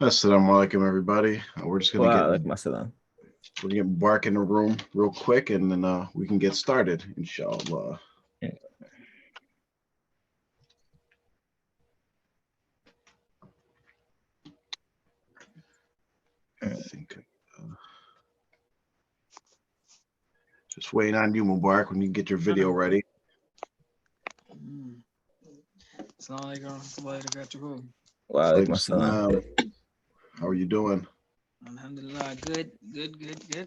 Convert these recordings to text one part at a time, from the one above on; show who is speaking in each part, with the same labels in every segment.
Speaker 1: Assalamu alaikum, everybody. We're just gonna get Bark in the room real quick, and then we can get started, inshallah.
Speaker 2: Yeah.
Speaker 1: I think just waiting on you, Mubarak, when you get your video ready.
Speaker 2: Waalaikumsalam.
Speaker 1: How are you doing?
Speaker 3: Alhamdulillah, good.
Speaker 1: Alhamdulillah.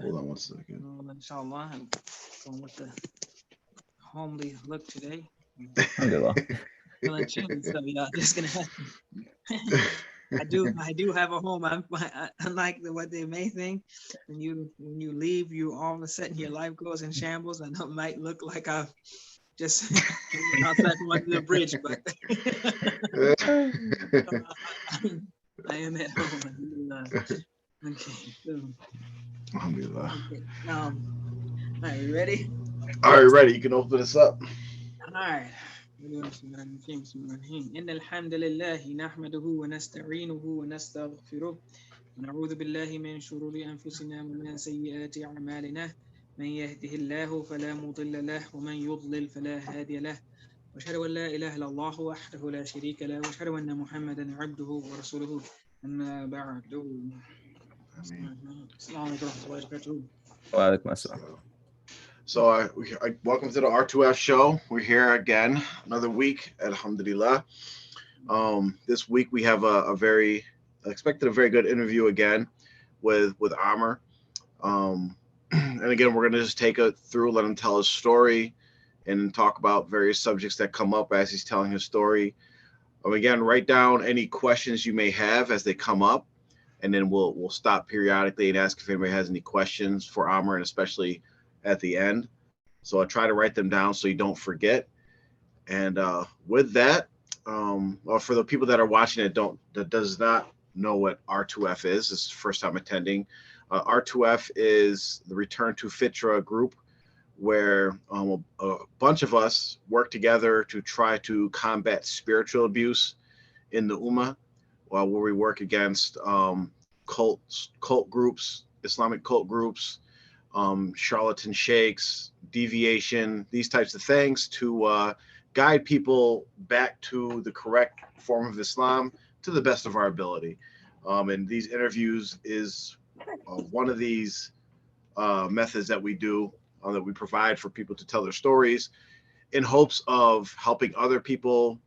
Speaker 1: Hold on one second.
Speaker 3: Inshallah, I'm going with the homely look today.
Speaker 2: Alhamdulillah.
Speaker 3: So y'all just gonna have to, I do have a home. Unlike what they may think, when you leave, you all of a sudden your life goes in shambles, and it might look like I've just outside from under the bridge, but I am at home. Okay. So,
Speaker 1: Alhamdulillah.
Speaker 3: okay. Are you ready?
Speaker 1: All right, ready. You can open this up.
Speaker 3: All right. إن الحمد لله نحمده ونستعينه ونستغفره ونعوذ بالله من شرور أنفسنا ومن سيئات أعمالنا من يهده الله فلا مضل له ومن يضلل فلا هادي له وأشهد أن لا إله إلا الله وحده لا شريك له وأشهد أن محمدا عبده ورسوله أما بعد. السلام عليكم ورحمة الله وبركاته.
Speaker 2: Waalaikumsalam.
Speaker 1: So, welcome to the R2F show. We're here again, another week, alhamdulillah. This week we have a very good interview again with Amr. And again, we're gonna just take it through, let him tell his story, and talk about various subjects that come up as he's telling his story. Again, write down any questions you may have as they come up, and then we'll stop periodically and ask if anybody has any questions for Amr, and especially at the end. So I try to write them down so you don't forget. And with that, for the people that are watching that does not know what R2F is, this is the first time attending. R2F is the Return to FITRAH group, where a bunch of us work together to try to combat spiritual abuse in the Ummah, where we work against cult groups, Islamic cult groups, charlatan sheikhs, deviation, these types of things, to guide people back to the correct form of Islam to the best of our ability. And these interviews is one of these methods that we do, that we provide for people to tell their stories in hopes of helping other people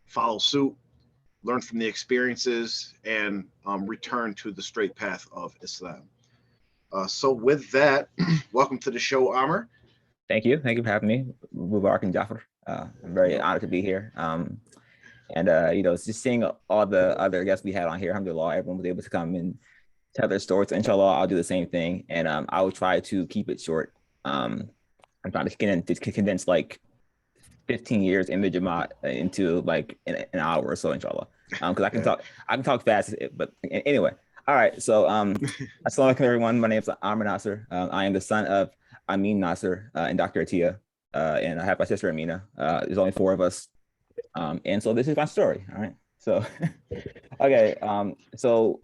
Speaker 1: follow suit, learn from the experiences, and return to the straight path of Islam. So with that, welcome to the show, Amr.
Speaker 2: Thank you for having me, Mubarak and Jafar. I'm very honored to be here. And just seeing all the other guests we had on here, alhamdulillah, everyone was able to come and tell their stories. So inshallah, I'll do the same thing, and I will try to keep it short. I'm trying to condense like 15 years in the Jamaat into like an hour or so, inshallah. Because I can talk fast, but anyway. All right, so assalamu alaikum, everyone. My name is Amr Nasser. I am the son of Amin Nasser and Dr. Atiya, and I have my sister Amina. There's only 4 of us, and so this is my story. All right, so okay, so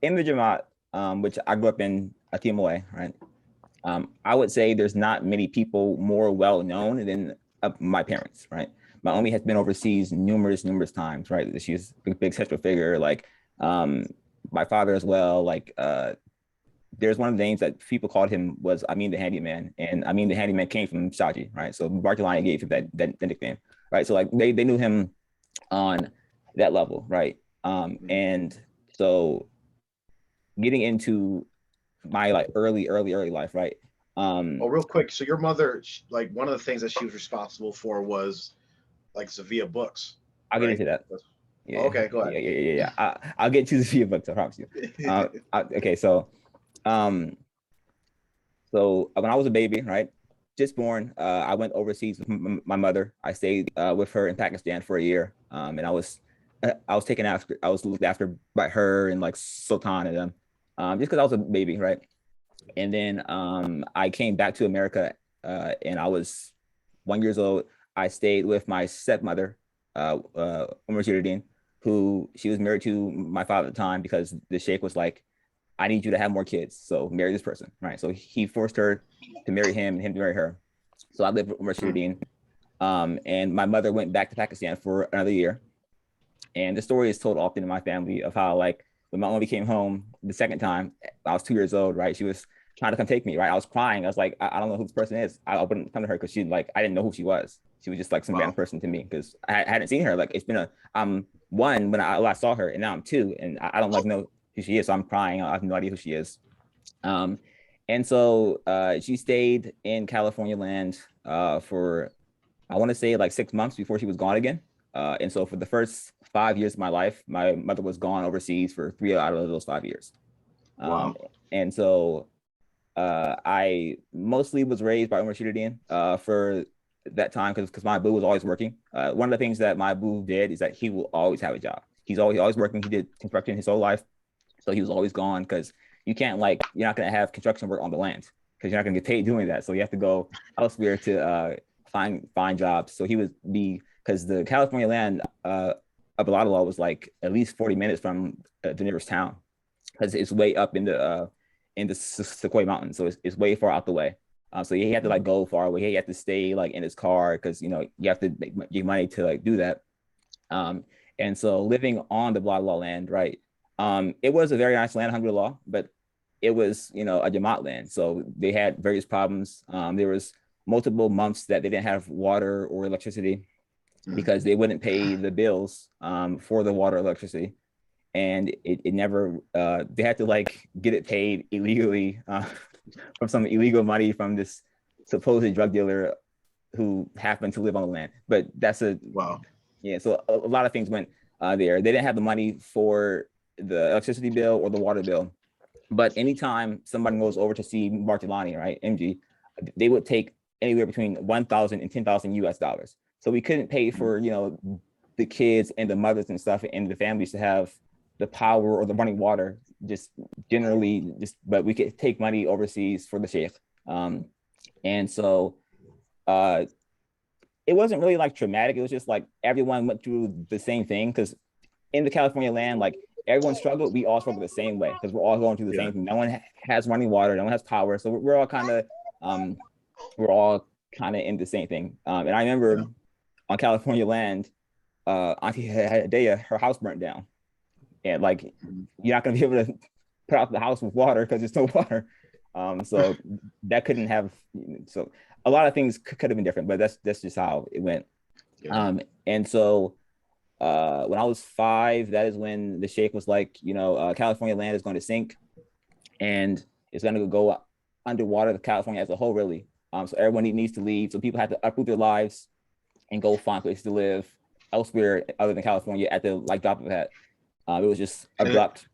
Speaker 2: in the Jamaat, which I grew up in Tmoa, right? I would say there's not many people more well known than my parents, right? My Ummi has been overseas numerous times, right? She's a big central figure, like my father as well. Like there's one of the names that people called him was Amin the Handyman, and Amin the Handyman came from Shaji, right? So Bartolani gave him that nickname, right? So like they knew him on that level, right? And so getting into my like early life, right?
Speaker 1: Real quick, so your mother, like one of the things that she was responsible for was like Zavia books.
Speaker 2: I'll get into that.
Speaker 1: Yeah. Okay, go ahead.
Speaker 2: Yeah. I'll get to the Zavia books, I promise you. Okay, so when I was a baby, right, just born, I went overseas with my mother. I stayed with her in Pakistan for a year, and I was looked after by her and like Sultan and them, just because I was a baby, right? And then I came back to America, and I was 1 year old. I stayed with my stepmother who she was married to my father at the time because the sheikh was like, I need you to have more kids, so marry this person, right? So he forced her to marry him and him to marry her. So I lived with Rashidin. And my mother went back to Pakistan for another year. And the story is told often in my family of how, like, when my mom came home the second time, I was 2 years old, right? She was trying to come take me, right? I was crying. I was like, I don't know who this person is. I wouldn't come to her because she, like, I didn't know who she was. She was just like some random person to me because I hadn't seen her. Like, it's been one when I last saw her, and now I'm two, and I don't like know who she is. So I'm crying. I have no idea who she is. And so she stayed in California land for, I want to say, like 6 months before she was gone again. And so for the first 5 years of my life, my mother was gone overseas for 3 out of those 5 years. And so I mostly was raised by Umar Shidardin for that time because my boo was always working. One of the things that my boo did is that he will always have a job. He's always working. He did construction his whole life. So he was always gone because you can't, like, you're not going to have construction work on the land because you're not going to get paid doing that. So you have to go elsewhere to find jobs. So he would be, because the California land of Law was like at least 40 minutes from the nearest town because it's way up in the Sequoia Mountains. So it's way far out the way. So he had to like go far away. He had to stay like in his car because, you know, you have to get money to like do that. And so living on the Law land, right? It was a very nice land, alhamdulillah, but it was, you know, a Jamaat land. So they had various problems. There was multiple months that they didn't have water or electricity because they wouldn't pay the bills for the water, electricity. And it never, they had to like get it paid illegally from some illegal money from this supposed drug dealer who happened to live on the land. But that's yeah. So a lot of things went there. They didn't have the money for the electricity bill or the water bill. But anytime somebody goes over to see Bartolani, right, MG, they would take anywhere between 1,000 and 10,000 US dollars. So we couldn't pay for, you know, the kids and the mothers and stuff and the families to have the power or the running water, just generally, but we could take money overseas for the sheikh. And so it wasn't really like traumatic. It was just like everyone went through the same thing because in the California land, like everyone struggled. We all struggled the same way because we're all going through the same thing. No one has running water. No one has power. So we're all kind of in the same thing. And I remember on California land, Auntie Hadea, her house burnt down. And like, you're not going to be able to put out the house with water because there's no water. So that couldn't have, so a lot of things could have been different, but that's just how it went. And so when I was 5, that is when the sheikh was like, you know, California land is going to sink and it's going to go underwater, the California as a whole, really. So everyone needs to leave. So people had to uproot their lives and go find places to live elsewhere other than California at the like drop of a hat. It was just abrupt.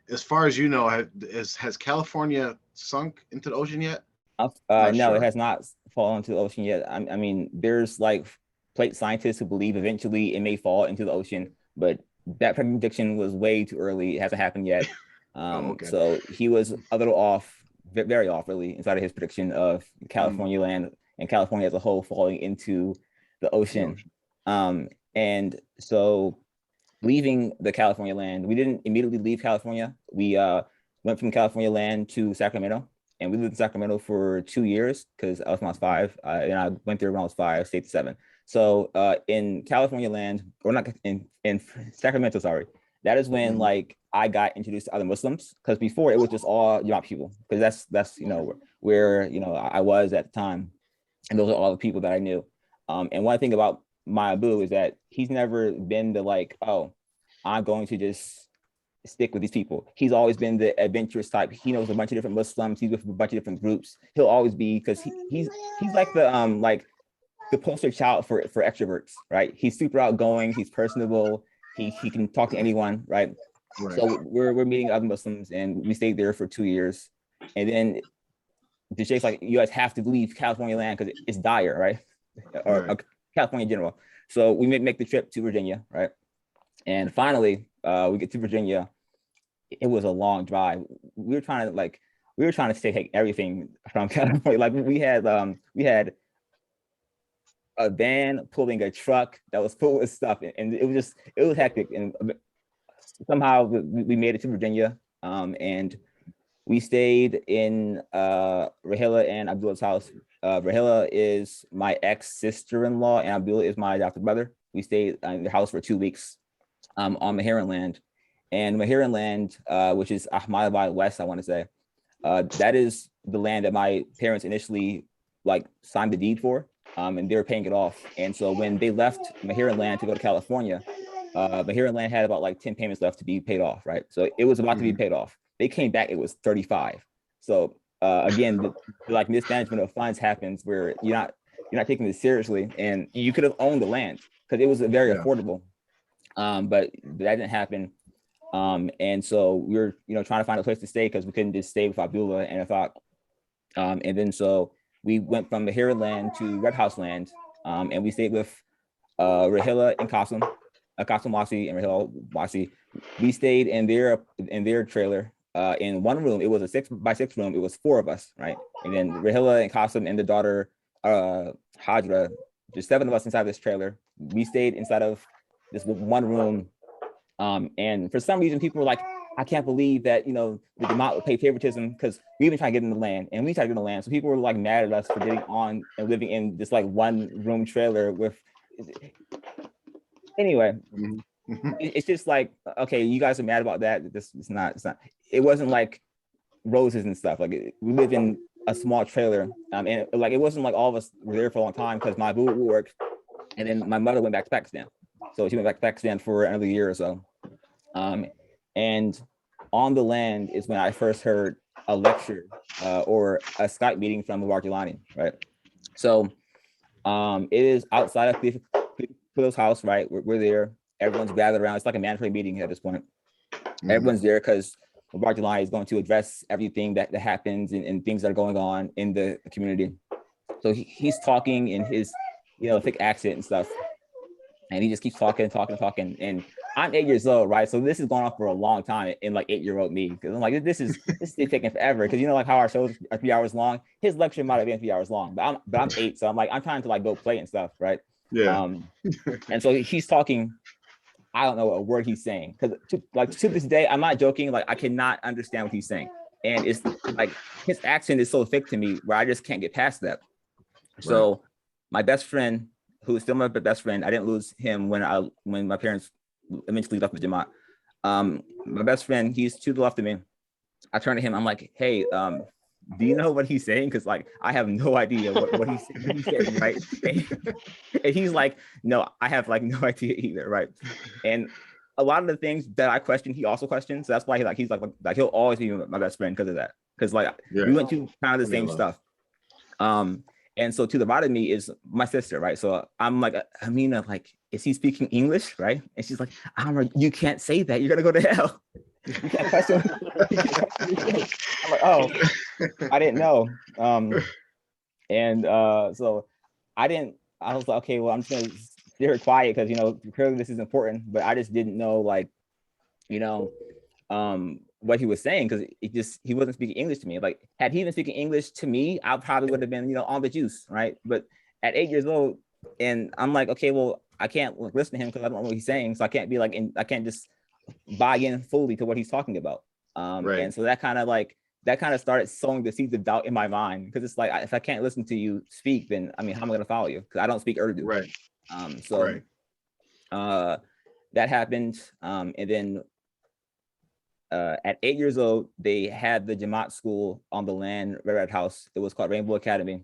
Speaker 1: As far as you know, has California sunk into the ocean yet?
Speaker 2: No, it has not fallen into the ocean yet. I mean, there's like plate scientists who believe eventually it may fall into the ocean, but that prediction was way too early. It hasn't happened yet. So he was a little off, very off, really, inside of his prediction of California land and California as a whole falling into the ocean. And so leaving the California land, we didn't immediately leave California. We went from California land to Sacramento, and we lived in Sacramento for 2 years because I was 5, and I went there when I was 5, stayed to 7. So in California land, or not in Sacramento, sorry, that is when like I got introduced to other Muslims, because before it was just all Jamaat people, because that's you know where you know I was at the time, and those are all the people that I knew. And one thing about my Abu is that he's never been the like, oh, I'm going to just stick with these people. He's always been the adventurous type. He knows a bunch of different Muslims. He's with a bunch of different groups. He'll always be, because he's like the poster child for extroverts, right? He's super outgoing. He's personable. He can talk to anyone, right? So we're meeting other Muslims, and we stayed there for 2 years, and then the sheikh's like, you guys have to leave California land because it's dire, right? Or California in general. So we make the trip to Virginia, right? And finally, we get to Virginia. It was a long drive. We were trying to take everything from California. Like we had a van pulling a truck that was full of stuff, and it was hectic. And somehow we made it to Virginia, and we stayed in Rahila and Abdullah's house. Rahila is my ex-sister-in-law, and Abdullah is my adopted brother. We stayed in the house for 2 weeks on Mahiran land. And Mahiran land, which is Ahmadabad West, I want to say, that is the land that my parents initially like signed the deed for, and they were paying it off. And so when they left Mahiran land to go to California, Mahiran land had about like 10 payments left to be paid off, right? So it was about to be paid off. They came back, it was 35. So again, the like mismanagement of funds happens where you're not taking this seriously, and you could have owned the land because it was very affordable, but that didn't happen. And so we were, trying to find a place to stay because we couldn't just stay with Abdullah and Afaq. And then so we went from Mahiran land to Red House land, and we stayed with Rahila and Qasim Wasi and Rahila Wasi. We stayed in their trailer. In one room, it was a 6x6 room. It was 4 of us, right? And then Rahila and Qasim and the daughter Hajra, there's 7 of us inside this trailer. We stayed inside of this one room, and for some reason, people were like, "I can't believe that the Jamaat would pay favoritism," because we even tried to get in the land, and we tried to get in the land. So people were like mad at us for getting on and living in this like one room trailer with. Anyway. It's just like, okay, you guys are mad about that. It's not. It wasn't like roses and stuff. Like we lived in a small trailer, and like it wasn't like all of us were there for a long time because my boo worked, and then my mother went back to Pakistan, so she went back to Pakistan for another year or so. And on the land is when I first heard a lecture or a Skype meeting from Mubarak Jilani, right? So it is outside of Philo's house, right? We're there. Everyone's gathered around. It's like a mandatory meeting at this point. Everyone's there because Mubarak Jilani is going to address everything that happens and things that are going on in the community. So he's talking in his, thick accent and stuff. And he just keeps talking. And I'm 8 years old, right? So this is going on for a long time in like 8-year-old me. Because I'm like, this is taking forever. Because like how our shows are 3 hours long. His lecture might have been 3 hours long, but I'm 8. So I'm trying to like go play and stuff, right?
Speaker 1: Yeah.
Speaker 2: And so he's talking. I don't know a word he's saying, because to this day, I'm not joking. Like I cannot understand what he's saying, and it's like his accent is so thick to me where I just can't get past that. Right. So my best friend, who is still my best friend, I didn't lose him when my parents eventually left the Jamaat. My best friend, he's to the left of me. I turn to him. I'm like, hey, do you know what he's saying? Because like I have no idea what he's saying, right? And he's like, no, I have like no idea either, right? And a lot of the things that I question, he also questions. So that's why he's like he'll always be my best friend because of that. Because like we went through kind of the same stuff. And so to the right of me is my sister, right? So I'm like, Amina, like, is he speaking English, right? And she's like, Amr, you can't say that. You're gonna go to hell. You can't question. I'm like, oh, I didn't know. So I was like, okay, well, I'm just gonna stay her quiet because clearly this is important, but I just didn't know like, what he was saying because he wasn't speaking English to me. Like had he been speaking English to me, I probably would have been on the juice, right? But at 8 years old, and I'm like, okay, well, I can't listen to him because I don't know what he's saying, so I can't be like, I can't just buy in fully to what he's talking about. Right. And so that kind of started sowing the seeds of doubt in my mind because it's like if I can't listen to you speak, then I mean, how am I going to follow you? Because I don't speak Urdu.
Speaker 1: Right.
Speaker 2: That happened, and then at 8 years old, they had the Jamaat school on the land, Red House. It was called Rainbow Academy,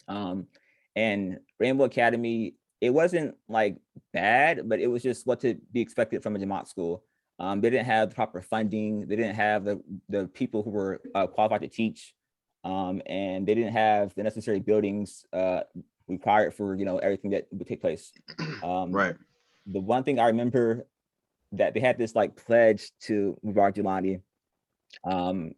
Speaker 2: and Rainbow Academy. It wasn't like bad, but it was just what to be expected from a Jamaat school. They didn't have the proper funding. They didn't have the people who were qualified to teach, and they didn't have the necessary buildings required for everything that would take place.
Speaker 1: Right.
Speaker 2: The one thing I remember that they had this like pledge to Mubarak Jilani, and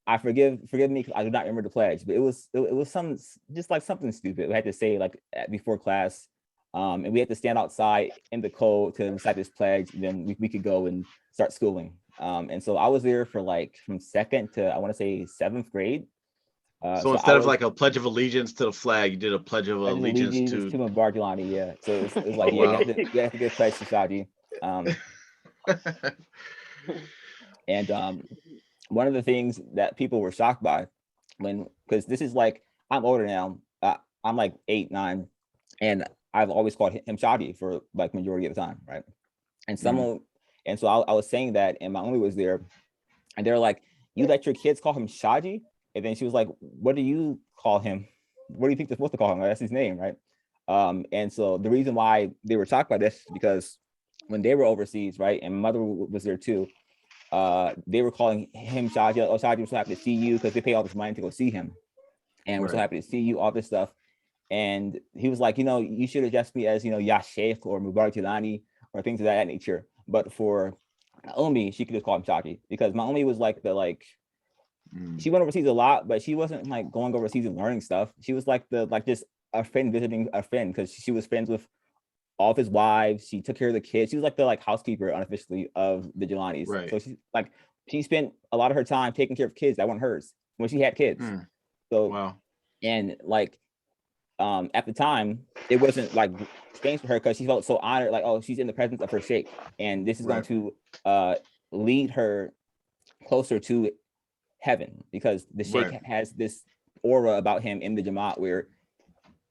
Speaker 2: I forgive me because I do not remember the pledge, but it was something stupid. We had to say like before class, and we had to stand outside in the cold to recite this pledge. And then we could go and start schooling. And so I was there for like from 2nd to I want to say 7th grade.
Speaker 1: So
Speaker 2: So I
Speaker 1: instead of
Speaker 2: was
Speaker 1: like a pledge of allegiance to the flag, you did a pledge of
Speaker 2: pledging
Speaker 1: allegiance
Speaker 2: allegiance
Speaker 1: to.
Speaker 2: to Mubarak Gilani. Yeah. So it's
Speaker 1: Oh
Speaker 2: like, yeah,
Speaker 1: wow.
Speaker 2: you have to give pledge to Shaji. And one of the things that people were shocked by because this is like, I'm older now. I'm like 8, 9, and I've always called him Shaji for like majority of the time, right? And someone, and so I was saying that, and my only was there, and they're like, "You let your kids call him Shaji?" And then she was like, "What do you call him? What do you think they're supposed to call him? That's his name, right?" And so the reason why they were shocked by this is because when they were overseas, right, and my mother was there too, they were calling him Shaji. Oh, Shaji, we're so happy to see you, because they pay all this money to go see him, and we're so happy to see you, all this stuff. And he was like, you should address me as, Ya Sheikh or Mubarak Jilani or things of that nature. But for Naomi, she could just call him Shaji, because Naomi was like she went overseas a lot, but she wasn't like going overseas and learning stuff. She was like just a friend visiting a friend, because she was friends with all of his wives. She took care of the kids. She was like the housekeeper unofficially of the Jilanis.
Speaker 1: Right.
Speaker 2: So she spent a lot of her time taking care of kids that weren't hers when she had kids. So
Speaker 1: wow.
Speaker 2: And at the time, it wasn't like strange for her, because she felt so honored, like, oh, she's in the presence of her sheikh, and this is going to lead her closer to heaven, because the sheikh has this aura about him in the Jamaat where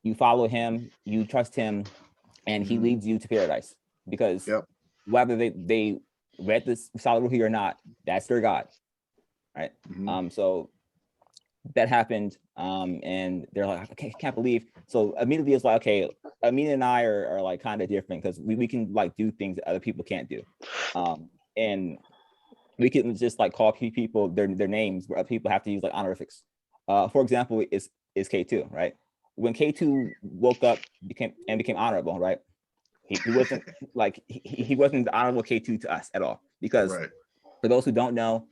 Speaker 2: you follow him, you trust him, and he leads you to paradise, because whether they read this Salih Ruhi or not, that's their God, right? So that happened, and they're like, I can't believe. So immediately it's like, okay, Amin and I are like kind of different, because we can like do things that other people can't do, and we can just like call people their names, where other people have to use like honorifics. For example, is K2, right? When K2 woke up, became honorable, right? He wasn't like he wasn't the honorable K2 to us at all, because for those who don't know,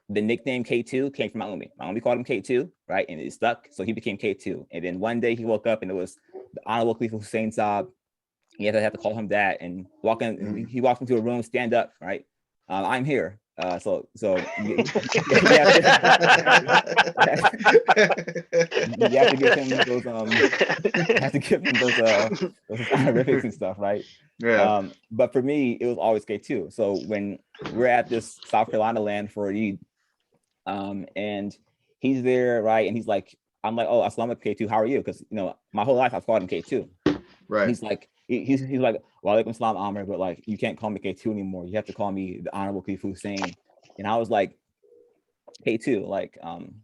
Speaker 2: the nickname K2 came from Maumi. Maumi called him K2, right? And it stuck, so he became K2. And then one day he woke up and it was the Honorable Khalifa Hussein Saab. He had to call him that, and he walks into a room, stand up, right? I'm here. So you have to give him those honorifics and stuff, right? But for me, it was always K2. So when we're at this South Carolina land for Eid, and he's there, right? And he's like, I'm like, oh, Assalamu alaikum K2, how are you? Because my whole life I've called him K2. Right. He's like, he's like, wa alaikum salam Amr, but like, you can't call me K2 anymore. You have to call me the Honorable Khalifa Hussein. And I was like, K2, like, I'm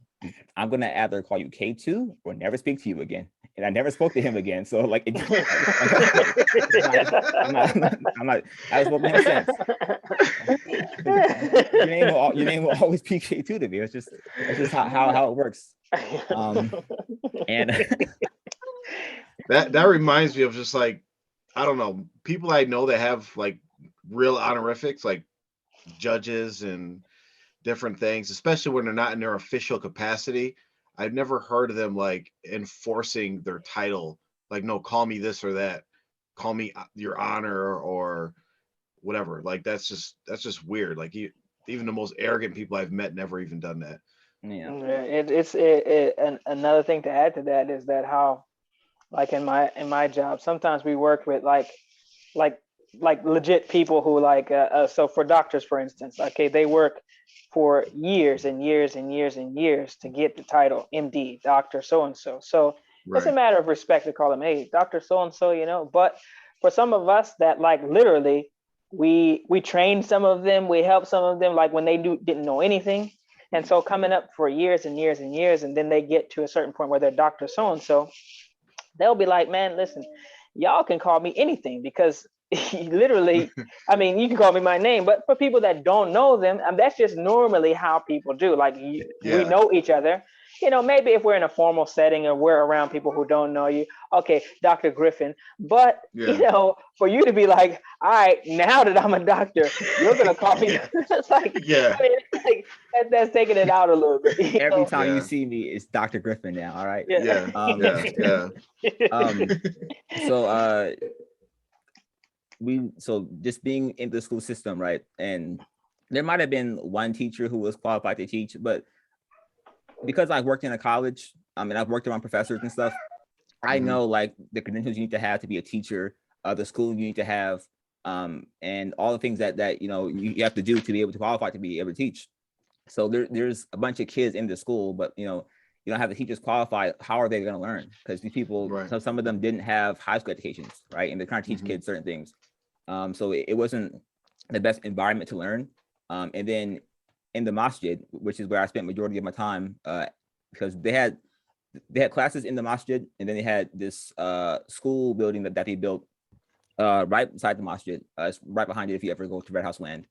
Speaker 2: gonna either call you K2 or never speak to you again. And I never spoke to him again. So like, I'm not, I spoke to him since. Your name will always be K2 to me. It's just how it works. And
Speaker 1: that reminds me of just like, I don't know, people I know that have like real honorifics, like judges and different things, especially when they're not in their official capacity. I've never heard of them like enforcing their title, like, no, call me this or that, call me your honor or whatever. Like that's just weird. Like even the most arrogant people I've met never even done that.
Speaker 4: And another thing to add to that is that how, like in my job, sometimes we work with like legit people who so for doctors, for instance, okay, they work for years and years and years and years to get the title MD, Doctor so and so. So it's a matter of respect to call them, hey, Doctor so and so, But for some of us that like literally we trained some of them, we helped some of them like when they didn't know anything. And so coming up for years and years and years, and then they get to a certain point where they're Doctor so and so, they'll be like, man, listen, y'all can call me anything, because literally, I mean, you can call me my name, but for people that don't know them, that's just normally how people do. Like we know each other, maybe if we're in a formal setting or we're around people who don't know you, okay, Dr. Griffin. But for you to be like, all right, now that I'm a doctor, you're gonna call me. It's like, I mean, like, that's taking it out a little bit.
Speaker 2: Every time you see me, it's Dr. Griffin now. All right. So just being in the school system, right? And there might have been one teacher who was qualified to teach, but because I worked in a college, and I've worked around professors and stuff, I know like the credentials you need to have to be a teacher, the school you need to have, and all the things that you have to do to be able to qualify to be able to teach. So there's a bunch of kids in the school, but you don't have the teachers qualified. How are they going to learn? Because these people, so some of them didn't have high school educations, right? And they're trying to teach kids certain things. So it wasn't the best environment to learn. And then in the masjid, which is where I spent majority of my time, because they had classes in the masjid, and then they had this school building that they built right beside the masjid. It's right behind it if you ever go to Red House Land.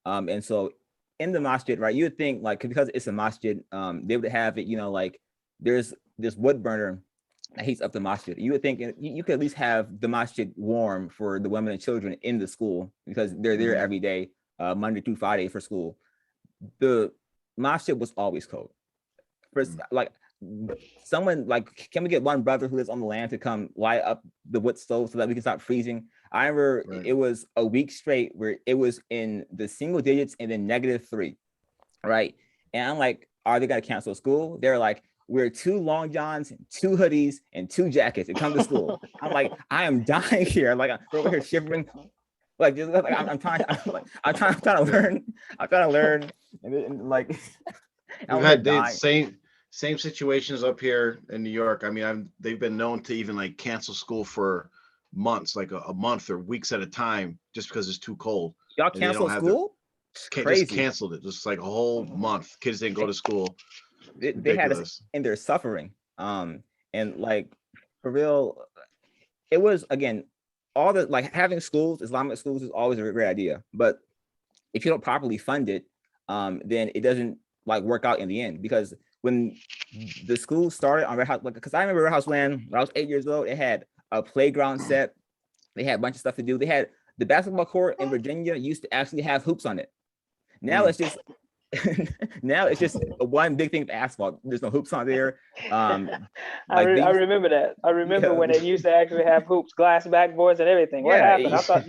Speaker 2: And so in the masjid, right, you would think like because it's a masjid, they would have it, like there's this wood burner that heats up the masjid. You would think you could at least have the masjid warm for the women and children in the school because they're there every day, Monday through Friday for school. The masjid was always cold. First, like someone like, can we get one brother who lives on the land to come light up the wood stove so that we can stop freezing? I remember it was a week straight where it was in the single digits and then -3, right? And I'm like, are they gonna cancel school? They're like, we're 2 long johns, 2 hoodies, and 2 jackets and come to school. I'm like, I am dying here. Like I'm over here shivering. Like just like I'm trying to learn. I'm trying to learn, and like
Speaker 1: we've had the same situations up here in New York. I mean, they've been known to even like cancel school for months, like a month or weeks at a time, just because it's too cold.
Speaker 2: Y'all cancel school?
Speaker 1: Just canceled it, just like a whole month. Kids didn't go to school.
Speaker 2: They had us in their suffering. And like for real, it was again all the like having schools, Islamic schools is always a great idea, but if you don't properly fund it, then it doesn't like work out in the end. Because when the school started on Red House, like because I remember Red House Land when I was 8 years old, it had a playground set. They had a bunch of stuff to do. They had the basketball court in Virginia used to actually have hoops on it. Now it's just one big thing of asphalt. There's no hoops on there.
Speaker 4: I remember that. I remember when it used to actually have hoops, glass backboards, and everything. What happened? I thought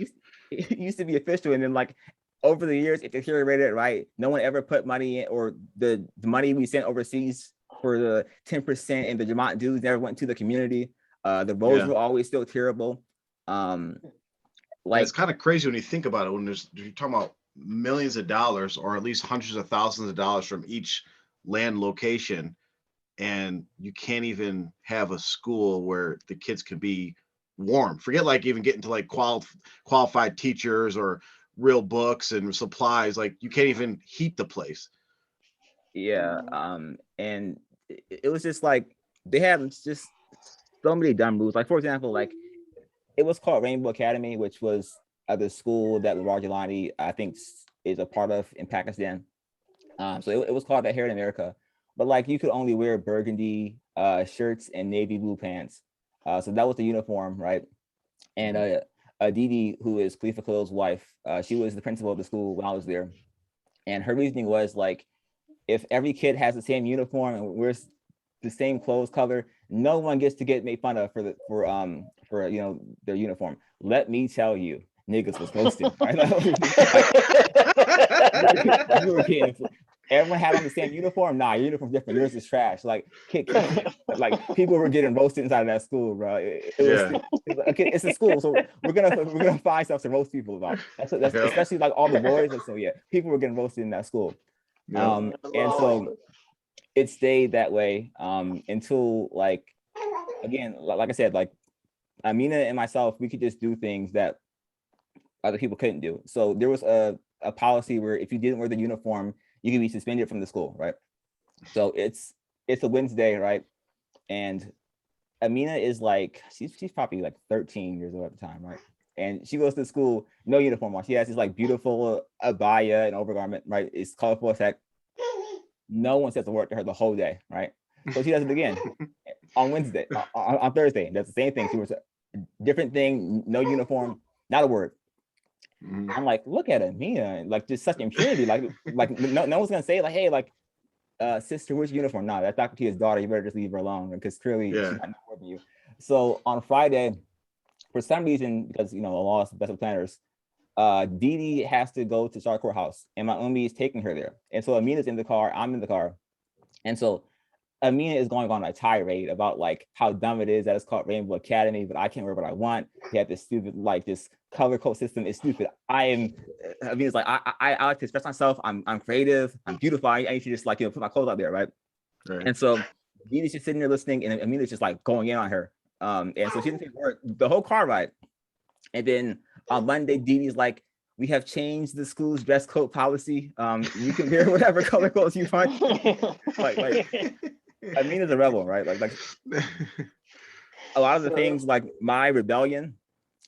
Speaker 2: it used to be official, and then like over the years, it deteriorated. Right? No one ever put money in, or the money we sent overseas for the 10% and the Jamaat dues never went to the community. The roads were always still terrible.
Speaker 1: Like it's kind of crazy when you think about it. When you're talking about millions of dollars, or at least hundreds of thousands of dollars from each land location, and you can't even have a school where the kids can be warm. Forget like even getting to like qualified teachers or real books and supplies. Like you can't even heat the place.
Speaker 2: Yeah. And it was just like they have just so many dumb rules. Like for example, like it was called Rainbow Academy, which was the school that Raj Jalani, I think, is a part of in Pakistan. So it was called that here in America. But like you could only wear burgundy shirts and navy blue pants. So that was the uniform, right? And Didi, who is Khalifa Khalil's wife, she was the principal of the school when I was there. And her reasoning was like, if every kid has the same uniform and wears the same clothes color, no one gets to get made fun of for their uniform. Let me tell you, niggas was roasted. Right? Everyone had on the same uniform. Nah, your uniform's different. Yours is trash. Like people were getting roasted inside of that school, bro. It's a school, so we're gonna find stuff to roast people about. That's especially like all the boys. So yeah, people were getting roasted in that school. And so it stayed that way until like again, like I said, like Amina and myself, we could just do things that other people couldn't do. So there was a policy where if you didn't wear the uniform, you could be suspended from the school, right? So it's a Wednesday, right? And Amina is like, she's probably like 13 years old at the time, right? And she goes to school, no uniform on. She has this like beautiful abaya and overgarment, right? It's colorful as heck. No one says a word to her the whole day, right? So she does it again on Wednesday, on Thursday. That's the same thing. She was a different thing, no uniform, not a word. I'm like, look at Amina, like just such impurity. Like no one's gonna say like, hey, like, sister, where's your uniform? No, that's Dr. Tia's daughter. You better just leave her alone because clearly she's not more than you. So on Friday, for some reason, because Allah is the best of planners, Didi has to go to Shar Courthouse, and my Ummi is taking her there. And so Amina's in the car, I'm in the car, and so Amina is going on a tirade about like how dumb it is that it's called Rainbow Academy, but I can't wear what I want. They have this stupid, like this color code system is stupid. Amina's like, I like to express myself. I'm creative. I'm beautiful. I need to just like, put my clothes out there, right? And so Dini's just sitting there listening, and Amina's just like going in on her. And so she didn't say a word the whole car ride. And then on Monday, Dini's like, we have changed the school's dress code policy. You can wear whatever color clothes you want. like Amina's a rebel, right? Like a lot of the things, like my rebellion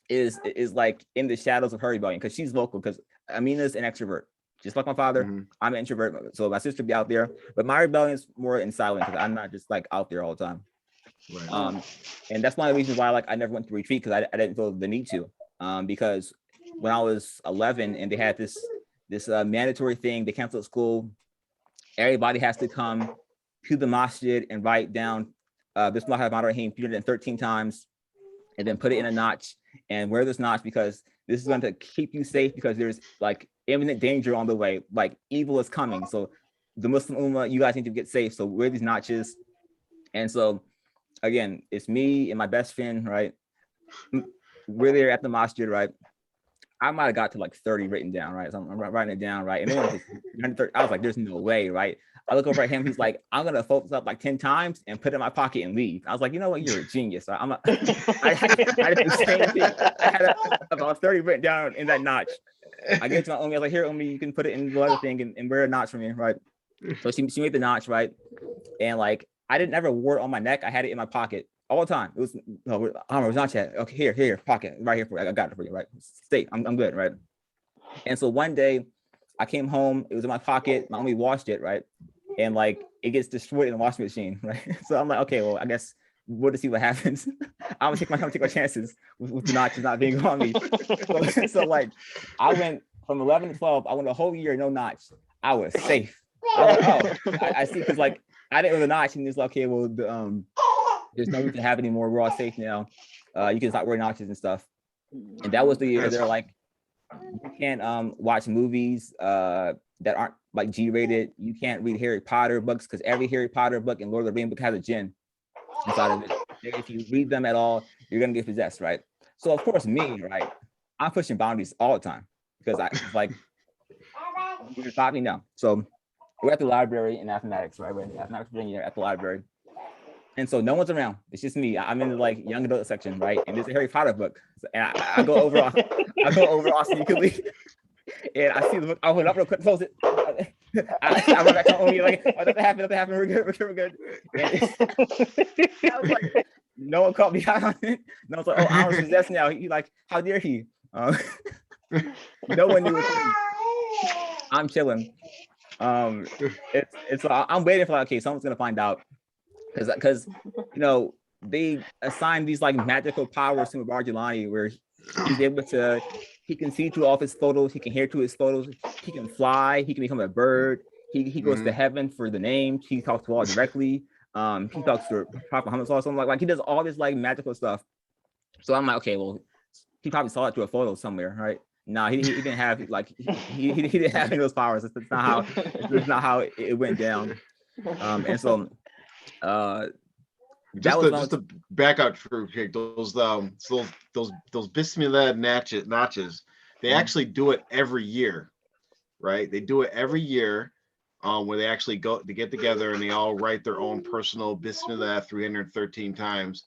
Speaker 2: is like in the shadows of her rebellion, because she's vocal, because Amina's an extrovert. Just like my father, I'm an introvert. So my sister be out there, but my rebellion is more in silence, because I'm not just like out there all the time. Right. And that's one of the reasons why like I never went to retreat, because I didn't feel the need to. Because when I was 11 and they had this mandatory thing, they canceled school. Everybody has to come to the masjid and write down Bismillahirrahmanirrahim 313 times, and then put it in a notch and wear this notch, because this is going to keep you safe, because there's like imminent danger on the way, like evil is coming. So the Muslim Ummah, you guys need to get safe. So wear these notches. And so again, it's me and my best friend, right? We're there at the masjid, right? I might have got to like 30 written down, right? So I'm writing it down, right? And then I was like, there's no way, right? I look over at him, he's like, I'm gonna fold this up like 10 times and put it in my pocket and leave. I was like, you know what, you're a genius. I did the same thing. I had about 30 written down in that notch. I gave it to my Umi, I was like, here, Umi, you can put it in the other thing and wear a notch for me, right? So she made the notch, right? And like, I didn't ever wear it on my neck. I had it in my pocket all the time. It was, not yet. Okay, here, pocket, right here for you. I got it for you, right? Stay, I'm good, right? And so one day I came home, it was in my pocket, my Umi washed it, right? And like, it gets destroyed in the washing machine, right? So I'm like, okay, well, I guess we'll just see what happens. I'm gonna take my chances with the notches not being on me. So like, I went from 11 to 12, I went a whole year, no notch. I was safe. I was like, oh, I see, because like, I didn't wear the notch, and it's like, okay, well, there's no need to have anymore. We're all safe now. You can stop wearing notches and stuff. And that was the year they're like, you can't watch movies that aren't like G-rated. You can't read Harry Potter books, because every Harry Potter book and Lord of the Rings book has a jinn inside of it. If you read them at all, you're gonna get possessed, right? So of course, me, right, I'm pushing boundaries all the time, because I like, you're taught me now. So we're at the library in mathematics, right? We're in mathematics, Virginia, at the library. And so no one's around. It's just me. I'm in the like young adult section, right? And there's a Harry Potter book. And I go over all sneakily. And I see the book. I'll hold it up real quick, close it. I run back home, like, oh, nothing happened. We're good. And I was like, no one caught me out on it. No one's like, oh, I was possessed now. He like, how dare he? No one knew it. I'm chilling. It's I'm waiting for like, okay, someone's gonna find out, because they assign these like magical powers to Barjilani, where he's able to, he can see through all of his photos, he can hear through his photos, he can fly, he can become a bird, he goes to heaven for the name, he talks to Allah directly, he talks to Prophet Muhammad, something like he does all this like magical stuff. So I'm like, okay, well, he probably saw it through a photo somewhere, right? No, he didn't have like he didn't have any of those powers. It's not how it went down. And so
Speaker 1: just to back out for those Bismillah notches, they actually do it every year, right? They do it every year, where they actually get together and they all write their own personal Bismillah 313 times.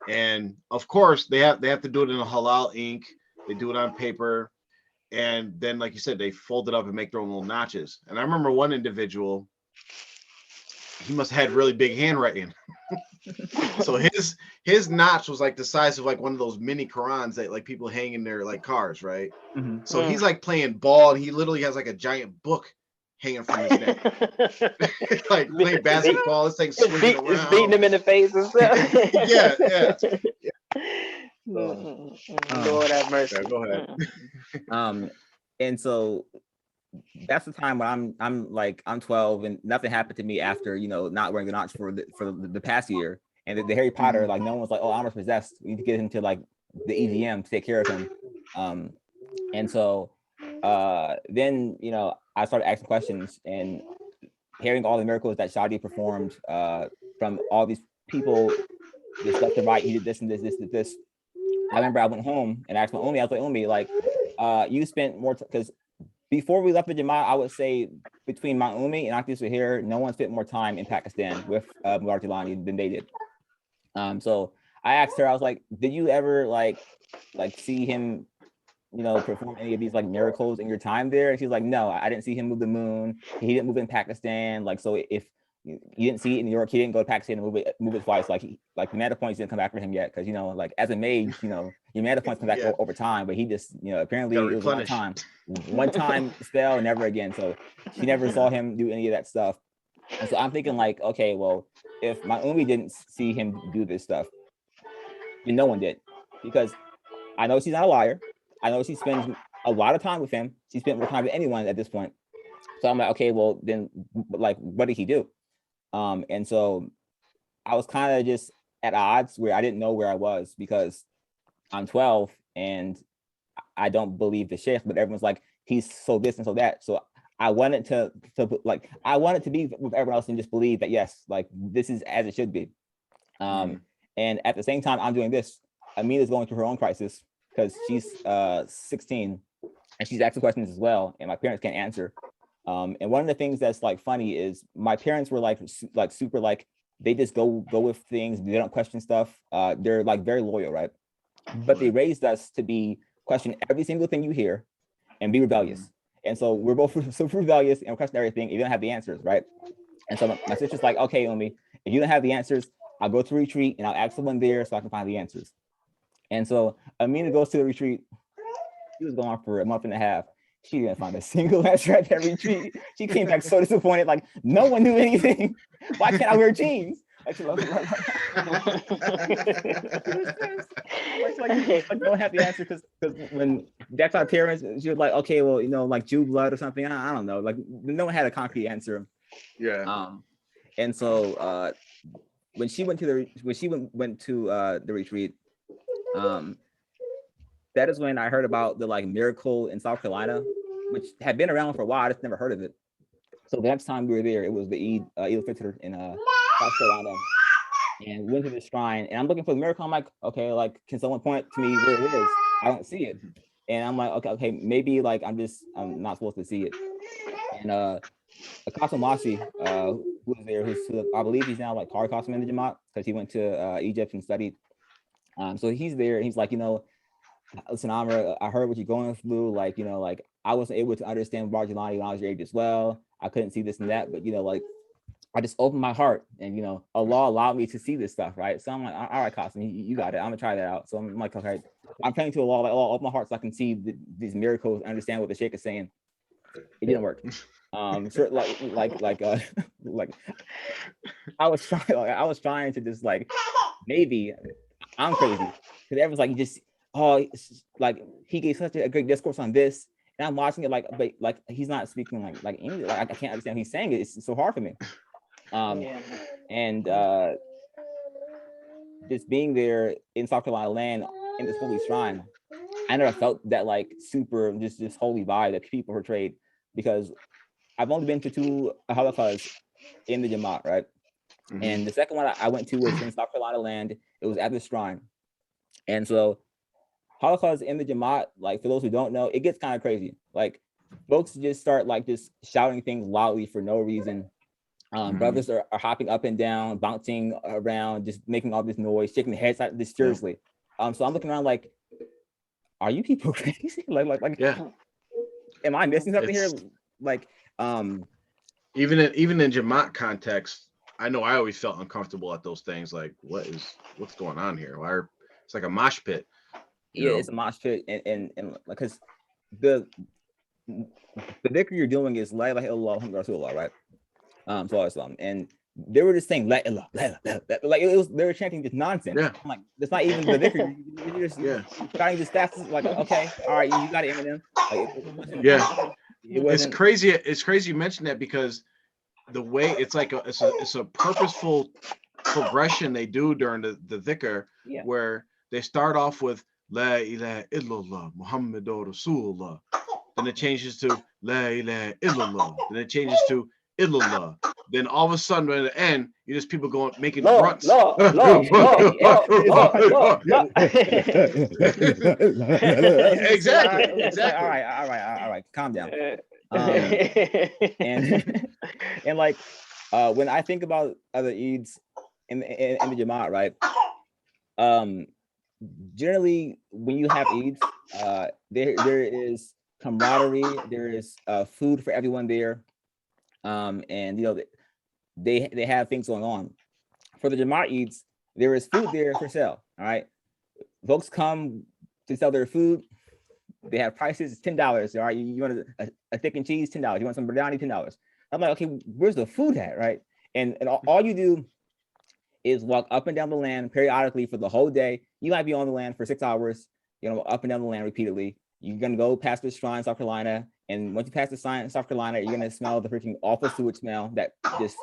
Speaker 1: And of course they have to do it in a halal ink. They do it on paper. And then, like you said, they fold it up and make their own little notches. And I remember one individual, he must have had really big handwriting. So his notch was like the size of like one of those mini Qurans that like people hang in their like cars, right? So he's like playing ball, and he literally has like a giant book hanging from his neck. Like playing basketball, this thing swinging around.
Speaker 4: It's beating him in the face and stuff.
Speaker 1: yeah.
Speaker 4: Lord have mercy.
Speaker 1: Yeah, go ahead.
Speaker 2: And so that's the time when I'm 12 and nothing happened to me after not wearing the notch for the past year. And the Harry Potter, like no one's like, oh, I'm possessed. We need to get him to like the EVM to take care of him. And so then I started asking questions and hearing all the miracles that Shadi performed from all these people, this left and right, he did this and this. I remember I went home and asked my Umi, I was like, Umi, like, you spent more time, because before we left the Jamaat, I would say between my Umi and Akhdis here, no one spent more time in Pakistan with Mubarak Jilani than they did. So I asked her, I was like, did you ever like see him, you know, perform any of these like miracles in your time there? And she's like, no, I didn't see him move the moon. He didn't move in Pakistan. Like, so if you didn't see it in New York, he didn't go to Pakistan and move it twice. Like, the mana points didn't come back for him yet, because, you know, like as a mage, you know, your mana points come back over time. But he just, you know, apparently it was one time spell and never again. So she never saw him do any of that stuff. And so I'm thinking like, okay, well, if my Umi didn't see him do this stuff, then no one did, because I know she's not a liar. I know she spends a lot of time with him. She spent more time with anyone at this point. So I'm like, okay, well then, like, what did he do? And so I was kind of just at odds where I didn't know where I was, because I'm 12 and I don't believe the sheikh, but everyone's like, he's so this and so that. So I wanted to be with everyone else and just believe that, yes, like this is as it should be. And at the same time I'm doing this, Amina's going through her own crisis, because she's 16 and she's asking questions as well, and my parents can't answer. And one of the things that's like funny is my parents were like super, like they just go with things. They don't question stuff. They're like very loyal, right? But they raised us to be question every single thing you hear and be rebellious. And so we're both super rebellious and question everything. You don't have the answers, right? And so my sister's like, okay, Umi, if you don't have the answers, I'll go to a retreat and I'll ask someone there so I can find the answers. And so Amina goes to the retreat. She was gone for a month and a half. She didn't find a single answer at that retreat. She came back so disappointed, like no one knew anything. Why can't I wear jeans? Like, don't have the answer, because when that's our parents, she was like, okay, well, you know, like Jew blood or something. I don't know. Like no one had a concrete answer.
Speaker 1: Yeah.
Speaker 2: And so when she went to the retreat, that is when I heard about the like miracle in South Carolina, which had been around for a while. I just never heard of it. So the next time we were there, it was the Eid al-Fitr in South Carolina, and we went to the shrine. And I'm looking for the miracle. I'm like, okay, like can someone point to me where it is? I don't see it. And I'm like, okay, maybe like I'm not supposed to see it. And Akasim Masi, who was there, who I believe he's now like Qari Qasim in the Jamaat, because he went to Egypt and studied. So he's there, and he's like, you know, listen, Amr, I heard what you're going through. Like, you know, like I wasn't able to understand Barjilani when I was your age as well. I couldn't see this and that, but you know, like I just opened my heart, and you know, Allah allowed me to see this stuff, right? So I'm like, all right, Qasim, you got it. I'm gonna try that out. So I'm like, okay, I'm praying to Allah, like Allah, open my heart so I can see these miracles, understand what the Sheikh is saying. It didn't work. Sure, like I was trying to just like, maybe I'm crazy, because everyone's like, like he gave such a great discourse on this, and I'm watching it but like he's not speaking like English. Like I can't understand what he's saying. It's so hard for me. And just being there in South Carolina land in this holy shrine, I never felt that like super just holy vibe that people portrayed, because I've only been to 2 halaqas in the Jamaat, right? And the second one I went to was in South Carolina land. It was at the shrine. And so halaqas in the Jamaat, like for those who don't know, it gets kind of crazy. Like folks just start like just shouting things loudly for no reason. Brothers are hopping up and down, bouncing around, just making all this noise, shaking their heads like this furiously. So I'm looking around like, are you people crazy? like
Speaker 1: yeah.
Speaker 2: Am I missing something here? Like
Speaker 1: even in Jamaat context, I know I always felt uncomfortable at those things. Like, what's going on here? It's like a mosh pit.
Speaker 2: Yeah, it's a mosh pit, and because the dhikr you're doing is la ilaha illallah Muhammadur Rasulullah, right? And they were just saying la ilaha, like they were chanting just nonsense.
Speaker 1: Yeah.
Speaker 2: I'm like, that's not even the dhikr. You're just trying to stats. Like, okay, all right, you got it, Eminem. Like,
Speaker 1: it's crazy. It's crazy you mentioned that, because the way it's like it's a purposeful progression they do during the dhikr, where they start off with La ilaha illallah Muhammadur Rasulullah, then it changes to La ilaha illallah, then it changes to illallah, Then all of a sudden, at the end, you just people going making
Speaker 4: Lord,
Speaker 1: grunts.
Speaker 4: Lord.
Speaker 1: Exactly.
Speaker 2: It's like, all right, calm down. And like when I think about other Eids in the Jamaat, right? Generally, when you have Eids, there is camaraderie, there is food for everyone there, and you know they have things going on. For the Jamaat Eids, there is food there for sale. All right, folks come to sell their food. They have prices $10. All right, you want a thick and cheese, $10. You want some biryani, $10. I'm like, okay, where's the food at, right? And all you do is walk up and down the land periodically for the whole day. You might be on the land for 6 hours, you know, up and down the land repeatedly. You're gonna go past the shrine, South Carolina, and once you pass the shrine in South Carolina, you're gonna smell the freaking awful sewage smell that just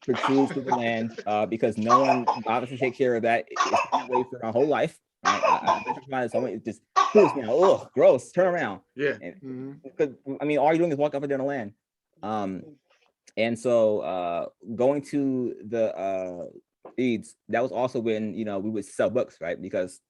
Speaker 2: protrudes through the land because no one bothers to take care of that. It's been that way for our whole life. I've been to so it's just sewage smell. Oh, gross! Turn around.
Speaker 1: Yeah.
Speaker 2: Because I mean, all you're doing is walk up and down the land. And so going to the Eids, that was also when, you know, we would sell books, right? Because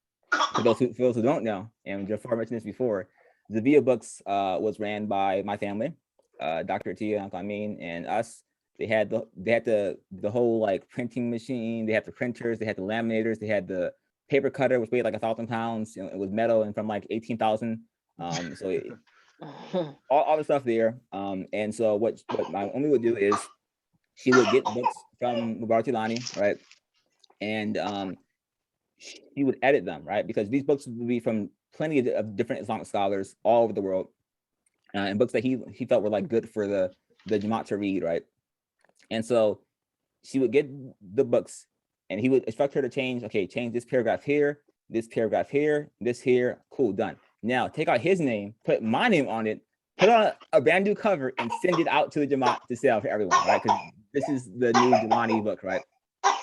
Speaker 2: for those who don't know, and Jafar mentioned this before, the Via Books was ran by my family, Dr. Tia, Uncle Amin, and us. They had the whole like printing machine. They had the printers. They had the laminators. They had the paper cutter, which weighed like 1,000 pounds. You know, it was metal and from like 18,000. So all the stuff there. And so what my Umi would do is she would get books from Mubarak Tilani, right? And he would edit them, right? Because these books would be from plenty of different Islamic scholars all over the world, and books that he felt were like good for the Jamaat to read, right? And so she would get the books, and he would instruct her to change this paragraph here, this here, cool, done. Now take out his name, put my name on it, put on a brand new cover, and send it out to the Jamaat to sell for everyone, right? Because this is the new Jelani book, right?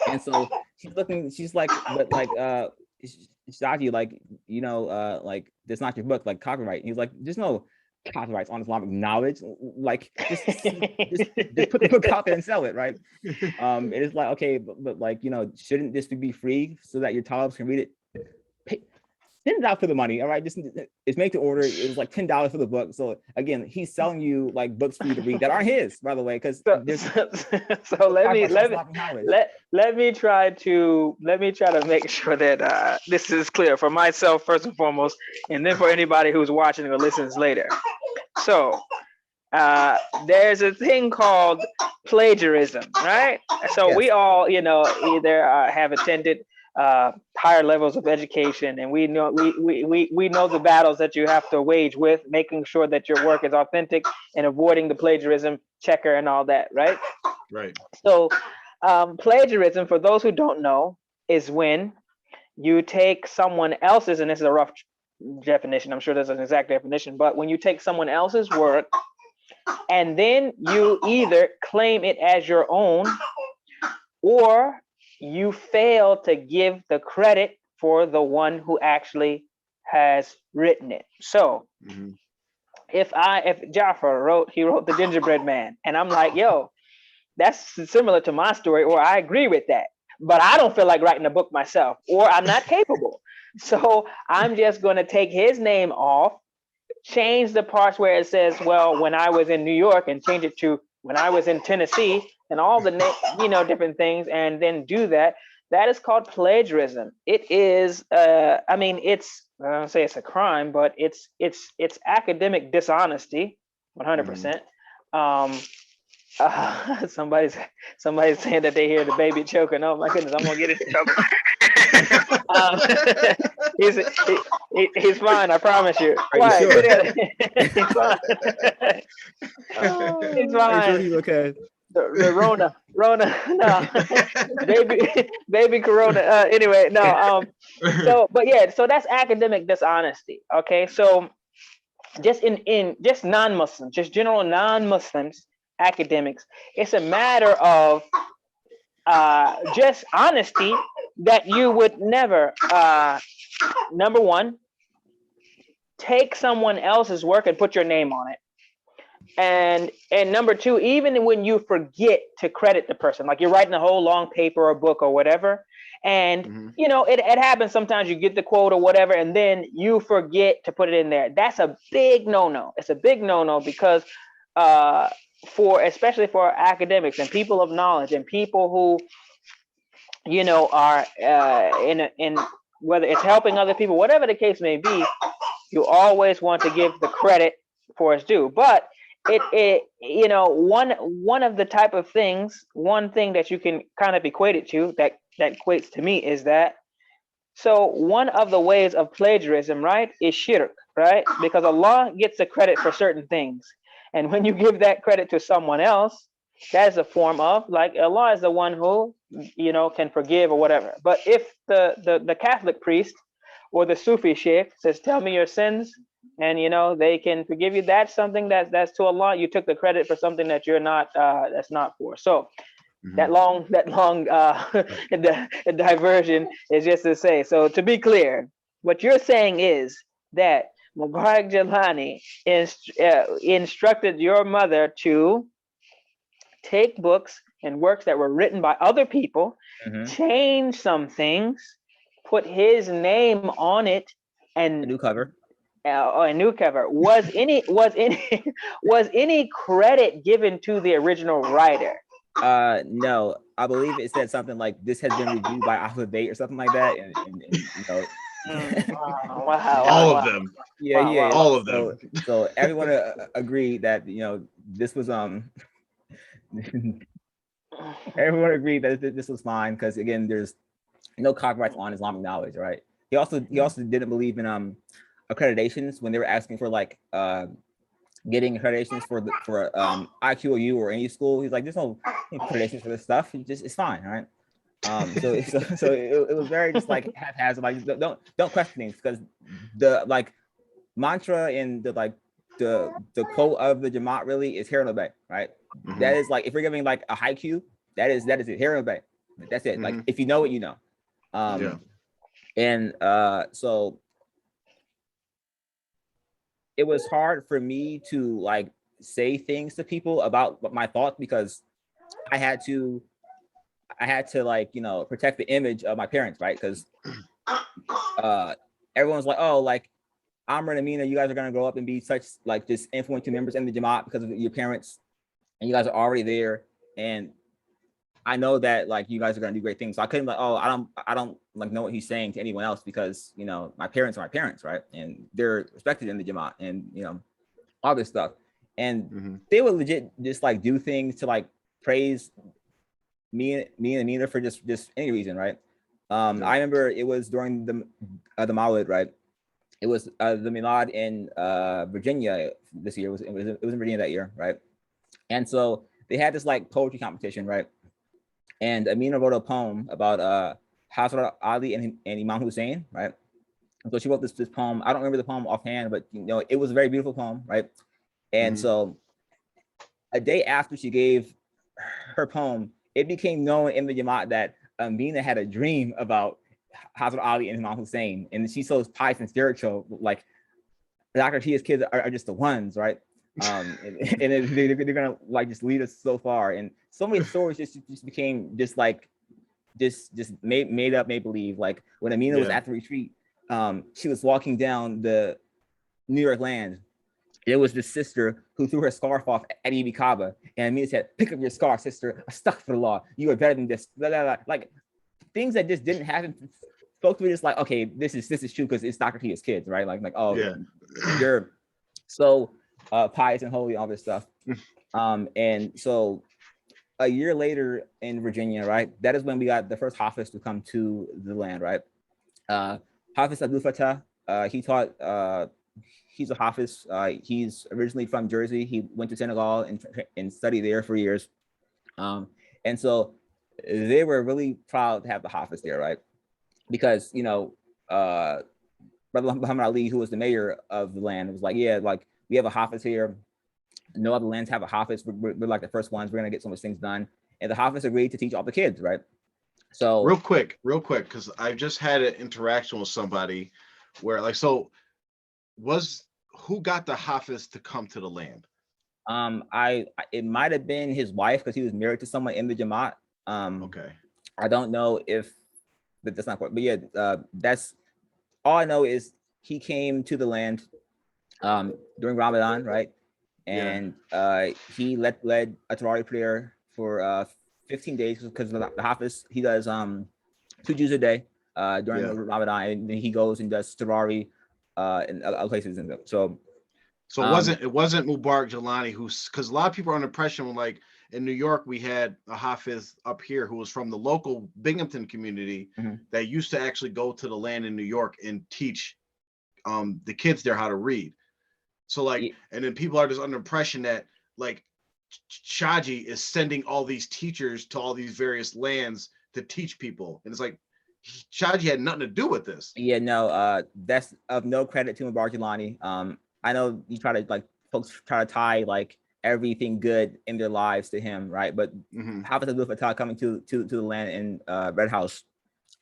Speaker 2: And so she's like, but like Shaji, like, you know, like that's not your book, like copyright. And he's like, there's no copyrights on Islamic knowledge. Like just put the book out there and sell it, right? It is like, okay, but like, you know, shouldn't this be free so that your talibs can read it? Send it out for the money, all right? Just make the order. It was like $10 for the book. So again, he's selling you like books for you to read that aren't his, by the way, because
Speaker 4: so let me try to make sure that this is clear for myself first and foremost, and then for anybody who's watching or listens later. So there's a thing called plagiarism, right? So yes. We all, you know, either have attended higher levels of education, and we know the battles that you have to wage with making sure that your work is authentic and avoiding the plagiarism checker and all that, right?
Speaker 1: Right.
Speaker 4: So plagiarism, for those who don't know, is when you take someone else's, and this is a rough definition, I'm sure there's an exact definition, but when you take someone else's work and then you either claim it as your own, or you fail to give the credit for the one who actually has written it. So if Jafar wrote The Gingerbread Man, and I'm like, yo, that's similar to my story, or I agree with that, but I don't feel like writing a book myself, or I'm not capable. So I'm just going to take his name off, change the parts where it says, well, when I was in New York, and change it to when I was in Tennessee, and all the different things, and then do that. That is called plagiarism. It is, I mean, it's, I don't say it's a crime, but it's academic dishonesty, 100%. Somebody's saying that they hear the baby choking. Oh my goodness, I'm gonna get in trouble. He's fine, I promise you.
Speaker 2: Are you sure?
Speaker 4: He's fine. He's fine.
Speaker 2: Are you sure he's okay?
Speaker 4: The Rona, no, baby Corona. Anyway, no. So that's academic dishonesty. Okay, so just in non-Muslims, just general non-Muslims, academics, it's a matter of just honesty that you would never, number one, take someone else's work and put your name on it. And number two, even when you forget to credit the person, like you're writing a whole long paper or book or whatever, and you know, it happens sometimes, you get the quote or whatever, and then you forget to put it in there. That's a big no-no. It's a big no-no because especially for academics and people of knowledge and people who, you know, are in whether it's helping other people, whatever the case may be, you always want to give the credit for its due. But it you know, one of the type of things, one thing that you can kind of equate it to, that equates to me, is that, so one of the ways of plagiarism, right, is shirk, right? Because Allah gets the credit for certain things, and when you give that credit to someone else, that is a form of, like, Allah is the one who, you know, can forgive or whatever. But if the Catholic priest or the Sufi sheikh says, tell me your sins, and you know, they can forgive you, that's something that's to Allah. You took the credit for something that you're not, that's not for. So that long diversion is just to say, so to be clear, what you're saying is that Mubarak Jalani instructed your mother to take books and works that were written by other people, change some things, put his name on it, and
Speaker 2: A new cover.
Speaker 4: A new cover. Was any credit given to the original writer?
Speaker 2: No, I believe it said something like, this has been reviewed by Alphabet or something like that, and you know.
Speaker 4: Wow,
Speaker 1: all of them.
Speaker 2: Yeah.
Speaker 1: All of them.
Speaker 2: So everyone agreed that, you know, this was everyone agreed that this was fine, because again, there's no copyrights on Islamic knowledge, right? He also didn't believe in accreditations when they were asking for, like, getting accreditations for IQOU or any school. He's like, there's no accreditations for this stuff. It's fine, right? So it was very just like haphazard. Like, don't question things, because the like mantra in the like the quote of the Jamaat really is Hear and Obey, right? That is, like, if you're giving like a haiku, that is it. Hear and Obey. That's it. Like, if you know it, you know. And so it was hard for me to like say things to people about my thoughts, because I had to like, you know, protect the image of my parents, right? Because everyone's like, oh, like, Amr and Amina, you guys are gonna grow up and be such like just influential members in the Jamaat because of your parents, and you guys are already there. And I know that like you guys are gonna do great things. So I couldn't like, oh, I don't like know what he's saying to anyone else, because, you know, my parents are my parents, right? And they're respected in the Jamaat, and, you know, all this stuff. And they would legit just like do things to like praise me and Amina for just any reason, right? I remember it was during the Mawlid, right? It was the Milad in Virginia this year. It was in Virginia that year, right? And so they had this like poetry competition, right? And Amina wrote a poem about Hazrat Ali and Imam Hussein, right? And so she wrote this poem. I don't remember the poem offhand, but, you know, it was a very beautiful poem, right? And so a day after she gave her poem, it became known in the Jamaat that Amina had a dream about Hazrat Ali and Imam Hussein, and she's so pious and spiritual, like Dr. Tia's kids are just the ones, right? And they're gonna like just lead us so far, and so many stories just became just like just made up, make believe. Like when Amina was at the retreat, she was walking down the New York land. There was this sister who threw her scarf off at Ibi Kaba, and Amina said, "Pick up your scarf, sister. Astaghfirullah. You are better than this." Blah, blah, blah. Like things that just didn't happen. Folks were just like, okay, this is true because it's Dr. Tia's kids, right? Like oh, you're so pious and holy, all this stuff. And so a year later in Virginia, right? That is when we got the first Hafiz to come to the land, right? Hafiz Abdul Fattah, he taught. He's a Hafiz. He's originally from Jersey. He went to Senegal and studied there for years. And so they were really proud to have the Hafiz there, right? Because, you know, Brother Muhammad Ali, who was the mayor of the land, was like, yeah, like we have a Hafiz here. No other lands have a Hafiz. We're like the first ones. We're gonna get so much things done. And the Hafiz agreed to teach all the kids, right? So
Speaker 1: real quick, because I just had an interaction with somebody where like, so who got the Hafiz to come to the land?
Speaker 2: It might have been his wife because he was married to someone in the Jamaat.
Speaker 1: Okay.
Speaker 2: I don't know if that's not important, but yeah, that's all I know is he came to the land during Ramadan, right? And he led a Tarawih prayer for 15 days because the Hafiz, he does 2 Juz a day during Ramadan, and then he goes and does Tarawih in other places. And so
Speaker 1: it wasn't Mubarak Jelani who's, because a lot of people are under pressure when, like, in New York, we had a Hafiz up here who was from the local Binghamton community that used to actually go to the land in New York and teach the kids there how to read. So like, and then people are just under impression that like Shaji is sending all these teachers to all these various lands to teach people. And it's like, Shaji had nothing to do with this.
Speaker 2: Yeah, no, that's of no credit to Mubarak Jelani. I know you try to, like, folks try to tie like everything good in their lives to him, right? But Hafiz Abdul Fattah coming to the land in Red House,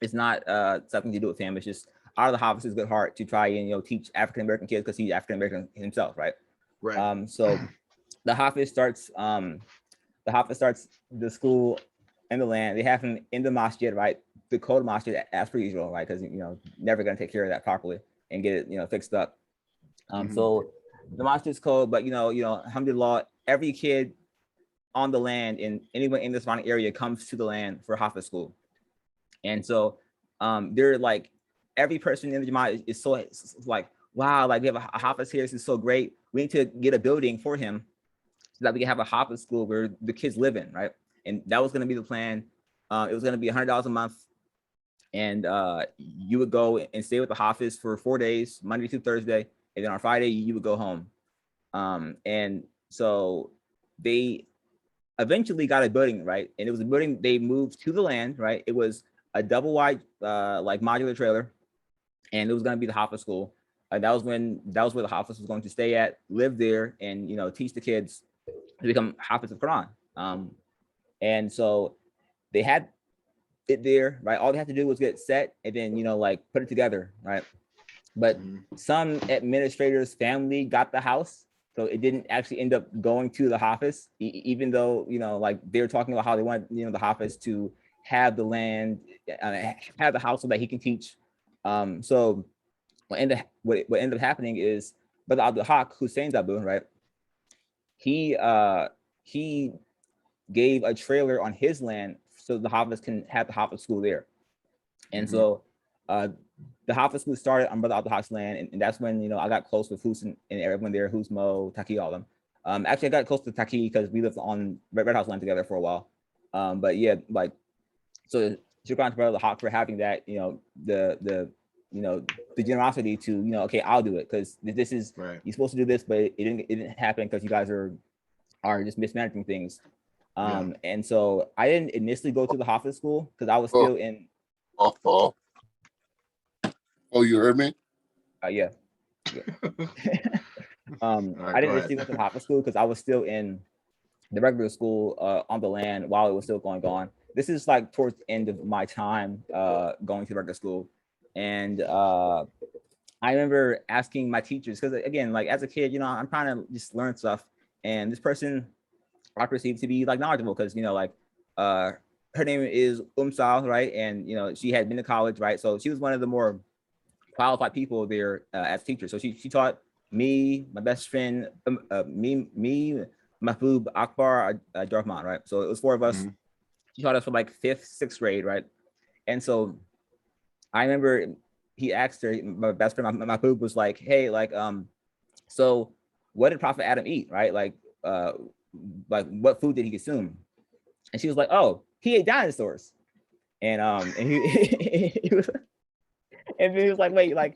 Speaker 2: it's not something to do with him. It's just out of the Hafiz's good heart to try and teach African American kids because he's African American himself, right?
Speaker 1: Right.
Speaker 2: So the Hafiz starts the school in the land. They have him in the masjid, right? The code masjid as per usual, right? Because never gonna take care of that properly and get it fixed up. So the masjid's code, but alhamdulillah, every kid on the land and anyone in the surrounding area comes to the land for Hafiz school. And so they're like, every person in the Jamaat is so like, wow, like we have a Hafiz here, this is so great. We need to get a building for him so that we can have a Hafiz school where the kids live in, right? And that was going to be the plan. It was going to be $100 a month. And you would go and stay with the Hafiz for 4 days, Monday through Thursday. And then on Friday, you would go home. And so they eventually got a building, right? And it was a building they moved to the land, right? It was a double wide, like modular trailer. And it was going to be the Hafiz school. That was where the Hafiz was going to stay at, live there, and teach the kids to become Hafiz of Quran. And so they had it there, right? All they had to do was get set and then like put it together, right? But some administrators' family got the house, so it didn't actually end up going to the Hafiz, even though like they were talking about how they want the Hafiz to have the land, have the house so that he can teach. So what ended up happening is Brother Abdul Haq Hussein Zabu, right? He gave a trailer on his land so the Hafiz can have the Hafiz school there. And so the Hafiz school started on Brother Abdul Haq's land, and that's when I got close with Hus and everyone there, Husmo, Taki, all of them. Actually, I got close to Taki because we lived on Red House land together for a while. But yeah, like, so shukran to Brother Haq for having that, the generosity to okay, I'll do it because this is
Speaker 1: right.
Speaker 2: You're supposed to do this, but it didn't happen because you guys are just mismanaging things. And so I didn't initially go to the Hafiz school because I was still in.
Speaker 5: Oh, you heard me?
Speaker 2: Yeah.
Speaker 1: Right,
Speaker 2: I didn't initially go to the Hafiz school because I was still in the regular school on the land while it was still going on. This is like towards the end of my time going to regular school. And I remember asking my teachers, because again, like as a kid, I'm trying to just learn stuff. And this person I perceived to be like knowledgeable because, like her name is Sal, right? And, she had been to college, right? So she was one of the more qualified people there as teacher. So she taught me, my best friend, me, Mahbub, Akbar, Darfman, right? So it was 4 of us. She taught us from like 5th, 6th grade, right? And so I remember he asked her, my best friend, Mahbub, was like, hey, like, so what did Prophet Adam eat, right? Like what food did he consume? And she was like, oh, he ate dinosaurs. And he was, and then he was like, wait, like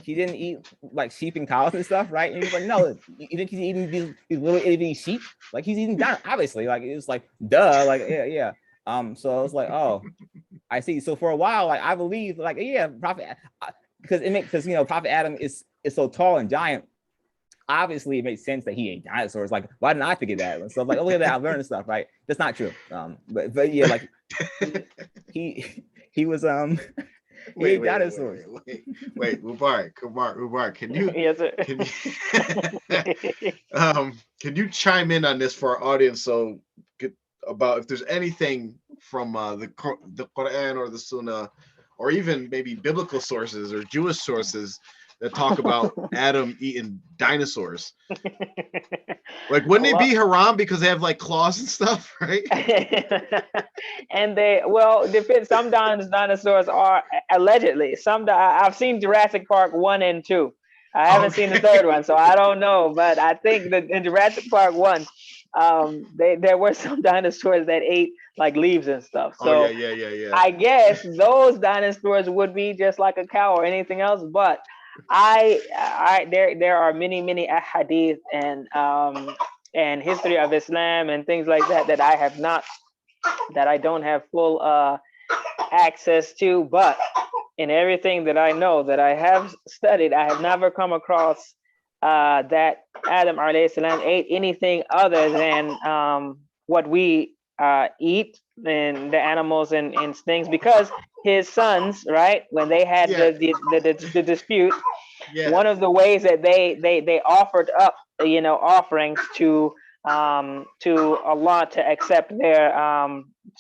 Speaker 2: he didn't eat like sheep and cows and stuff, right? And he was like, no, you think he's eating these little itty sheep? Like he's eating dinosaurs, obviously. Like it was like, duh, like yeah. So I was like, oh, I see. So for a while, like I believe, like Prophet, because Prophet Adam is so tall and giant. Obviously, it makes sense that he ate dinosaurs. Like, why didn't I figure that? And so like, oh, look at that, I'm learning stuff, right? That's not true. But yeah, like he was He ate dinosaurs.
Speaker 1: Wait, Mubarak, can you
Speaker 4: Yes, sir.
Speaker 1: can you chime in on this for our audience about if there's anything from the Quran or the Sunnah or even maybe biblical sources or Jewish sources that talk about Adam eating dinosaurs? Like, wouldn't they be haram because they have like claws and stuff, right?
Speaker 4: And depends. Some dinosaurs are allegedly. I've seen Jurassic Park 1 and 2. I haven't seen the third one, so I don't know. But I think that in Jurassic Park 1, there were some dinosaurs that ate like leaves and stuff. So
Speaker 1: yeah.
Speaker 4: I guess those dinosaurs would be just like a cow or anything else. But there are many ahadith and history of Islam and things like that that I don't have full access to. But in everything that I know that I have studied, I have never come across that Adam alayhi salam ate anything other than what we eat and the animals and things, because his sons, right, when they had the dispute, one of the ways that they offered up offerings to Allah to accept their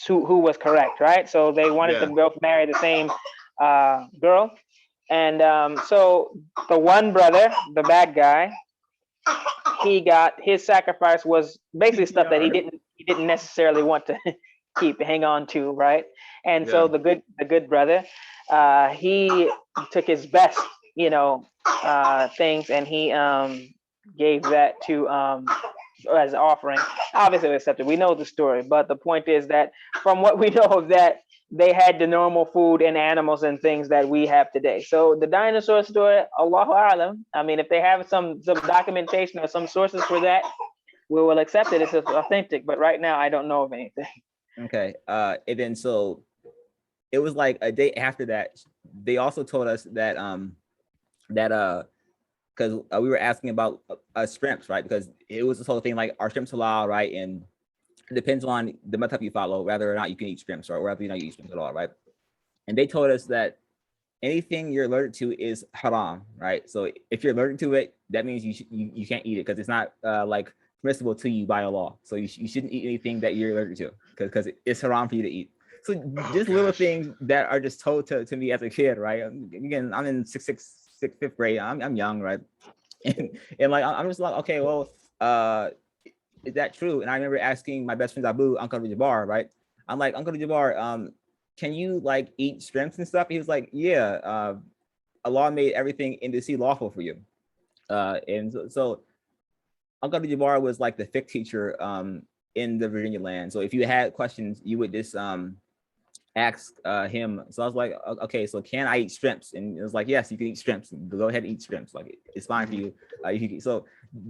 Speaker 4: who was correct, right? So they wanted to both marry the same girl, and so the one brother, the bad guy, he got his sacrifice was basically stuff that he didn't necessarily want to hang on to, right? And so the good brother, he took his best things, and he gave that to as offering. Obviously accepted. We know the story, but the point is that from what we know of that, they had the normal food and animals and things that we have today. So the dinosaur story, Allahu A'lam. I mean, if they have some documentation or some sources for that, we will accept it if it's authentic. But right now, I don't know of anything.
Speaker 2: Okay. And then so it was like a day after that, they also told us that because we were asking about shrimps, right? Because it was this whole thing like, are shrimps halal, right? And it depends on the method you follow, whether or not you can eat shrimps or whether you eat shrimps at all, right? And they told us that anything you're allergic to is haram, right? So if you're allergic to it, that means you can't eat it because it's not like permissible to you by a law. So you shouldn't eat anything that you're allergic to because it's haram for you to eat. So just little things that are just told to me as a kid, right? Again, I'm in fifth grade. I'm young, right? And like I'm just like, okay, well, is that true? And I remember asking my best friend Abu, Uncle Jabbar, right? I'm like, Uncle Jabbar, can you like eat shrimps and stuff? He was like, yeah, Allah made everything in the sea lawful for you. And so Uncle Jabbar was like the fiqh teacher in the Virginia land. So if you had questions, you would just ask him. So I was like, okay, so can I eat shrimps? And it was like, yes, you can eat shrimps. Go ahead and eat shrimps. Like it's fine for you. So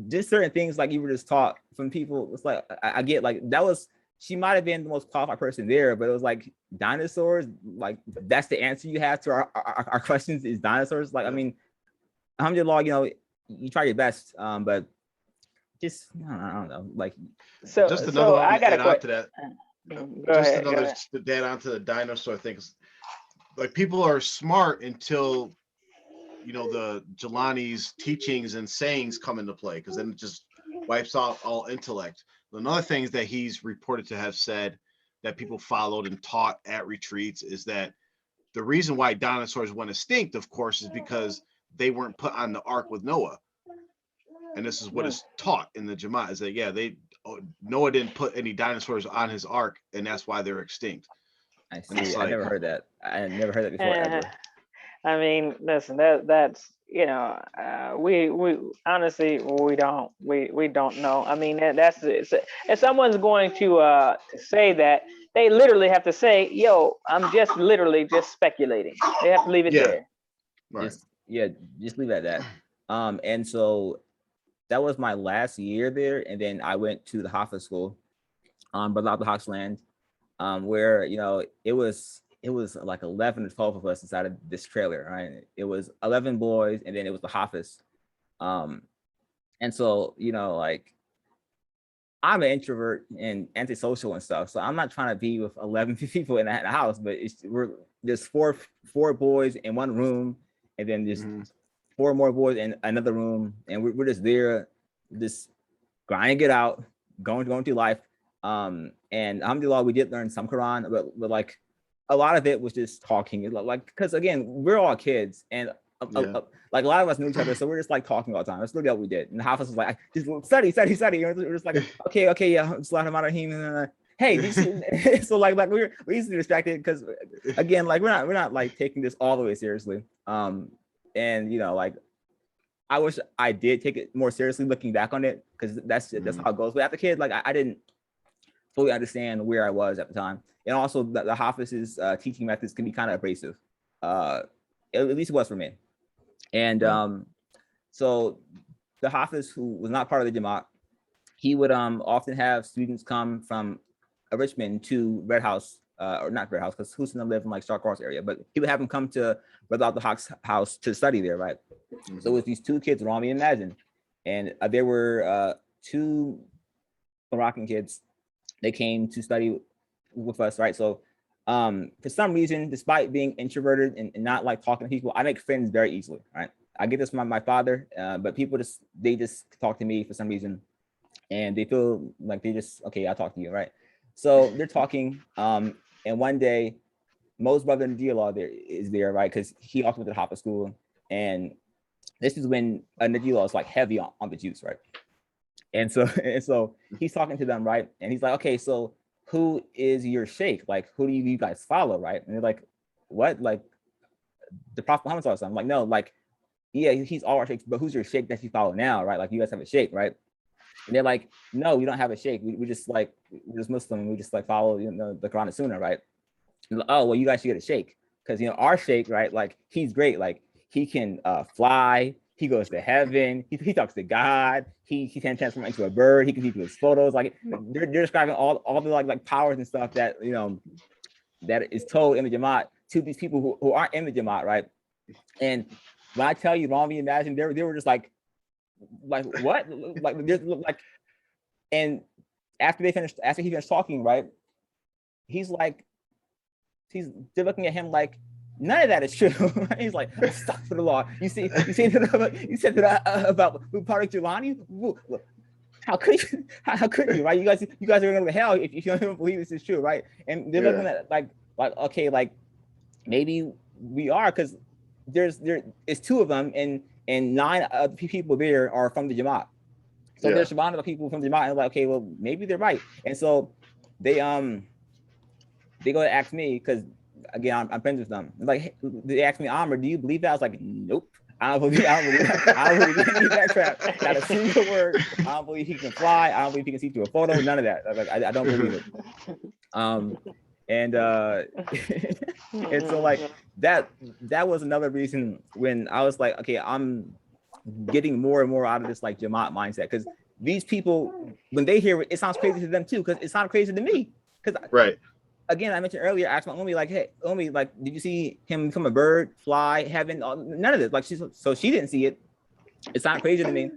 Speaker 2: just certain things like you were just taught from people. It's like I get like that was. She might have been the most qualified person there, but it was like dinosaurs. Like that's the answer you have to our questions is dinosaurs. Like I mean, alhamdulillah, you try your best, but just I don't know. Like
Speaker 1: just another one
Speaker 4: I got
Speaker 1: to add on to that.
Speaker 4: Go ahead.
Speaker 1: To add on to the dinosaur thing. Like people are smart until the Jelani's teachings and sayings come into play, because then it just wipes out all intellect. Another thing that he's reported to have said that people followed and taught at retreats is that the reason why dinosaurs went extinct, of course, is because they weren't put on the ark with Noah. And this is what is taught in the Jama'at, is that Noah didn't put any dinosaurs on his ark, and that's why they're extinct.
Speaker 2: I see. I never heard that. I had never heard that before ever.
Speaker 4: I mean, listen, that's we honestly we don't know. I mean, if someone's going to say that, they literally have to say, "Yo, I'm just literally just speculating." They have to leave it there.
Speaker 1: Right.
Speaker 2: Just leave it at that. And so that was my last year there, and then I went to the Hafiz school, but not the Hawks land, where it was like 11 or 12 of us inside of this trailer, right? It was 11 boys, and then it was the Hafiz. And so, like, I'm an introvert and antisocial and stuff, so I'm not trying to be with 11 people in that house, but there's four boys in one room, and then there's four more boys in another room, and we're just there, just grinding it out, going through life. And alhamdulillah, we did learn some Quran, but like a lot of it was just talking, like, because again, we're all kids, and like a lot of us knew each other, so we're just like talking all the time. That's literally what we did. And half of us was like, just study. We're just like, okay, yeah, hey, so like we're easily distracted because again, like we're not like taking this all the way seriously. And you know, like I wish I did take it more seriously looking back on it, because that's how it goes. But as a kid, like I didn't fully understand where I was at the time. And also the Hafiz's teaching methods can be kind of abrasive. At least it was for me. And so the Hafiz, who was not part of the Jamaat, he would often have students come from Richmond to Red House, or not Red House, because Houston lived in like Star Cross area, but he would have them come to Brother Abdul Haq's house to study there, right? So it was these two kids, Rami and Majin, and there were two Moroccan kids. They came to study with us, right? So for some reason, despite being introverted and not like talking to people, I make friends very easily, right? I get this from my father, but people they just talk to me for some reason, and they feel like okay, I'll talk to you, right? So they're talking, and one day, Mo's brother Najee there is there, right? Because he also went to the Hafiz school, and this is when Najee is like heavy on the juice, right? And so he's talking to them, right? And he's like, okay, so who is your sheikh? Like, who do you guys follow, right? And they're like, what? Like the Prophet Muhammad sallallahu alaihi wasallam. I'm like, no, like, yeah, he's all our sheikhs, but who's your sheikh that you follow now, right? Like, you guys have a sheikh, right? And they're like, no, we don't have a sheikh. We just like, we're just Muslim. We just like follow, you know, the Quran and Sunnah, right? And like, oh, well, you guys should get a sheikh, because, you know, our sheikh, right? Like, he's great. Like, he can fly. He goes to heaven. He talks to God. He can transform into a bird. He can see through his photos. Like they're describing all the like powers and stuff that, you know, that is told in the Jamaat to these people who aren't in the Jamaat, right? And when I tell you, Rami, imagine they were just like what? Like, and after he finished talking, right? They're looking at him like, none of that is true. He's like, stop for the law. You said that about Mubarak Jelani. How could you, right? You guys are going to hell if you don't believe this is true, right? And they're looking at like okay, like maybe we are, because it's two of them, and 9 of the people there are from the Jamaat. So there's a lot of people from the Jamaat, and like, okay, well maybe they're right. And so they go to ask me, because again, I'm friends with them. Like, they asked me, Amr, do you believe that? I was like, nope. I don't believe that. I don't believe any of that crap. Not a single word. I don't believe he can fly. I don't believe he can see through a photo. None of that. I don't believe it. And so like that was another reason when I was like, okay, I'm getting more and more out of this like Jamaat mindset, because these people, when they hear it, it sounds crazy to them too, because it sounds crazy to me. Because again, I mentioned earlier, I asked my Umi, like, hey, Umi, like, did you see him become a bird, fly, heaven? None of this. Like, so she didn't see it. It's not crazy to me.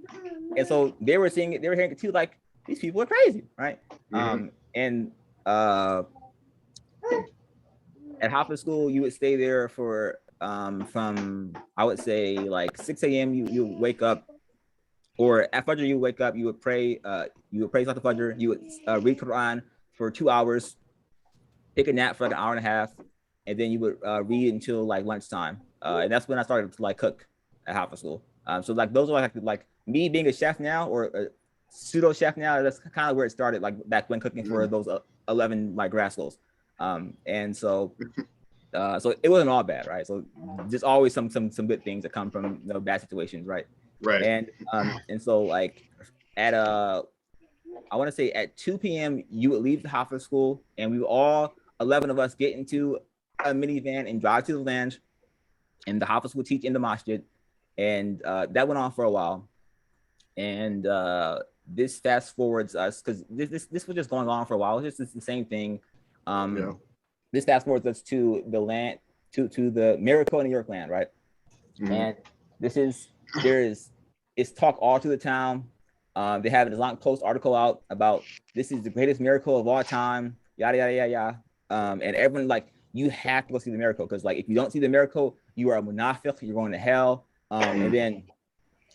Speaker 2: And so they were seeing it, they were hearing it too, like, these people are crazy, right? And at Hafiz school, you would stay there for, from, I would say, like 6 a.m., you wake up, or at Fajr, you wake up, you would pray Salat al-Fajr, you would read Quran for 2 hours, take a nap for like an hour and a half, and then you would read until like lunchtime. And that's when I started to like cook at Hafiz school. So like those are like me being a chef now, or a pseudo chef now. That's kind of where it started, like back when cooking for those 11 like rascals. And so it wasn't all bad, right? So there's always some good things that come from, you know, bad situations, right?
Speaker 1: Right.
Speaker 2: And so like at I want to say at 2 p.m. you would leave the Hafiz school, and we would all 11 of us get into a minivan and drive to the lounge, and the Hafiz would teach in the masjid, and that went on for a while. And this fast forwards us, because this was just going on for a while. It's just the same thing. This fast forwards us to the land, to the miracle in New York land, right? And it's talk all through the town. They have an Islamic Post article out about this is the greatest miracle of all time, yada yada yada yada. And everyone, like, you have to go see the miracle, because like if you don't see the miracle, you are a munafiq, you're going to hell. And then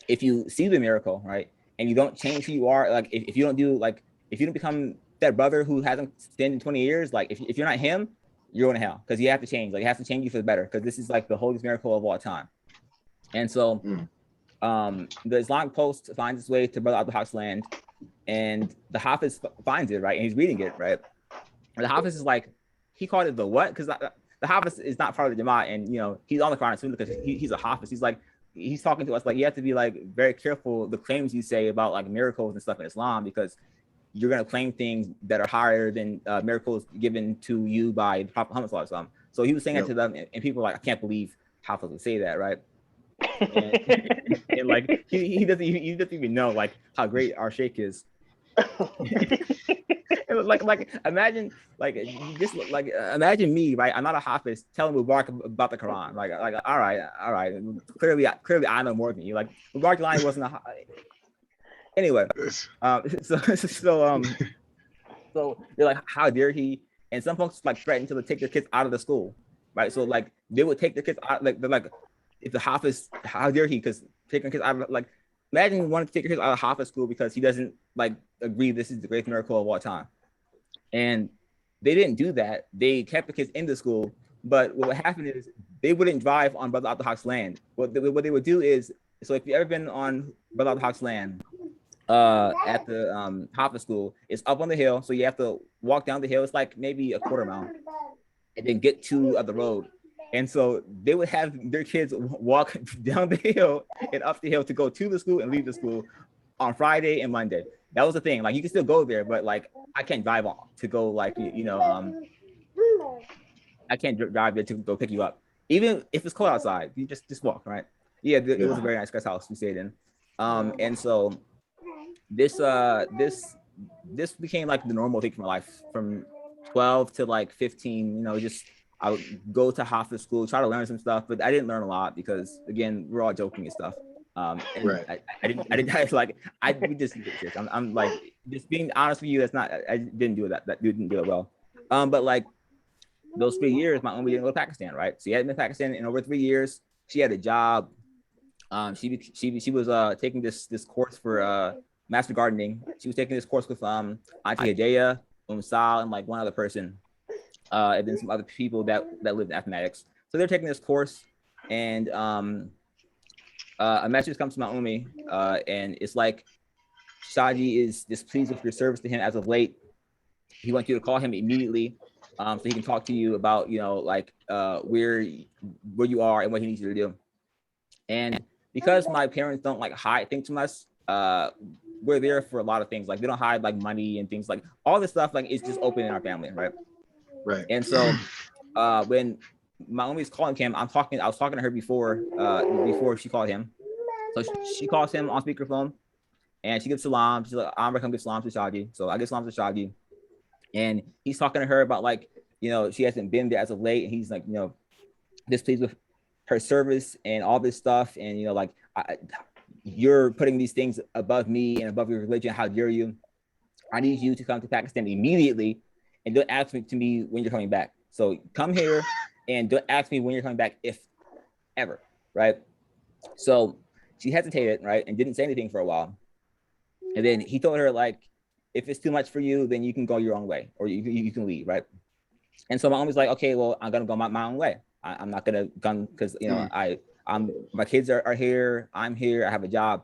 Speaker 2: if you see the miracle, right, and you don't change who you are, like if you don't do like if you don't become that brother who hasn't sinned in 20 years, like if you're not him, you're going to hell, because you have to change. Like it has to change you for the better, because this is like the holiest miracle of all time. And so the Islamic Post finds its way to Brother Abdul Haq's land, and the Hafiz finds it, right, and he's reading it, right, and the Hafiz is like, he called it the what, because the Hafiz is not part of the Jamaat, and you know he's on the Quran soon because he's a Hafiz. He's like, he's talking to us like, you have to be like very careful the claims you say about like miracles and stuff in Islam, because you're going to claim things that are higher than miracles given to you by the Prophet Muhammad Sallallahu Alaihi Wasallam. So he was saying that to them, and people were like, I can't believe Hafiz would say that, right? And like he doesn't even know like how great our sheikh is. like imagine imagine me, right? I'm not a Hafiz telling Mubarak about the Quran. Like all right. Clearly I know more than you. Like Mubarak line wasn't a anyway. So they're like, how dare he? And some folks like threatened to take their kids out of the school, right? So like they would take their kids out, like they're like, if the Hafiz, how dare he? Because taking kids out of, like, imagine wanting to take your kids out of Hafiz school because he doesn't like agree this is the greatest miracle of all time. And they didn't do that. They kept the kids in the school. But what would happen is they wouldn't drive on Brother Abdul Haq's land. What they would do is, so if you've ever been on Brother Abdul Haq's land at the Hafiz school, it's up on the hill. So you have to walk down the hill. It's like maybe a quarter mile, and then get to the road. And so they would have their kids walk down the hill and up the hill to go to the school and leave the school on Friday and Monday. That was the thing. Like you can still go there, but like I can't drive on to go like I can't drive there to go pick you up, even if it's cold outside. You just walk, right? Yeah, it was a very nice guest house we stayed in. And so this became like the normal thing for my life from 12 to like 15. Just I would go to Hafiz school, try to learn some stuff, but I didn't learn a lot because, again, we're all joking and stuff. And right. We just did this. I'm like, just being honest with you, I didn't do that. That didn't do it well. But like those 3 years, my mom didn't go to Pakistan, right? So she hadn't been to Pakistan in over 3 years. She had a job. She was taking this course for master gardening. She was taking this course with Auntie Hajaya, Sal, and like one other person. And then some other people that lived in mathematics. So they're taking this course, and a message comes to my Umi, and it's like, Shaji is displeased with your service to him as of late. He wants you to call him immediately, so he can talk to you about, where you are and what he needs you to do. And because my parents don't like hide things from us, we're there for a lot of things. Like they don't hide like money and things, like all this stuff, like it's just open in our family, right?
Speaker 1: Right.
Speaker 2: And so when my ummy's calling him, I was talking to her before she called him. So she calls him on speakerphone, and she gives salam. She's like, I'm gonna come give salam to Shaji. So I give salam to Shaji, and he's talking to her about like, she hasn't been there as of late, and he's like, displeased with her service and all this stuff, and like you're putting these things above me and above your religion. How dare you? I need you to come to Pakistan immediately. And don't ask me when you're coming back. So come here and don't ask me when you're coming back, if ever, right? So she hesitated, right, and didn't say anything for a while. And then he told her, like, if it's too much for you, then you can go your own way, or you can leave, right? And so my mom was like, okay, well, I'm gonna go my own way. I'm not gonna come because my kids are here, I'm here, I have a job.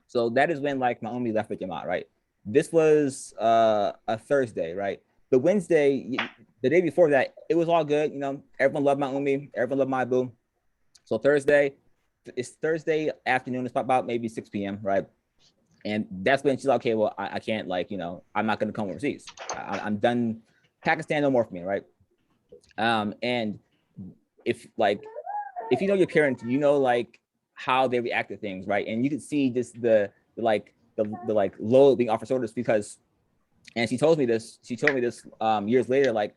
Speaker 2: So that is when like my Ummi left with Jamaat, right? This was a Thursday, right? The Wednesday, the day before that, it was all good. Everyone loved my Ummi, everyone loved my boo. So it's Thursday afternoon. It's about maybe 6 p.m., right? And that's when she's like, okay, well, I can't, like, I'm not going to come overseas. I'm done. Pakistan, no more for me, right? And if you know your parents, like how they react to things, right? And you can see just the load being offered orders because. And she told me this years later, like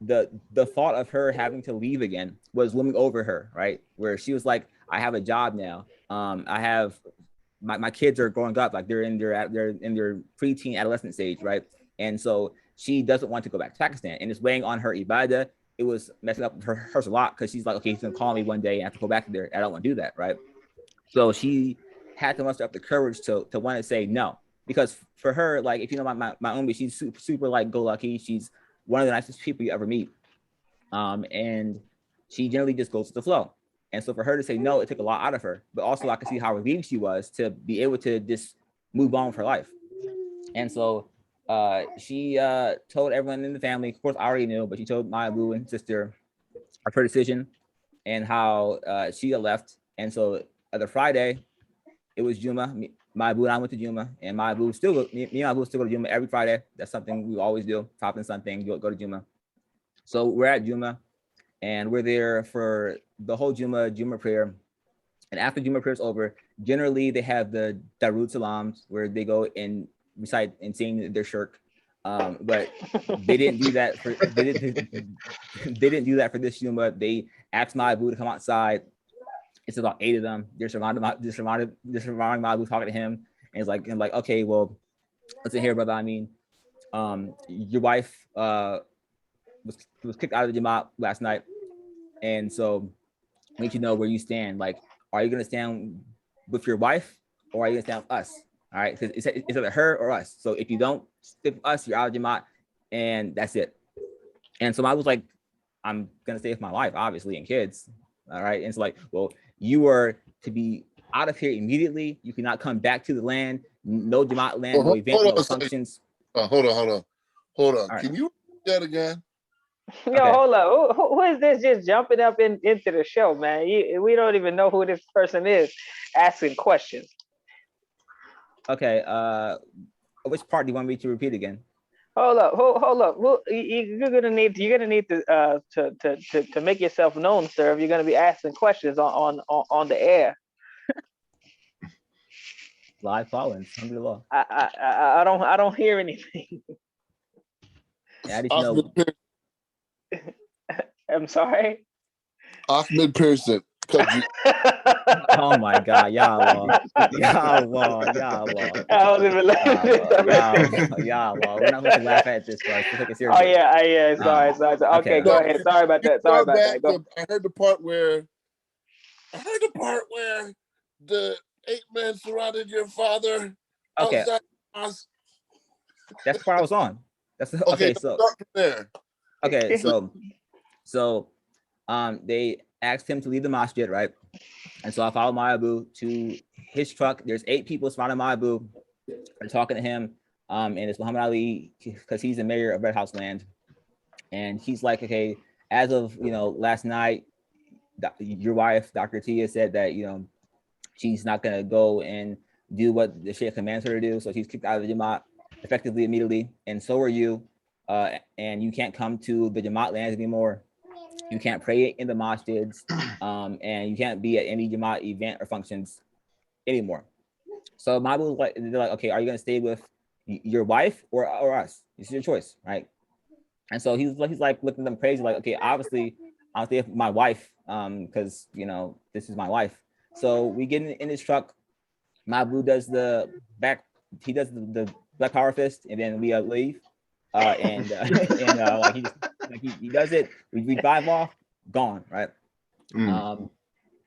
Speaker 2: the thought of her having to leave again was looming over her, right? Where she was like, I have a job now. I have my kids are growing up, like they're in their preteen adolescent stage, right? And so she doesn't want to go back to Pakistan, and it's weighing on her ibadah, it was messing up her a lot because she's like, okay, he's gonna call me one day and I have to go back there. I don't want to do that, right? So she had to muster up the courage to want to say no, because for her, like, if you know my Umi, she's super like go lucky. She's one of the nicest people you ever meet, and she generally just goes with the flow. And so for her to say no, it took a lot out of her. But also I could see how relieved she was to be able to just move on with her life. And so she told everyone in the family. Of course, I already knew, but she told my Abu and sister of her decision and how she had left. And so the Friday, it was Juma. My Abu and I went to Juma, and my Abu still me and my Abu still go to Juma every Friday. That's something we always do. Top in something, go to Juma. So we're at Juma, and we're there for the whole Juma prayer. And after Juma prayer is over, generally they have the Darud Salams where they go and recite and sing their shirk. But they didn't do that for they didn't do that for this Juma. They asked my Abu to come outside. It's about 8 of them. They're surrounding my Abu, talking to him, and it's like, okay, well, listen here, brother. I mean, your wife was kicked out of the Jamaat last night, and so I need you to know where you stand. Like, are you gonna stand with your wife, or are you gonna stand with us? All right, because it's either her or us. So if you don't stick with us, you're out of Jamaat, and that's it. And so I was like, I'm gonna stay with my wife, obviously, and kids. All right, and it's like, well, you are to be out of here immediately. You cannot come back to the land. No Jamaat land, no event, no functions.
Speaker 5: Hold on.
Speaker 2: Right.
Speaker 5: Can you repeat that again?
Speaker 4: Yo, okay. Hold up. Who is this just jumping up into the show, man? We don't even know who this person is asking questions.
Speaker 2: Okay. Which part do you want me to repeat again?
Speaker 4: Hold up. You're gonna need to make yourself known, sir. If you're gonna be asking questions on the air.
Speaker 2: Live call-ins. Alhamdulillah.
Speaker 4: I don't hear anything.
Speaker 2: Yeah, I need to know.
Speaker 4: I'm sorry.
Speaker 5: Ahmed Pearson.
Speaker 2: Oh my God, Ya Allah. We're not supposed to laugh at this, bro. Take it seriously.
Speaker 4: Oh yeah. Sorry. Okay, go ahead. Sorry about that.
Speaker 5: I heard the part where the 8 men surrounded your father.
Speaker 2: Okay. That's the part I was on. Okay. So
Speaker 5: there.
Speaker 2: Okay, so they asked him to leave the masjid, right? And so I followed my Abu to his truck. There's 8 people surrounding my Abu. They're talking to him. And it's Muhammad Ali, because he's the mayor of Red House Land. And he's like, okay, as of last night, your wife, Dr. Tia, said that she's not gonna go and do what the Sheikh commands her to do. So she's kicked out of the Jamaat effectively immediately. And so are you. And you can't come to the Jamaat lands anymore. You can't pray in the masjids, and you can't be at any Jamaat event or functions anymore. So my Abu was like, they're like, okay, are you gonna stay with your wife or us? It's your choice, right? And so he's like looking at them crazy, like, okay, obviously I'll stay with my wife, because this is my wife. So we get in his truck. My Abu does the black power fist, and then we leave. And he does it. We drive off, gone, right?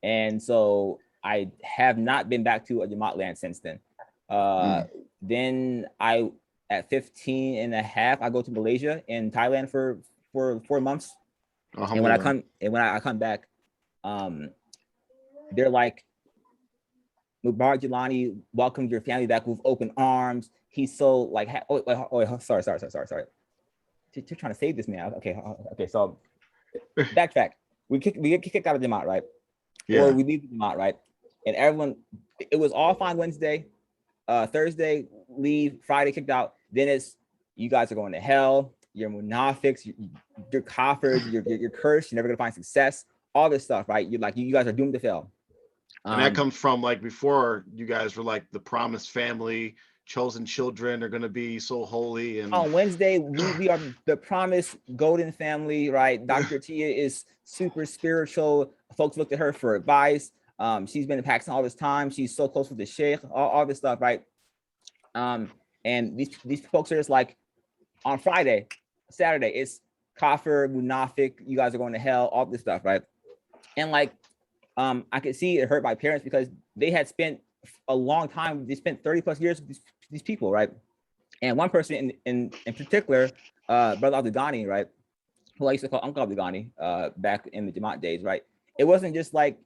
Speaker 2: And so I have not been back to a Jamaat land since then. Then at 15 and a half, I go to Malaysia and Thailand for 4 months. And when I come back, they're like, Mubarak Jilani welcomed your family back with open arms. He's so like, sorry. You're trying to save this man. Okay. So backtrack. We get kicked out of Jamaat, right? Yeah. Or we leave Jamaat, right? And everyone, it was all fine Wednesday, Thursday leave, Friday kicked out. Then it's, you guys are going to hell. You're Honorifics. You're kafirs. You're cursed. You're never gonna find success. All this stuff, right? You guys are doomed to fail.
Speaker 1: And that comes from like before you guys were like the promised family, chosen children are going to be so holy. And
Speaker 2: on Wednesday, we are the promised golden family, right? Dr. Tia is super spiritual. Folks looked at her for advice. She's been in Pakistan all this time. She's so close with the Sheikh, all this stuff, right? And these folks are just like, on Friday, Saturday, it's kafir, munafik, you guys are going to hell, all this stuff, right? And like, I could see it hurt my parents because they had spent a long time, they spent 30 plus years with these people, right? And one person in particular, Brother Abdul right, who I used to call Uncle Abdul back in the Jamaat days, right? It wasn't just like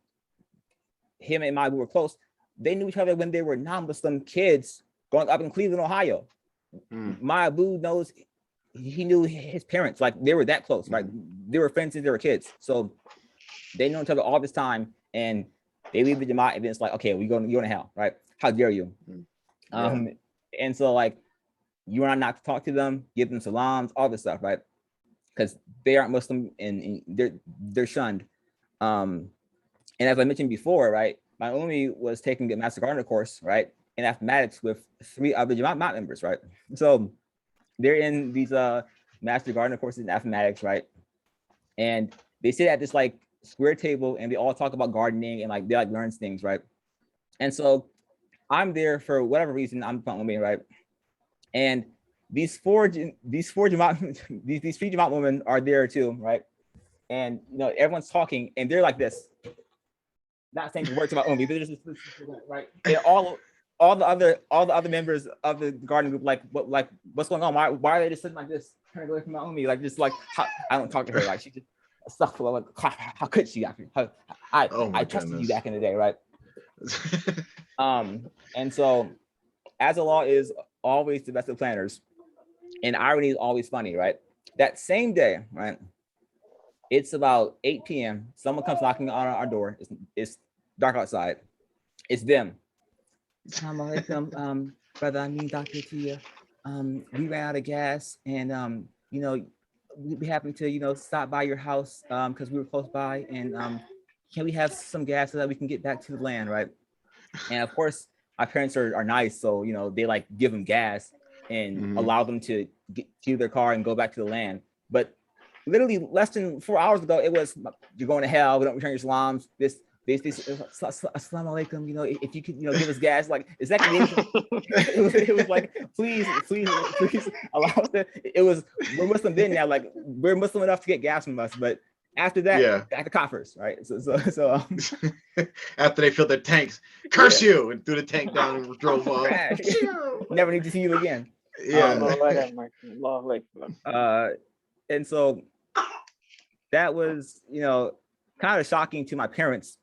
Speaker 2: him and we were close. They knew each other when they were non-Muslim kids growing up in Cleveland, Ohio. My Abu knows, he knew his parents, like they were that close, right? They were friends since they were kids. So they know each other all this time, and they leave the Jamaat, and then it's like, okay, you're going to hell, right? How dare you? And so like, you are not to talk to them, give them salams, all this stuff, right? Because they aren't Muslim and they're shunned. And as I mentioned before, right, my Umi was taking the Master Gardener course, right, in mathematics with 3 other Jamaat members, right? So they're in these Master Gardener courses in mathematics, right? And they sit at this like square table and they all talk about gardening and like they like learn things, right? And so I'm there for whatever reason, I'm from Umi, right? And these 3 Jamaat, these 3 Jamaat women are there too, right? And you know, everyone's talking and they're like this, not saying the words about Umi, they're just right. And all the other members of the garden group, what's going on? Why are they just sitting like this, trying to go away from my Umi? Like just like I don't talk to her, like she just stuff. Like how could she? I trusted you back in the day, right? And so as a law is always the best of planners, and irony is always funny, right? That same day, right? It's about 8 p.m. Someone comes knocking on our door. It's dark outside. It's them. Assalamu alaikum, brother. I mean, Dr. Tia. We ran out of gas, and you know, we happened to, you know, stop by your house because we were close by, and can we have some gas so that we can get back to the land, right? And of course, my parents are nice, so you know they like give them gas and allow them to get to their car and go back to the land. But literally less than 4 hours ago, it was, you're going to hell. We don't return your salams. This assalamu alaikum. You know, if you could, you know, give us gas. Like, is that it was like, please allow us to. It was, we're Muslim then now. Like, we're Muslim enough to get gas from us, but after that, back to coffers, right? So
Speaker 1: after they filled their tanks, curse you, and threw the tank down and drove off.
Speaker 2: Never need to see you again. And so that was, you know, kind of shocking to my parents.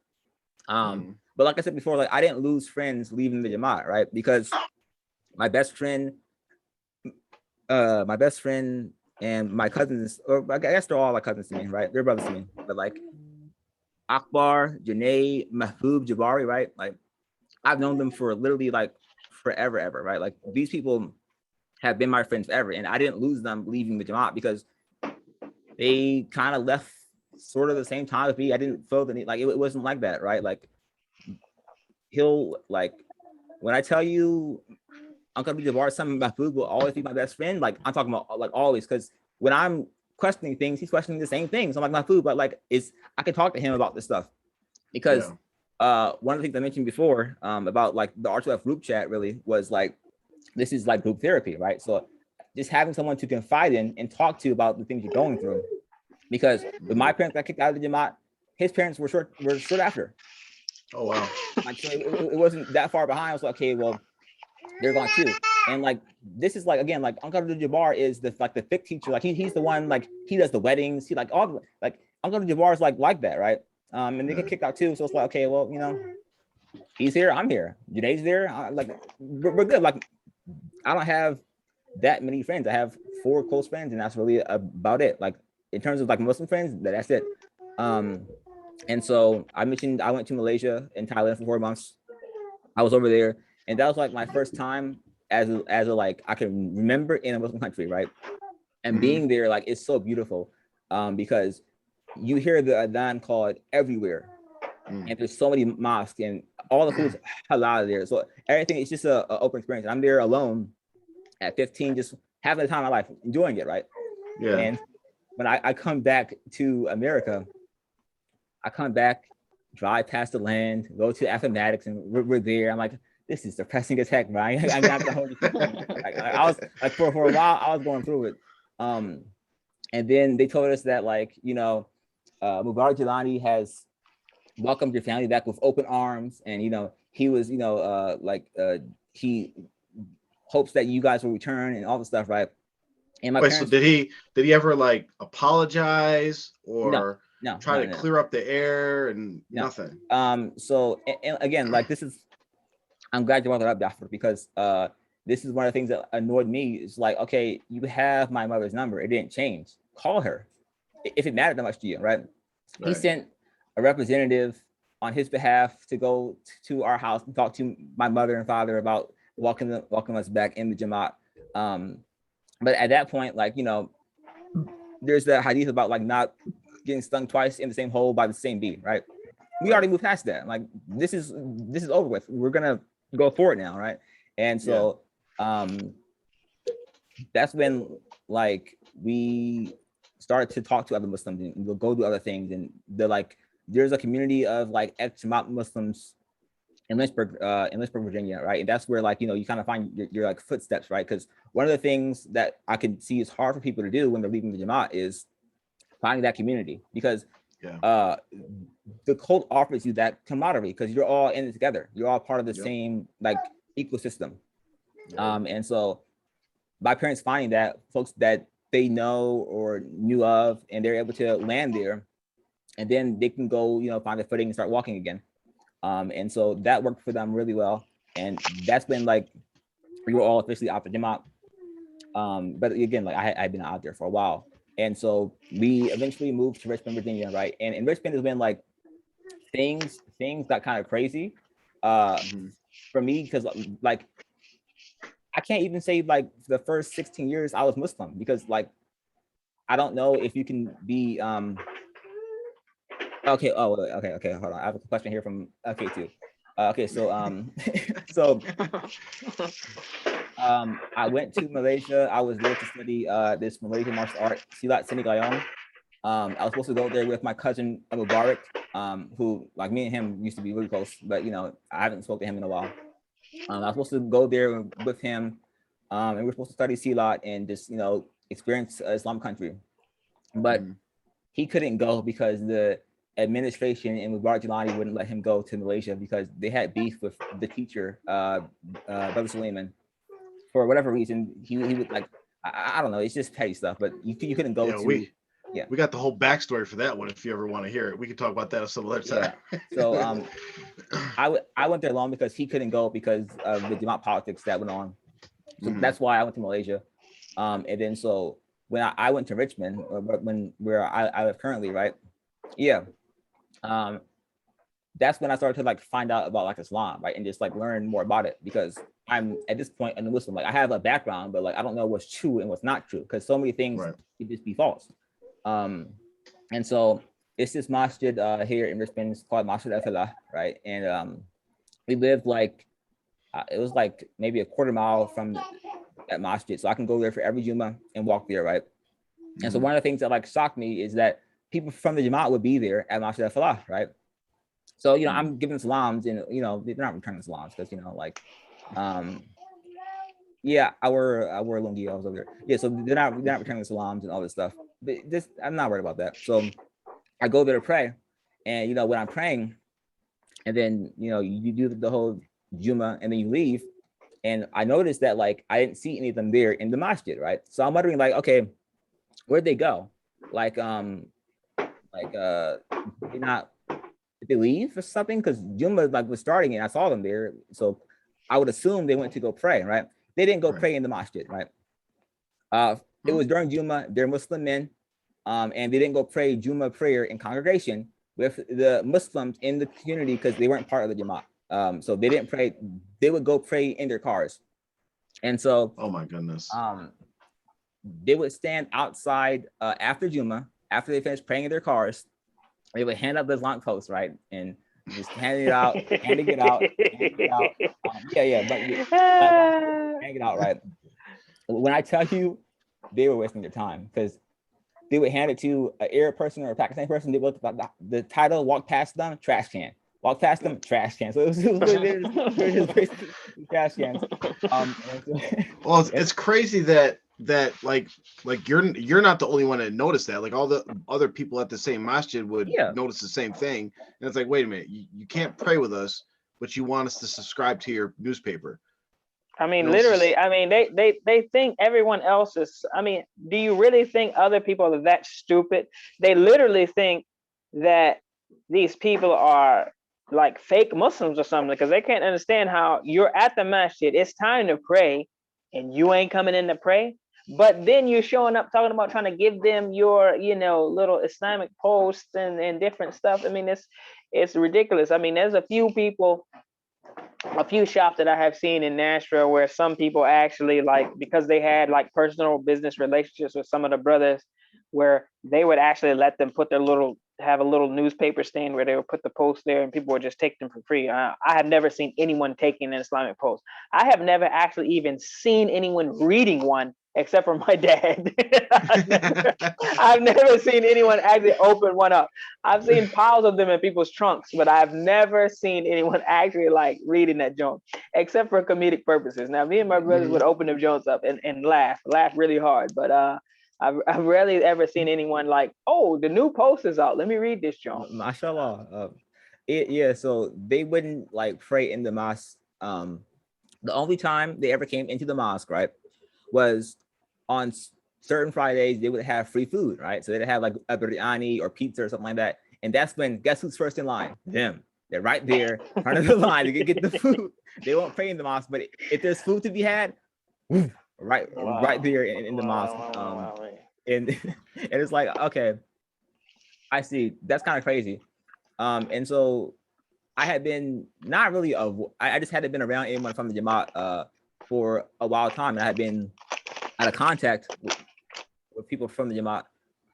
Speaker 2: But like I said before, like I didn't lose friends leaving the Jamaat, right? Because my best friend and my cousins, or I guess they're all like cousins to me, right? They're brothers to me. But like Akbar, Janae, Mahbub, Jabari, right? Like I've known them for literally like forever, ever, right? Like these people have been my friends forever, and I didn't lose them leaving the Jamaat because they kind of left sort of the same time with me. I didn't feel the need, like it wasn't like that, right? Like he'll, like, when I tell you Uncle Jabbar, something about food will always be my best friend, like I'm talking about like always, because when I'm questioning things, he's questioning the same things. I'm like, my food, but like I can talk to him about this stuff because one of the things I mentioned before about like the R2F group chat really was like, this is like group therapy, right? So just having someone to confide in and talk to about the things you're going through. Because when my parents got kicked out of the Jamaat, his parents were short after.
Speaker 1: Oh wow!
Speaker 2: Like so it wasn't that far behind. I was like, okay, well, they're gone too. And like this is like, again, like Uncle Jabbar is the like the fiqh teacher. Like he's the one, like he does the weddings. He like all the, like Uncle Jabbar is like that, right? And they get kicked out too. So it's like, okay, well, you know, he's here, I'm here. Junaid's there. Like we're good. Like I don't have that many friends. I have 4 close friends, and that's really about it. Like in terms of like Muslim friends, that's it. And so I mentioned I went to Malaysia and Thailand for 4 months. I was over there, and that was like my first time as a like I can remember in a Muslim country, right? And being there, like it's so beautiful because you hear the adhan called everywhere, and there's so many mosques, and all the food is halal there. So everything is just a open experience. I'm there alone at 15, just having the time of my life, enjoying it, right?
Speaker 1: Yeah.
Speaker 2: And when I come back to America, I come back, drive past the land, go to mathematics, and we're there. I'm like, this is depressing as heck, right? I was like, for a while, I was going through it. And then they told us that, like, Mubarak Jilani has welcomed your family back with open arms, and he was, he hopes that you guys will return and all the stuff, right? And my
Speaker 1: Wait,
Speaker 2: parents,
Speaker 1: so did he ever like apologize or try to
Speaker 2: no.
Speaker 1: clear up the air and
Speaker 2: No.
Speaker 1: nothing?
Speaker 2: So and again, like, I'm glad you brought that up, Jafar, because this is one of the things that annoyed me. Is like, okay, you have my mother's number, it didn't change. Call her if it mattered that much to you, right? He sent a representative on his behalf to go to our house and talk to my mother and father about welcoming us back in the Jamaat. But at that point, like, there's the hadith about like not getting stung twice in the same hole by the same bee, right? We already moved past that. Like, this is over with. We're gonna go forward now, right? And so that's when, like, we started to talk to other Muslims, and we'll go do other things. And they're like, there's a community of like ex-Jamaat Muslims in Lynchburg, Virginia, right? And that's where, like, you kind of find your like footsteps, right? Because one of the things that I can see is hard for people to do when they're leaving the Jamaat is finding that community, because the cult offers you that camaraderie because you're all in it together. You're all part of the same like ecosystem. And so my parents finding that folks that they know or knew of, and they're able to land there, and then they can go, find a footing and start walking again. And so that worked for them really well. And that's when, like, we were all officially out the Jamaat. But again, like, I'd been out there for a while. And so we eventually moved to Richmond, Virginia, right? And in Richmond is when, like, things got kind of crazy for me, because, like, I can't even say, like, the first 16 years I was Muslim, because, like, I don't know if you can be okay. Oh, okay. Hold on. I have a question here from K2. Okay, so I went to Malaysia. I was there to study this Malaysian martial art, Silat Senegayong. I was supposed to go there with my cousin Mubarak, who, like, me and him used to be really close, but I haven't spoken to him in a while. I was supposed to go there with him, and we were supposed to study Silat and just experience Islam country, but he couldn't go because the administration in Mubarak Jilani wouldn't let him go to Malaysia because they had beef with the teacher, Brother Suleiman, for whatever reason. He would, like, I don't know, it's just petty stuff, but you couldn't go
Speaker 1: we got the whole backstory for that one. If you ever want to hear it, we can talk about that some other time.
Speaker 2: So I went there alone because he couldn't go because of the Jamaat politics that went on. So that's why I went to Malaysia. And then so when I went to Richmond, where I live currently, right? That's when I started to, like, find out about, like, Islam, right? And just, like, learn more about it, because I'm at this point a Muslim. Like, I have a background, but, like, I don't know what's true and what's not true, because so many things could just be false. And so it's this masjid here in Richmond. It's called Masjid FITRAH, right? And we lived, like, it was like maybe a quarter mile from that masjid, so I can go there for every Jummah and walk there, right? And so one of the things that, like, shocked me is that people from the Jamaat would be there at Masjid FITRAH, right? So I'm giving salams, and they're not returning salams because like, I wore a lungi. I was over there. So they're not returning salams and all this stuff. But I'm not worried about that. So I go there to pray, and when I'm praying, and then you do the whole Jummah, and then you leave, and I noticed that, like, I didn't see any of them there in the masjid, right? So I'm wondering, like, okay, where'd they go? Like did they leave or something? Because Jummah, like, was starting and I saw them there, so I would assume they went to go pray, right? They didn't go pray in the masjid, right? It was during Jummah. They're Muslim men, and they didn't go pray Jummah prayer in congregation with the Muslims in the community because they weren't part of the Jamaat. So they didn't pray. They would go pray in their cars, and so
Speaker 1: oh my goodness,
Speaker 2: they would stand outside after Jummah, after they finished praying in their cars. They would hand up the Islamic post, right, and just handing it out, handing it out. But hang it out, right? When I tell you, they were wasting their time because they would hand it to an Arab person or a Pakistani person. They would look at the title, walk past them, trash can. Walk past them, trash can. So it was they're just basically trash cans.
Speaker 1: Well, it's crazy that that like you're not the only one that noticed that. Like all the other people at the same masjid would notice the same thing. And it's like, wait a minute, you can't pray with us, but you want us to subscribe to your newspaper.
Speaker 4: I mean,
Speaker 1: You know,
Speaker 4: literally, I mean, they think everyone else is, I mean, do you really think other people are that stupid? They literally think that these people are like fake Muslims or something, because they can't understand how you're at the masjid, it's time to pray, and you ain't coming in to pray. But then you're showing up talking about trying to give them your, you know, little Islamic posts and different stuff. I mean, it's ridiculous. I mean, there's a few shops that I have seen in Nashville where some people actually, like, because they had like personal business relationships with some of the brothers, where they would actually let them have a little newspaper stand where they would put the post there and people would just take them for free. I have never seen anyone taking an Islamic post. I have never actually even seen anyone reading one except for my dad. I've never seen anyone actually open one up. I've seen piles of them in people's trunks, but I've never seen anyone actually like reading that joint, except for comedic purposes. Now, me and my brothers would open them joints up and laugh really hard, but I've rarely ever seen anyone like, oh, the new post is out, let me read this joint.
Speaker 2: Mashallah. So they wouldn't like pray in the mosque. The only time they ever came into the mosque, right, was on certain Fridays. They would have free food, right? So they'd have like a biryani or pizza or something like that. And that's when, guess who's first in line? Them. They're right there, front of the line to get the food. They won't pray in the mosque, but if there's food to be had, right there in the mosque. And it's like, okay, I see. That's kind of crazy. And so I had been not really I just hadn't been around anyone from the Jamaat for a while time, and I had been out of contact with people from the Jamaat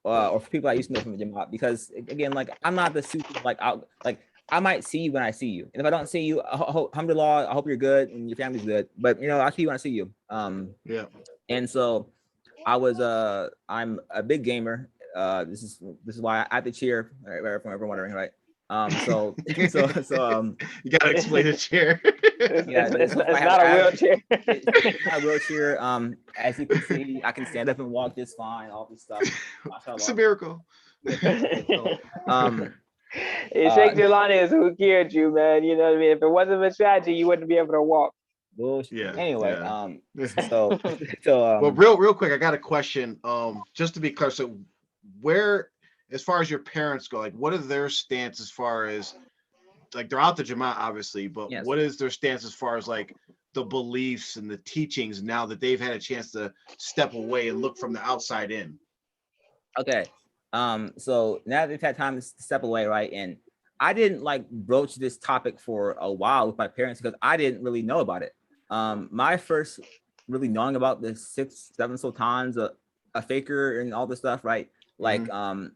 Speaker 2: or people I used to know from the Jamaat, because again, like I'm not the super I might see you when I see you, and if I don't see you, alhamdulillah, I hope you're good and your family's good. But you know, I'll see you when I see you. And so I'm a big gamer. This is why I have to cheer, right, from everyone wondering, right? So you
Speaker 1: gotta explain the chair.
Speaker 4: It's not a wheelchair.
Speaker 2: It's not a wheelchair. As you can see, I can stand up and walk just fine. All this stuff.
Speaker 1: It's a miracle.
Speaker 4: Sheikh Jelani is who cured you, man. You know what I mean? If it wasn't for strategy, you wouldn't be able to walk.
Speaker 2: Bullshit. Yeah. Anyway,
Speaker 1: well, real quick, I got a question. Just to be clear, so where, as far as your parents go, like, what are their stance as far as, like, they're out the Jamaat, obviously, but what is their stance as far as like the beliefs and the teachings now that they've had a chance to step away and look from the outside in?
Speaker 2: Okay. So now they've had time to step away, right? And I didn't like broach this topic for a while with my parents because I didn't really know about it. My first really knowing about the 6, 7 sultans, a faker and all this stuff, right? Like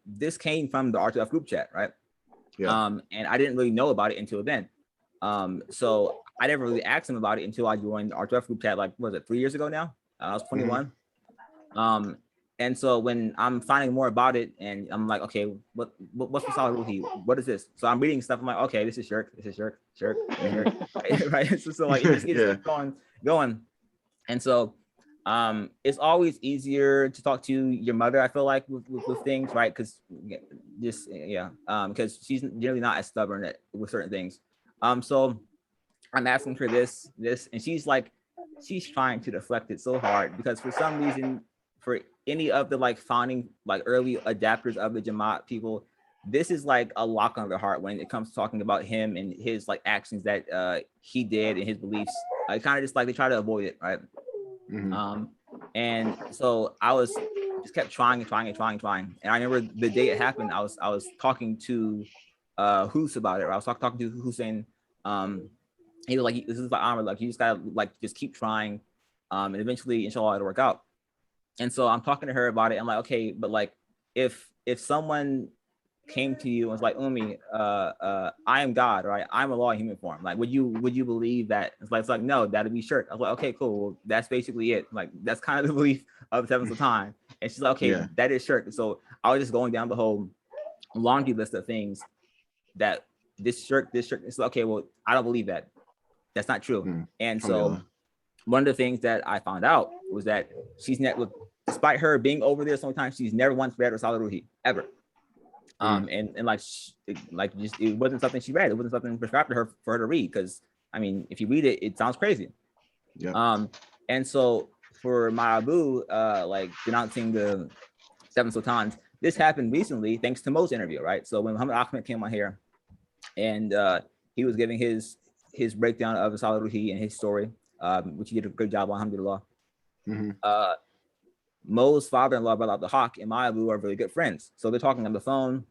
Speaker 2: this came from the R2F group chat, right? And I didn't really know about it until then. So I never really asked them about it until I joined the R2F group chat, like, what was it, 3 years ago now? I was 21. And so when I'm finding more about it and I'm like, okay, what's the solid ruhi? What is this? So I'm reading stuff. I'm like, okay, this is shirk, right? So like it just gets going. And so it's always easier to talk to your mother, I feel like, with things, right? Because because she's generally not as stubborn with certain things. So I'm asking her this, and she's trying to deflect it so hard because for some reason, for any of the like founding, like early adapters of the Jamaat people, this is like a lock on their heart when it comes to talking about him and his like actions that he did and his beliefs. I kind of just like they try to avoid it, right? And so I was just kept trying. And I remember the day it happened, I was talking to Hus about it. Right? I was talking to Hussein. He was like, "This is the honor. Like, you just gotta like just keep trying, and eventually, inshallah, it'll work out." And so I'm talking to her about it. I'm like, okay, but like, if someone came to you and was like, Umi, I am God, right? I'm Allah in human form. Like, would you believe that? It's like, no, that'd be shirk. I was like, okay, cool. Well, that's basically it. Like, that's kind of the belief of the 7th Sultan. And she's like, okay, that is shirk. So I was just going down the whole laundry list of things that this shirk. It's like, okay, well, I don't believe that. That's not true. And so one of the things that I found out was that she's never, despite her being over there sometimes, she's never once read Risala Ruhi ever. And like just it wasn't something she read. It wasn't something prescribed to her for her to read, because I mean, if you read it, it sounds crazy.
Speaker 1: Yeah.
Speaker 2: And so for my Abu, like denouncing the Seven Sultans, this happened recently thanks to Mo's interview, right? So when Muhammad Ahmed came on here, and he was giving his breakdown of Risala Ruhi and his story, which he did a great job on, alhamdulillah. Mo's father-in-law, Brother Abdul Haq, and my Abu are really good friends. So they're talking on the phone,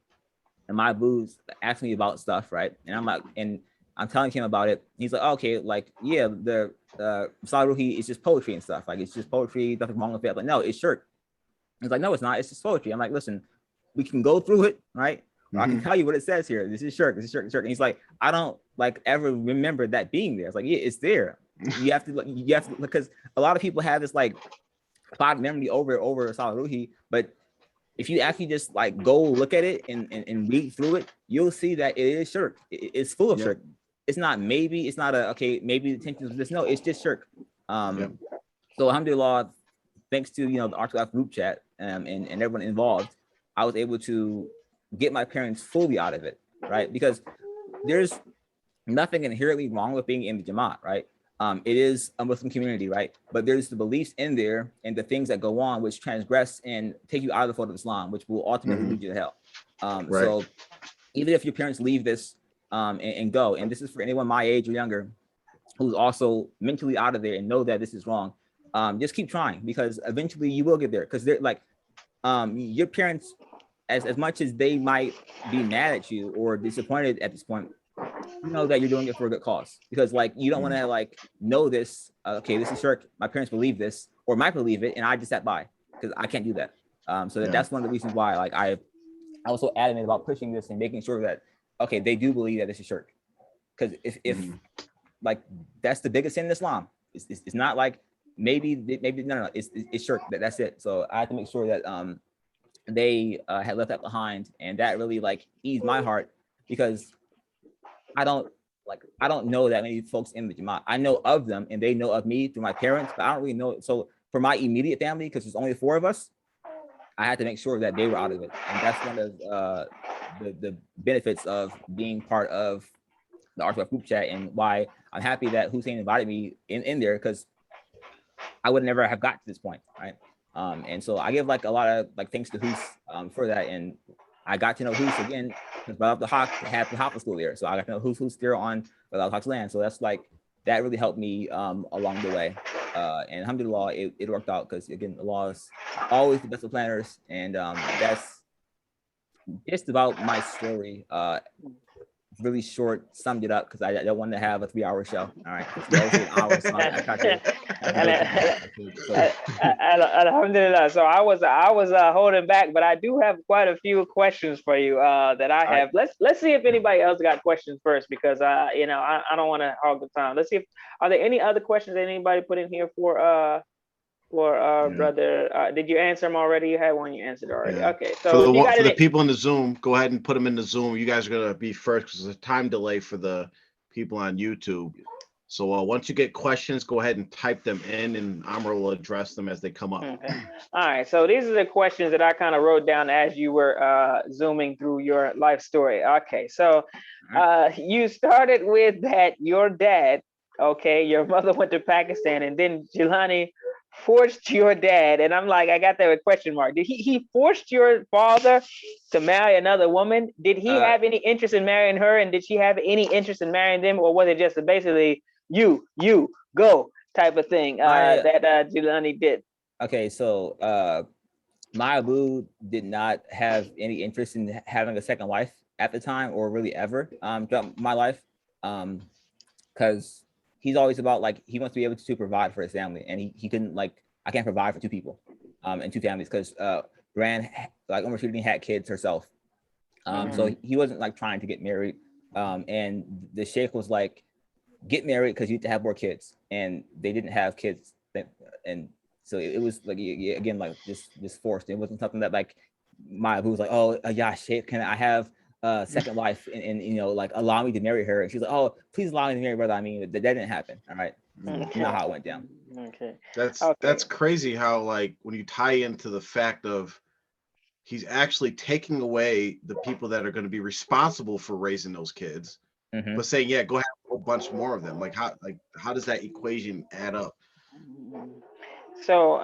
Speaker 2: and my Abu's asking me about stuff, right? And I'm like, and I'm telling him about it. He's like, oh, okay, like, yeah, the Risala Ruhi is just poetry and stuff. Like, it's just poetry, nothing wrong with it. I'm like, no, it's shirk. He's like, no, it's not. It's just poetry. I'm like, listen, we can go through it, right? I can tell you what it says here. This is shirk. This is shirk. This is shirk. And he's like, I don't like ever remember that being there. It's like, yeah, it's there. You have to, because a lot of people have this like cloud memory over Risala Ruhi, but if you actually just like go look at it and read through it, you'll see that it is shirk. It's full of shirk. It's not maybe. It's not a okay. Maybe the intention is this. No, it's just shirk. So alhamdulillah, thanks to the R2F group chat and everyone involved, I was able to get my parents fully out of it, right? Because there's nothing inherently wrong with being in the Jamaat, right? It is a Muslim community, right? But there's the beliefs in there and the things that go on which transgress and take you out of the fold of Islam, which will ultimately lead you to hell. So even if your parents leave this and go, and this is for anyone my age or younger who's also mentally out of there and know that this is wrong, just keep trying, because eventually you will get there. Because they're like, your parents, as much as they might be mad at you or disappointed at this point, you know that you're doing it for a good cause, because like you don't want to like know this. Okay, this is shirk. My parents believe this or might believe it, and I just sat by, because I can't do that. So that's one of the reasons why like I was so adamant about pushing this and making sure that okay, they do believe that this is shirk. Because if like that's the biggest sin in Islam. It's not like maybe no, it's shirk. That's it. So I had to make sure that they had left that behind, and that really like eased my heart, because I don't know that many folks in the Jamaat. I know of them and they know of me through my parents, but I don't really know. So for my immediate family, because there's only 4 of us, I had to make sure that they were out of it. And that's one of the benefits of being part of the R2F group chat, and why I'm happy that Hussein invited me in there, because I would never have got to this point, right? And so I give like a lot of like thanks to Hus for that. And I got to know Hus again because Brother Haq had the Hafla school there. So I got to know Hus there on Brother Haq's land. So that's like, that really helped me along the way. And alhamdulillah, it worked out, because again, Allah is always the best of planners. And that's just about my story. Really short, summed it up, because I don't want to have a 3-hour show. All right,
Speaker 4: Alhamdulillah. So I was holding back, but I do have quite a few questions for you that I have. Right. Let's see if anybody else got questions first, because I don't want to hog the time. Let's see if are there any other questions that anybody put in here for brother. Did you answer them already? You had one you answered already. Yeah. Okay, so
Speaker 1: for the people in the Zoom, go ahead and put them in the Zoom. You guys are gonna be first because there's a time delay for the people on YouTube. So once you get questions, go ahead and type them in, and Amr will address them as they come up.
Speaker 4: Okay. All right, so these are the questions that I kind of wrote down as you were zooming through your life story. Okay, so you started with that your dad, okay, your mother went to Pakistan, and then Jelani forced your dad, and I'm like, I got that with question mark. Did he forced your father to marry another woman? Did he have any interest in marrying her, and did she have any interest in marrying them, or was it just basically you go type of thing that Jelani did?
Speaker 2: Okay, so my Abu did not have any interest in having a second wife at the time, or really ever throughout my life, because he's always about like he wants to be able to provide for his family, and he couldn't, like, I can't provide for 2 people and 2 families, because Gran, like Umar Shooting, had kids herself, so he wasn't like trying to get married, and the sheikh was like, get married because you need to have more kids, and they didn't have kids, and so it was like, again, like just forced. It wasn't something that like my Abu was like, oh yeah, sheikh, can I have second wife and you know, like allow me to marry her. And she's like, oh, please allow me to marry brother. I mean, that didn't happen. All right.
Speaker 4: Okay.
Speaker 2: Not how it went down.
Speaker 4: Okay.
Speaker 1: That's crazy how, like, when you tie into the fact of he's actually taking away the people that are going to be responsible for raising those kids, but saying, yeah, go have a whole bunch more of them. Like how does that equation add up?
Speaker 4: So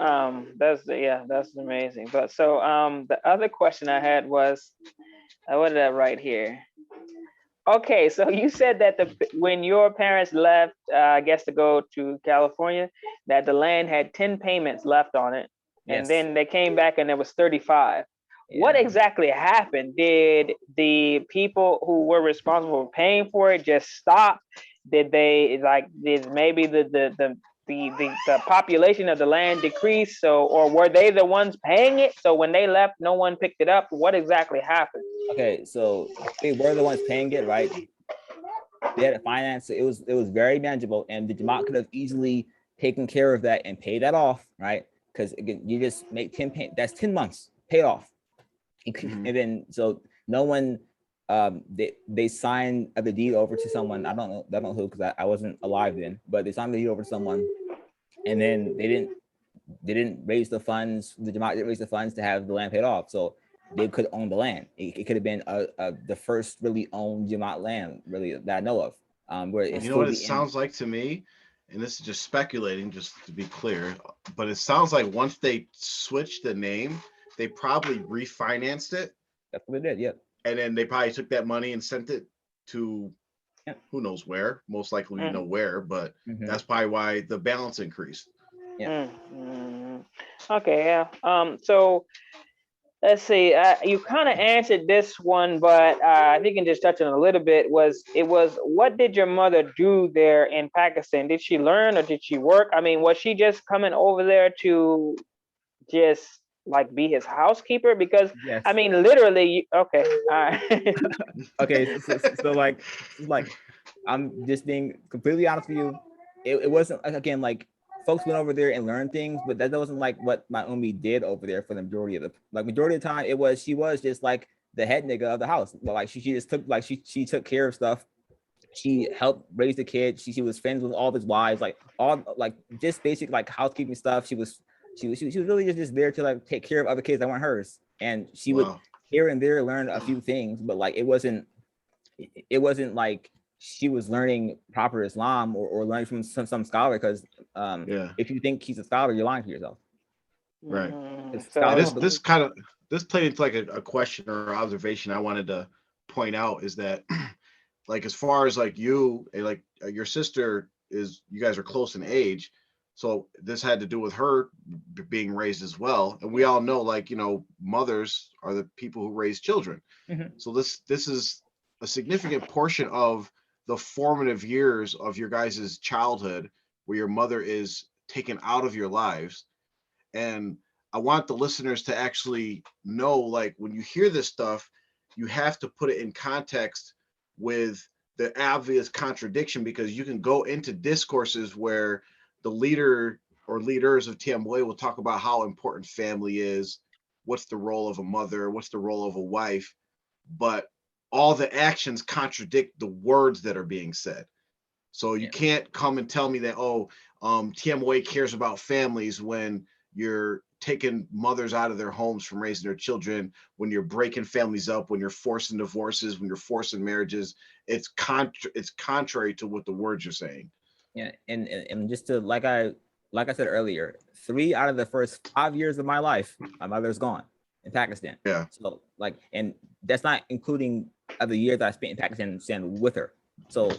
Speaker 4: that's amazing. But so the other question I had was, what did I write here? Okay, so you said that when your parents left, I guess to go to California, that the land had 10 payments left on it, and
Speaker 2: Yes.
Speaker 4: then they came back and there was 35. What
Speaker 2: Yeah.
Speaker 4: exactly happened? Did the people who were responsible for paying for it just stop? Did maybe the population of the land decrease? So, or were they the ones paying it? So when they left, no one picked it up. What exactly happened?
Speaker 2: Okay, so they were the ones paying it, right? They had it financed. It was very manageable, and the Jamaat could have easily taken care of that and paid that off, right? Because again, you just make 10 pay. That's 10 months paid off, and then so no one they signed the deed over to someone. I don't know who, because I wasn't alive then, but they signed the deed over to someone, and then they didn't raise the funds. The Jamaat didn't raise the funds to have the land paid off, so they could own the land. It could have been the first really owned Jamaat land, really, that I know of. Where it's
Speaker 1: You know what it sounds like to me, and this is just speculating, just to be clear, but it sounds like once they switched the name, they probably refinanced it.
Speaker 2: That's what they did, yeah.
Speaker 1: And then they probably took that money and sent it to who knows where, most likely you know where, but that's probably why the balance increased.
Speaker 2: Yeah.
Speaker 4: Okay, yeah. So let's see. You kind of answered this one, but if you can just touch on it a little bit. What did your mother do there in Pakistan? Did she learn or did she work? I mean, was she just coming over there to just like be his housekeeper? Because
Speaker 2: Yes.
Speaker 4: I mean, literally. Okay. All right.
Speaker 2: Okay. So like I'm just being completely honest with you. It wasn't, again, like folks went over there and learned things, but that wasn't like what my Umi did over there for the majority of the time. She was just like the head nigga of the house. But like she just took, like she took care of stuff. She helped raise the kid. She was friends with all of his wives, like all like just basic like housekeeping stuff. She was really just there to like take care of other kids that weren't hers. And she would here and there learn a few things, but like it wasn't like she was learning proper Islam or learning from some scholar, because if you think he's a scholar, you're lying to yourself.
Speaker 1: Right.
Speaker 4: So,
Speaker 1: this played into like a question or observation I wanted to point out, is that like, as far as like you, like your sister you guys are close in age, so this had to do with her being raised as well. And we all know, like, you know, mothers are the people who raise children. So this is a significant portion of the formative years of your guys' childhood, where your mother is taken out of your lives. And I want the listeners to actually know, like, when you hear this stuff, you have to put it in context with the obvious contradiction, because you can go into discourses where the leader or leaders of Tmoa will talk about how important family is, what's the role of a mother, what's the role of a wife, but all the actions contradict the words that are being said. So you can't come and tell me that, Tmoa cares about families when you're taking mothers out of their homes from raising their children, when you're breaking families up, when you're forcing divorces, when you're forcing marriages. It's contrary to what the words you're saying.
Speaker 2: Yeah, and just to like I said earlier, 3 out of the first 5 years of my life, my mother's gone in Pakistan.
Speaker 1: Yeah.
Speaker 2: So like, and that's not including other years that I spent in Pakistan with her. So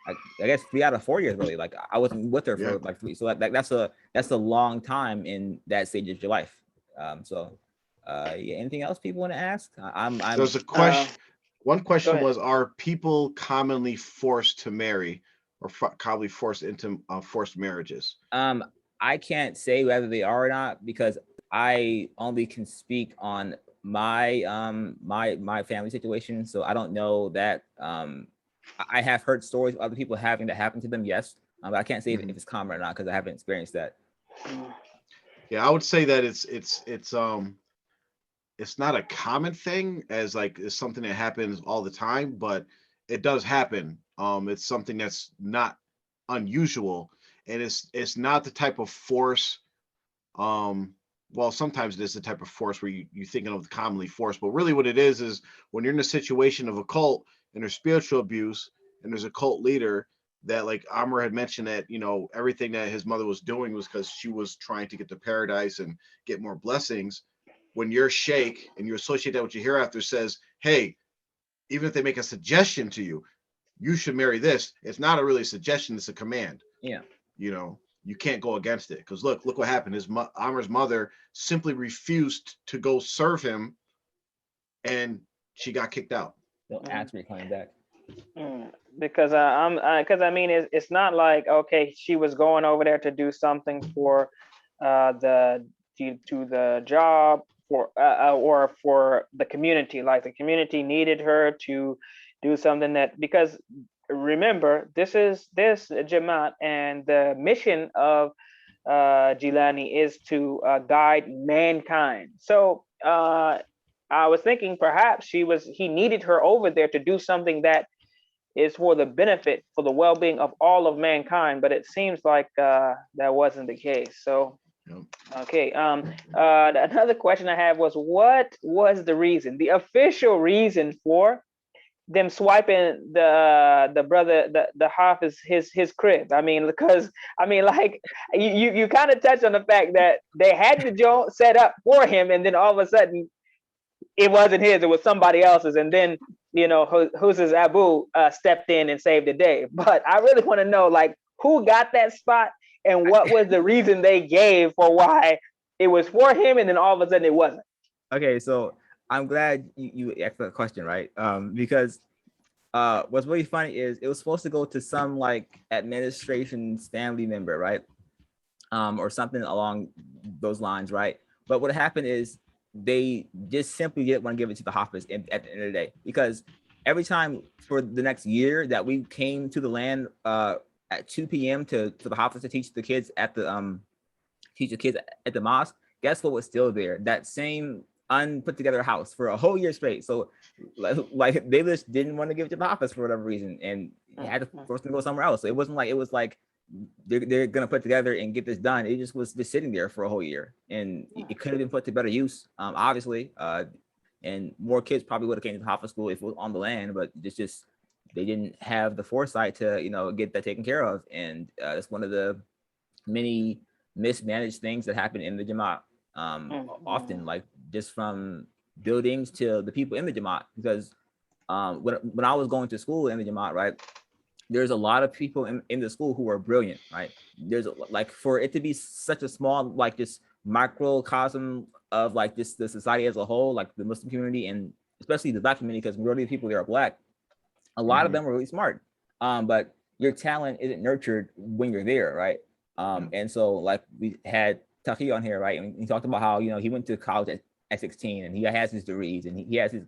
Speaker 2: I guess 3 out of 4 years, really. Like I wasn't with her for like 3. So like that's a long time in that stage of your life. Anything else people want to ask?
Speaker 1: There's a question. One question was, are people commonly forced to marry, or probably forced into forced marriages?
Speaker 2: I can't say whether they are or not, because I only can speak on my my family situation. So I don't know that. I have heard stories of other people having that happen to them, yes. But I can't say if it's common or not, because I haven't experienced that.
Speaker 1: Yeah, I would say that it's it's not a common thing as like it's something that happens all the time, but it does happen. It's something that's not unusual, and it's not the type of force. Well, sometimes it is the type of force where you thinking of the commonly force, but really what it is when you're in a situation of a cult and there's spiritual abuse and there's a cult leader that, like Amr had mentioned, that everything that his mother was doing was because she was trying to get to paradise and get more blessings. When you're sheikh and you associate that with your hereafter says, hey, even if they make a suggestion to you, you should marry this. It's not a really suggestion; it's a command.
Speaker 2: Yeah.
Speaker 1: You can't go against it because look what happened. Amr's mother simply refused to go serve him, and she got kicked out.
Speaker 2: Don't ask me coming back.
Speaker 4: Because I mean, it's not like, okay, she was going over there to do something for the to the job or for the community. Like the community needed her to do something that, because remember, this Jamaat, and the mission of Jilani is to guide mankind. So I was thinking perhaps he needed her over there to do something that is for the benefit, for the well-being of all of mankind, but it seems like that wasn't the case. So okay. Another question I had was, what was the reason, the official reason for them swiping the brother, the Hafiz, his crib? I mean, because like you kind of touched on the fact that they had the joint set up for him, and then all of a sudden it wasn't his, it was somebody else's, and then who's his Abu stepped in and saved the day. But I really want to know, like, who got that spot and what was the reason they gave for why it was for him and then all of a sudden it wasn't.
Speaker 2: Okay, so I'm glad you asked that question, right? Because what's really funny is it was supposed to go to some like administration's family member, right? Or something along those lines, right? But what happened is they just simply didn't want to give it to the Hafiz at the end of the day, because every time for the next year that we came to the land at 2 p.m. for the Hafiz to teach the kids at the mosque, guess what was still there? That same unput together house for a whole year straight. So like they just didn't want to give it to the Hafiz for whatever reason, and had to force them to go somewhere else. So it wasn't like it was like they're gonna put together and get this done. It just was just sitting there for a whole year, and it could have been put to better use, obviously. And more kids probably would have came to the Hafiz school if it was on the land, but it's just they didn't have the foresight to get that taken care of, and it's one of the many mismanaged things that happen in the Jamaat. Often, like just from buildings to the people in the Jamaat, because when I was going to school in the Jamaat, right, there's a lot of people in the school who are brilliant, right? There's like, for it to be such a small, like just microcosm of like just the society as a whole, like the Muslim community and especially the Black community, because majority of people there are Black. A lot of them are really smart, but your talent isn't nurtured when you're there, right? And so like we had Taki on here, right? And he talked about how he went to college at 16 and he has his degrees and he has his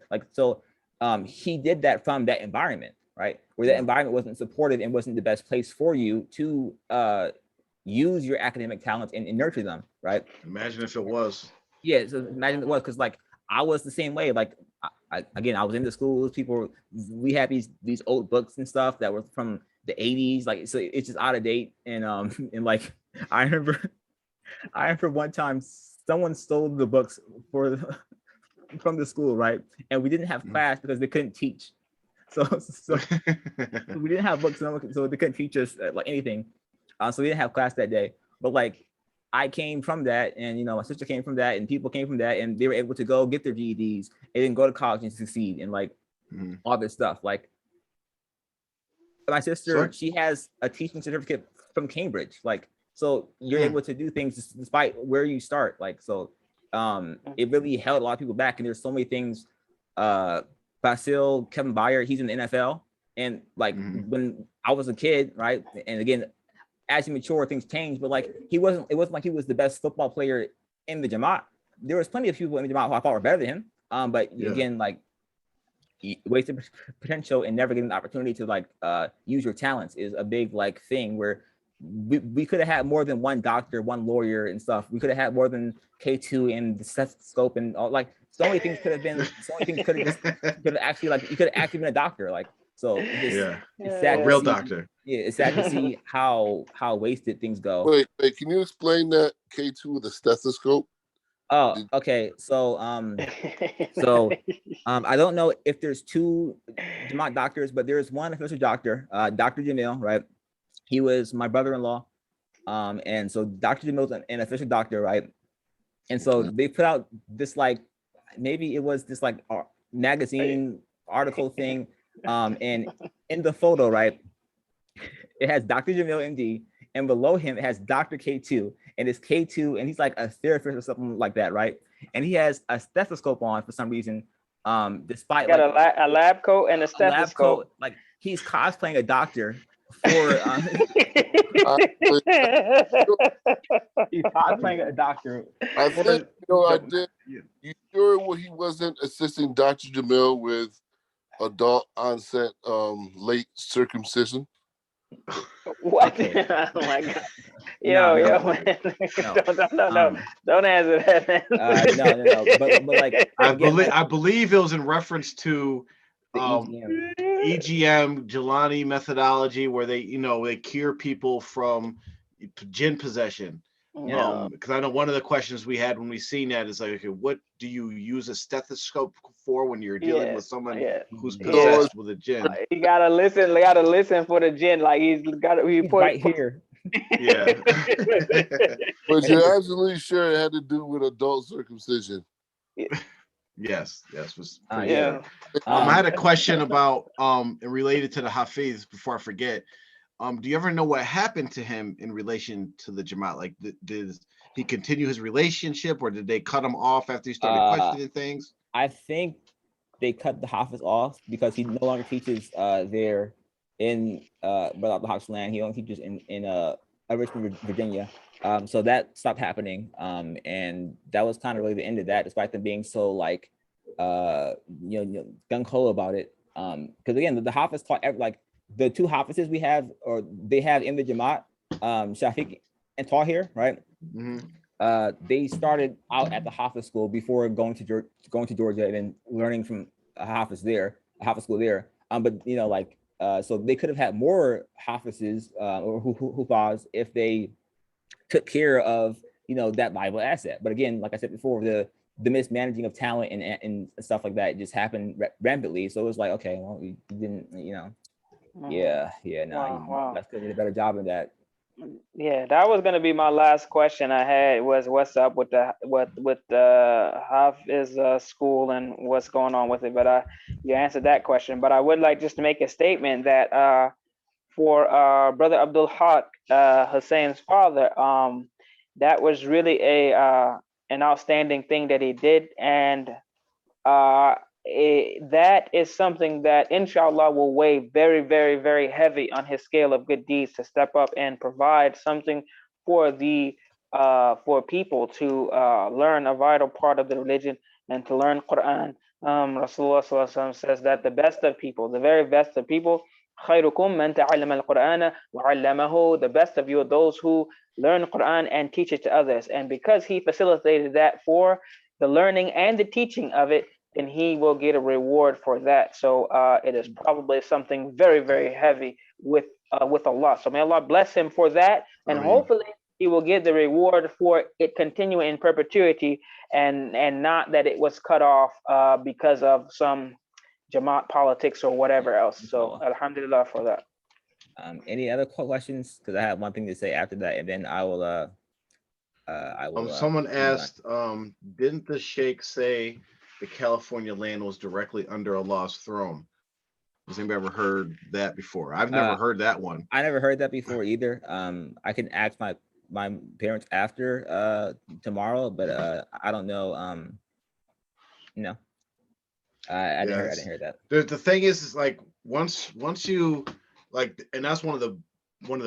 Speaker 2: he did that from that environment, right? Where that environment wasn't supportive and wasn't the best place for you to use your academic talents and nurture them, right?
Speaker 1: Imagine if it was.
Speaker 2: Yeah, so imagine it was, because like I was the same way. Like I was in the schools, we had these old books and stuff that were from the 80s, like, so it's just out of date. And and like I remember one time someone stole the books from the school, right? And we didn't have class because they couldn't teach. So we didn't have books, so they couldn't teach us like anything. So we didn't have class that day. But like I came from that, and my sister came from that, and people came from that, and they were able to go get their GEDs and then go to college and succeed and like all this stuff. Like my sister, she has a teaching certificate from Cambridge. Like, so you're able to do things despite where you start. Like, so it really held a lot of people back. And there's so many things. Basil, Kevin Byard, he's in the NFL. And like when I was a kid, right? And again, as you mature, things change. But like it wasn't like he was the best football player in the Jamaat. There was plenty of people in the Jamaat who I thought were better than him. But again, like wasted potential and never getting the opportunity to like use your talents is a big like thing where we could have had more than one doctor, one lawyer and stuff. We could have had more than K2 and the stethoscope and all, like so many things could have been. So many things could have actually like you could have actually been a doctor. Like so,
Speaker 1: Yeah,
Speaker 2: it's sad
Speaker 1: a
Speaker 2: to
Speaker 1: real
Speaker 2: see,
Speaker 1: doctor.
Speaker 2: Yeah, it's sad to see how wasted things go.
Speaker 5: Wait, can you explain that K2 with a stethoscope?
Speaker 2: Oh, okay. So I don't know if there's two Jamaat doctors, but there's one official doctor, Dr. Jamil, right? He was my brother-in-law. And so Dr. Jamil's an official doctor, right? And so they put out this like, maybe it was this like magazine article thing. And in the photo, right, it has Dr. Jamil MD, and below him it has Dr. K2, and it's K2, and he's like a therapist or something like that, right? And he has a stethoscope on for some reason, despite
Speaker 4: got
Speaker 2: like
Speaker 4: a lab coat and a
Speaker 2: lab
Speaker 4: stethoscope.
Speaker 2: coat, like he's cosplaying a doctor for he's cosplaying a doctor.
Speaker 5: I think I did. You sure he wasn't assisting Dr. Jamil with adult onset late circumcision?
Speaker 4: What?
Speaker 2: Okay.
Speaker 4: Oh my god.
Speaker 2: No,
Speaker 4: Man.
Speaker 2: no.
Speaker 4: Don't answer that, man.
Speaker 2: No. But like
Speaker 1: I believe it was in reference to
Speaker 2: the EGM.
Speaker 1: EGM Jelani methodology, where they cure people from jinn possession. Because I know one of the questions we had when we seen that is like, okay, what do you use a stethoscope for when you're dealing with someone who's possessed with a jinn?
Speaker 4: You gotta listen for the jinn. Like he's
Speaker 2: right here.
Speaker 1: Yeah.
Speaker 5: But you're absolutely sure it had to do with adult circumcision.
Speaker 1: Yes. Was
Speaker 4: yeah.
Speaker 1: I had a question about and related to the Hafiz before I forget. Do you ever know what happened to him in relation to the Jamaat? Like, did he continue his relationship, or did they cut him off after he started questioning things?
Speaker 2: I think they cut the Hafiz off because he no longer teaches there in Brother Abdul Haq's land. He only teaches in Richmond, Virginia. So that stopped happening. And that was kind of really the end of that, despite them being so like gung-ho about it. Because again, the Hafiz taught like the two Hafizes we have, or they have in the Jamaat, Shafiq and Tahir, right?
Speaker 1: Mm-hmm.
Speaker 2: They started out at the Hafiz school before going to Georgia and then learning from a Hafiz school there. But so they could have had more Hafizes or Hufaz if they took care of that Bible asset. But again, like I said before, the mismanaging of talent and stuff like that just happened rampantly. So it was like, okay, well, you didn't,
Speaker 4: Wow.
Speaker 2: Let's do a better job of that.
Speaker 4: Yeah, that was gonna be my last question I had, was what's up with the Hafiz school and what's going on with it. But you answered that question. But I would like just to make a statement that for Brother Abdul Haq Hussein's father, that was really an outstanding thing that he did, and that is something that inshallah will weigh very, very, very heavy on his scale of good deeds, to step up and provide something for people to learn a vital part of the religion and to learn Quran. Rasulullah Sallallahu Alaihi Wasallam says that the best of people, the very best of people, خيركم من تعلم القرآن وعلمه, the best of you are those who learn Quran and teach it to others. And because he facilitated that for the learning and the teaching of it, then he will get a reward for that. So it is probably something very, very heavy with Allah. So may Allah bless him for that, and hopefully he will get the reward for it continuing in perpetuity, and not that it was cut off because of some Jamaat politics or whatever else. So alhamdulillah for that.
Speaker 2: Any other questions? Because I have one thing to say after that, and then I will.
Speaker 1: Someone asked, didn't the Sheikh say the California land was directly under Allah's throne? Has anybody ever heard that before? I've never heard that one.
Speaker 2: I never heard that before either. I can ask my parents after tomorrow, but I don't know. No. I didn't hear that.
Speaker 1: The thing is like once you like, and that's one of the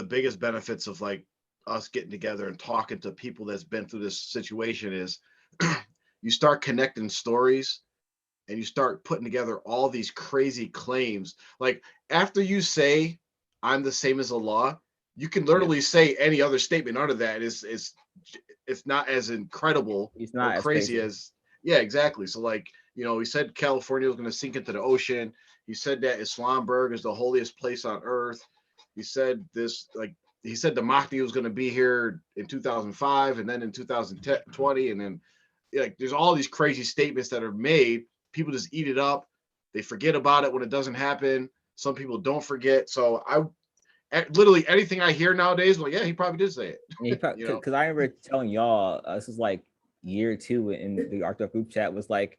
Speaker 1: biggest benefits of like us getting together and talking to people that's been through this situation is you start connecting stories and you start putting together all these crazy claims. Like after you say I'm the same as Allah, you can literally say any other statement under that. It's not as incredible or crazy as Yeah, exactly. So like, he said California was going to sink into the ocean. He said that Islamberg is the holiest place on earth. He said this, like, he said the Mahdi was going to be here in 2005 and then in 2020. And then, like, there's all these crazy statements that are made. People just eat it up. They forget about it when it doesn't happen. Some people don't forget. So literally anything I hear nowadays, like, yeah, he probably did say it.
Speaker 2: Because I remember telling y'all, this is like year 2 in the R2F group chat, was like,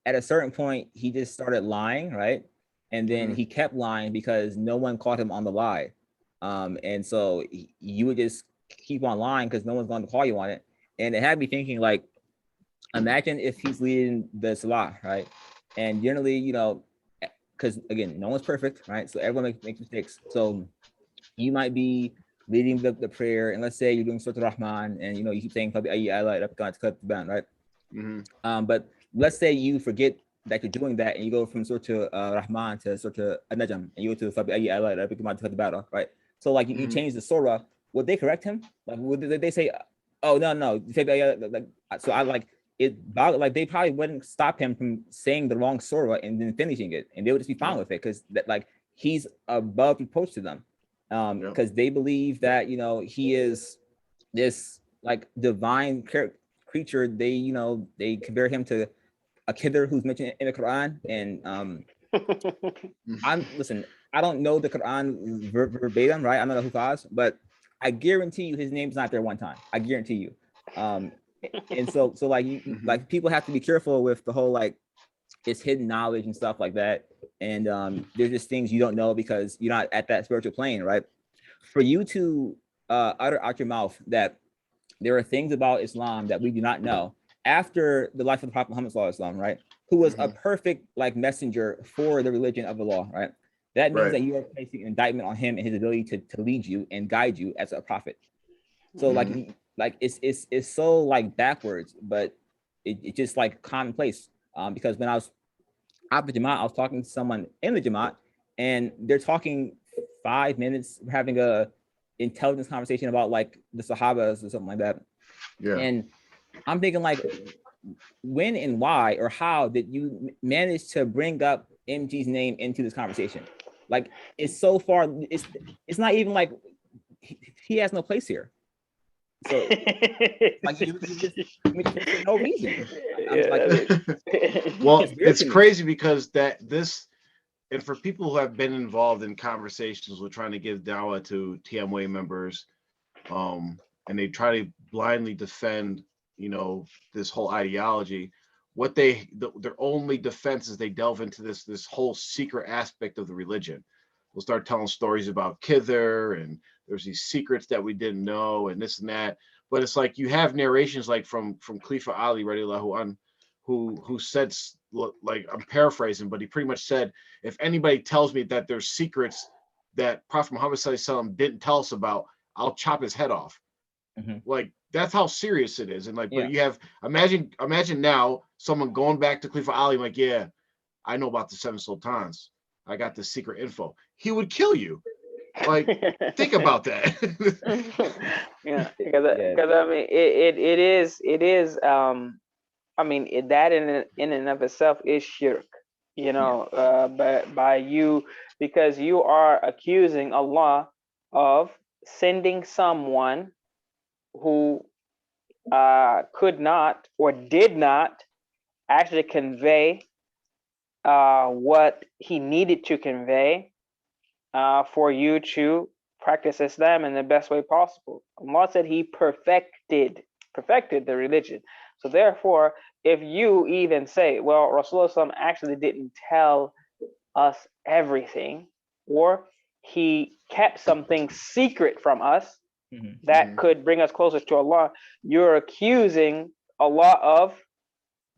Speaker 2: at a certain point, he just started lying, right? And then he kept lying because no one caught him on the lie. And so you would just keep on lying because no one's going to call you on it. And it had me thinking, like, imagine if he's leading the Salah, right? And generally, because again, no one's perfect, right? So everyone makes mistakes. So you might be leading the prayer, and let's say you're doing Surah Rahman, and you keep saying right? But let's say you forget that you're doing that, and you go from Surah Rahman to Surah An-Najm, and you go to right? So like you change the surah. Would they correct him? Like would they say, oh no, so I like it, like they probably wouldn't stop him from saying the wrong surah and then finishing it, and they would just be fine with it because that, like, he's above reproach to them, because they believe that he is this like divine creature. They compare him to a kidder who's mentioned in the Quran, and I don't know the Quran verbatim, right? I'm not a Hufaz, but I guarantee you his name's not there one time. I guarantee you. And so like like people have to be careful with the whole like it's hidden knowledge and stuff like that. And there's just things you don't know because you're not at that spiritual plane, right? For you to utter out your mouth that there are things about Islam that we do not know after the life of the Prophet Muhammad Sallallahu Alaihi Wasallam, right? Who was a perfect like messenger for the religion of Allah, right? That means that you are placing an indictment on him and his ability to lead you and guide you as a prophet. So like it's so like backwards, but it just like commonplace. Because when I was at the Jamaat, I was talking to someone in the Jamaat, and they're talking 5 minutes, having a intelligence conversation about like the Sahabas or something like that. Yeah. And I'm thinking like, when and why or how did you manage to bring up MG's name into this conversation? Like it's so far, it's not even like he has no place here. So like you just for no reason.
Speaker 1: Well, it's crazy because and for people who have been involved in conversations with trying to give dawah to Tmoa members, and they try to blindly defend, this whole ideology, their only defense is they delve into this whole secret aspect of the religion. We'll start telling stories about Kither, and there's these secrets that we didn't know, and this and that. But it's like you have narrations like from Khalifa Ali radiallahu anh, who said, like, I'm paraphrasing, but he pretty much said, if anybody tells me that there's secrets that Prophet Muhammad sallallahu alaihi wasallam didn't tell us about, I'll chop his head off. Like that's how serious it is. And like, but you have imagine now someone going back to Khalifa Ali, like, yeah, I know about the 7 sultans. I got the secret info. He would kill you. Like, think about that.
Speaker 4: Because I mean, it is. I mean, that in and of itself is shirk. By you, because you are accusing Allah of sending someone who could not or did not actually convey what he needed to convey for you to practice Islam in the best way possible. Allah said he perfected the religion. So therefore, if you even say, well, Rasulullah actually didn't tell us everything, or he kept something secret from us that could bring us closer to Allah, you're accusing Allah of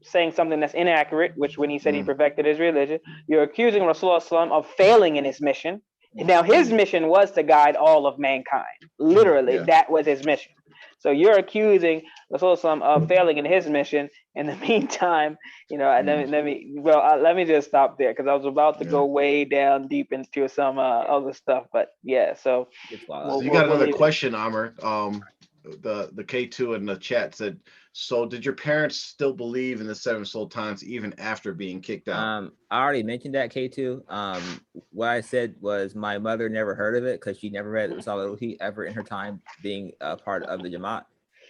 Speaker 4: saying something that's inaccurate, which when he said he perfected his religion, you're accusing Rasulullah of failing in his mission. Now, his mission was to guide all of mankind. Literally, that was his mission. So you're accusing Rasulullah of failing in his mission. In the meantime, let me just stop there because I was about to go way down deep into some other stuff. But yeah, so
Speaker 1: you got another question, Amr. the K2 in the chat said, so did your parents still believe in the seven sultans even after being kicked out?
Speaker 2: I already mentioned that, K2. What I said was my mother never heard of it because she never read Risale ever in her time being a part of the Jamaat.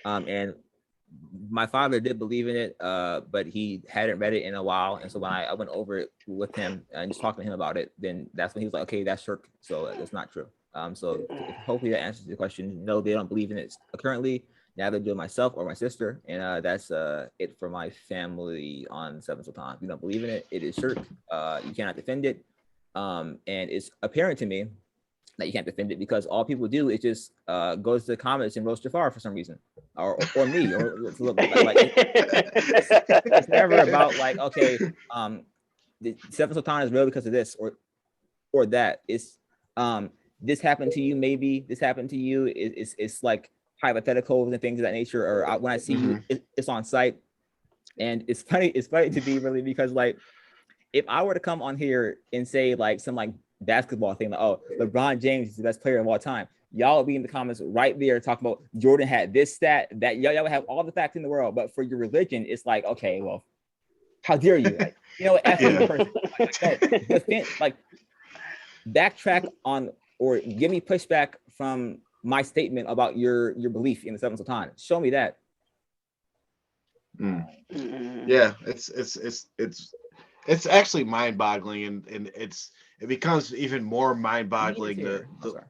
Speaker 2: And my father did believe in it, but he hadn't read it in a while. And so when I went over it with him and just talking to him about it, then that's when he was like, okay, that's shirk. So that's not true. So hopefully that answers the question. No, they don't believe in it currently. Now they're doing myself or my sister. And that's it for my family on Seven Sultans. We don't believe in it. It is shirk. You cannot defend it. And it's apparent to me that you can't defend it because all people do is just goes to the comments and roast Jafar for some reason, or me, or like it's never about like, okay, the Seven Sultan is real because of this or that. It's this happened to you, maybe this happened to you. It's like hypotheticals and things of that nature. Or when I see you, it's on site, and it's funny. It's funny to be really because like if I were to come on here and say like some like basketball thing, like, oh, LeBron James is the best player of all time, y'all would be in the comments right there talking about Jordan had this stat, that y'all would have all the facts in the world. But for your religion, it's like, okay, well, how dare you? Like, you know, ask the person. Like, defend, like backtrack on or give me pushback from my statement about your belief in the Seven Sultan. Show me that.
Speaker 1: Yeah, it's actually mind-boggling, and it becomes even more mind-boggling the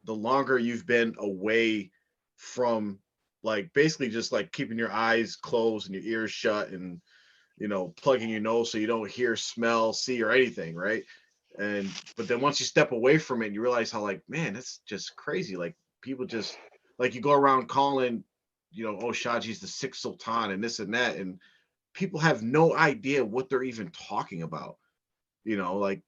Speaker 1: longer you've been away from, like, basically just like keeping your eyes closed and your ears shut and, you know, plugging your nose so you don't hear, smell, see, or anything, right? But then once you step away from it, you realize how, like, man, that's just crazy. Like, people just, like, you go around calling, you know, oh, Shaji's the sixth sultan and this and that, and people have no idea what they're even talking about. You know, like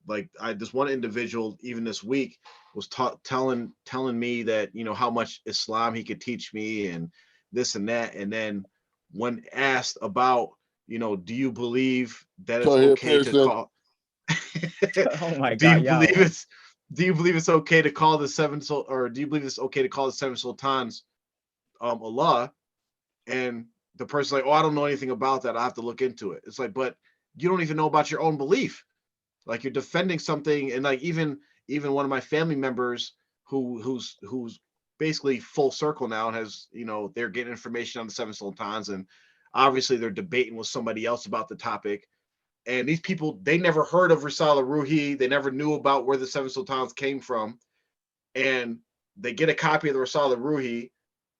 Speaker 1: this one individual even this week was telling me that, you know, how much Islam he could teach me and this and that. And then when asked about, you know, do you believe that it's okay to call
Speaker 2: oh my God,
Speaker 1: do you believe it's okay to call the do you believe it's okay to call the seven sultans Allah? And the person's like, oh, I don't know anything about that. I have to look into it. It's like, but you don't even know about your own belief. Like, you're defending something, and like even one of my family members who's basically full circle now has, you know, they're getting information on the seven sultans, and obviously they're debating with somebody else about the topic. And these people, they never heard of Risala Ruhi. They never knew about where the seven sultans came from. And they get a copy of the Risala Ruhi.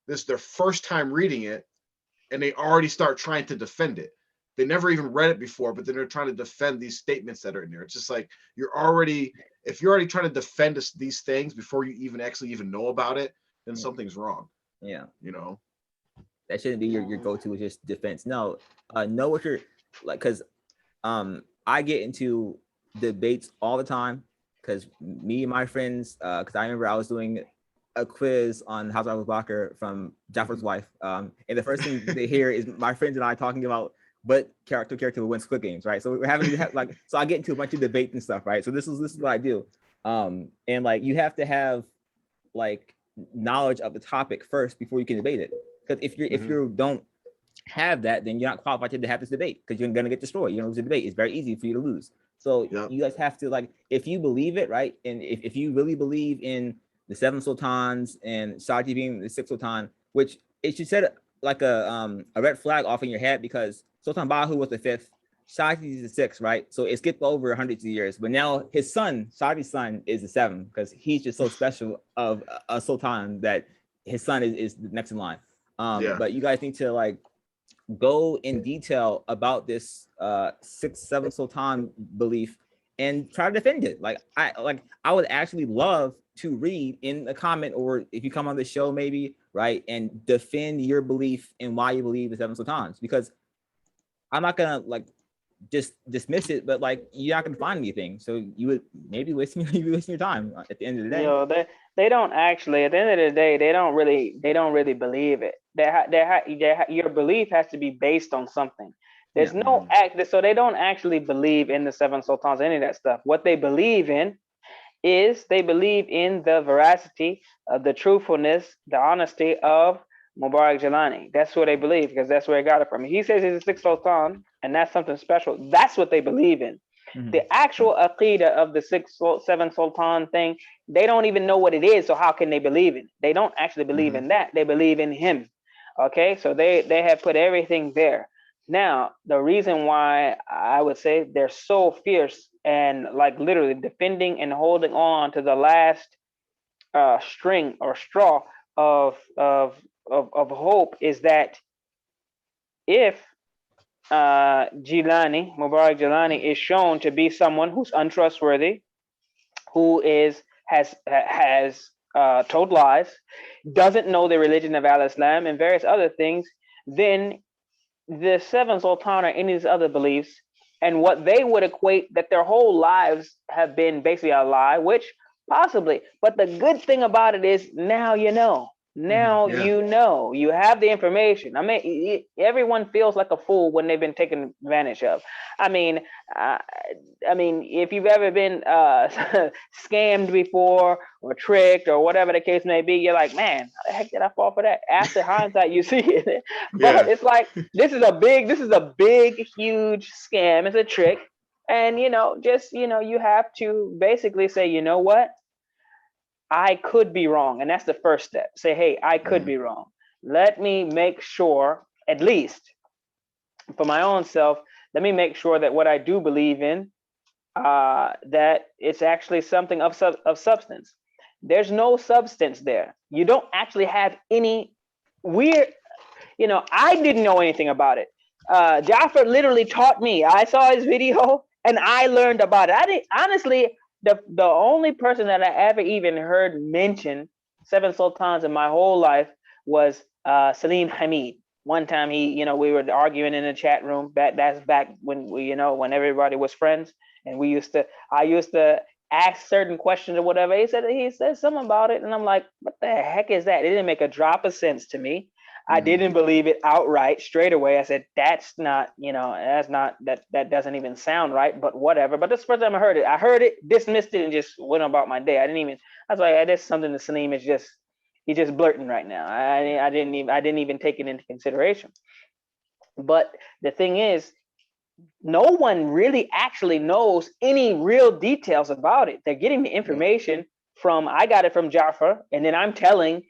Speaker 1: This is their first time reading it, and they already start trying to defend it. They never even read it before, but then they're trying to defend these statements that are in there. It's just like, if you're already trying to defend these things before you even know about it, then something's wrong.
Speaker 2: Yeah.
Speaker 1: You know,
Speaker 2: that shouldn't be your go-to, just defense. No, know what you're like, because I get into debates all the time because me and my friends, because I remember I was doing a quiz on House of Bakr from Jaffar's wife, and the first thing they hear is my friends and I talking about what character will win Squid Games, right? So we're having like, so I get into a bunch of debates and stuff, right? So this is what I do, and like you have to have like knowledge of the topic first before you can debate it, because if you don't have that, then you're not qualified to have this debate because you're gonna get destroyed. You're gonna lose the debate. It's very easy for you to lose. So you guys have to, like, if you believe it, right, and if you really believe in the seven sultans and Shaji being the sixth sultan, which it should set like a red flag off in your head, because Sultan Bahu was the fifth, Shaji is the sixth, right? So it skipped over hundreds of years, but now his son, Shaji's son, is the seventh because he's just so special of a sultan that his son is the next in line. But you guys need to like go in detail about this 6-7 sultan belief and try to defend it. I would actually love to read in a comment, or if you come on the show maybe, right, and defend your belief and why you believe the 7 sultans, because I'm not gonna like just dismiss it, but like you're not gonna find anything, so you would maybe wasting your time at the end of the day.
Speaker 4: You know, they don't actually, at the end of the day, they don't really believe it. Your belief has to be based on something. There's no act, so they don't actually believe in the 7 sultans, any of that stuff. What they believe in is they believe in the veracity, the truthfulness, the honesty of Mubarak Jalani. That's what they believe because that's where he got it from. He says he's a sixth sultan, and that's something special. That's what they believe in. The actual aqidah of the seven sultan thing, they don't even know what it is. So how can they believe it? They don't actually believe in that. They believe in him. Okay, so they have put everything there. Now, the reason why I would say they're so fierce and like literally defending and holding on to the last string or straw of hope is that if Mubarak Jalani is shown to be someone who's untrustworthy, who has told lies, doesn't know the religion of Al-Islam and various other things, then the seven sultan are in these other beliefs, and what they would equate that their whole lives have been basically a lie, which possibly, but the good thing about it is now you know. Now you know, you have the information. I mean, everyone feels like a fool when they've been taken advantage of. I mean, if you've ever been scammed before or tricked or whatever the case may be, you're like, man, how the heck did I fall for that? After hindsight, you see it. But it's like this is a big, huge scam. It's a trick, and you have to basically say, you know what? I could be wrong. And that's the first step. Say, hey, I could be wrong. Let me make sure, at least for my own self, let me make sure that what I do believe in, that it's actually something of substance. There's no substance there. You don't actually have any weird, I didn't know anything about it. Jafar literally taught me. I saw his video and I learned about it. I didn't, honestly, the only person that I ever even heard mention seven sultans in my whole life was Salim Hamid. One time we were arguing in a chat room. That's back when when everybody was friends, and I used to ask certain questions or whatever. He said something about it, and I'm like, what the heck is that? It didn't make a drop of sense to me. I didn't believe it outright straight away. I said, that's not, that doesn't even sound right, but whatever. But this first time I heard it, dismissed it, and just went about my day. I was like, that's something that Salim is he's just blurting right now. I didn't even take it into consideration. But the thing is, no one really actually knows any real details about it. They're getting the information I got it from Jafar, and then I'm telling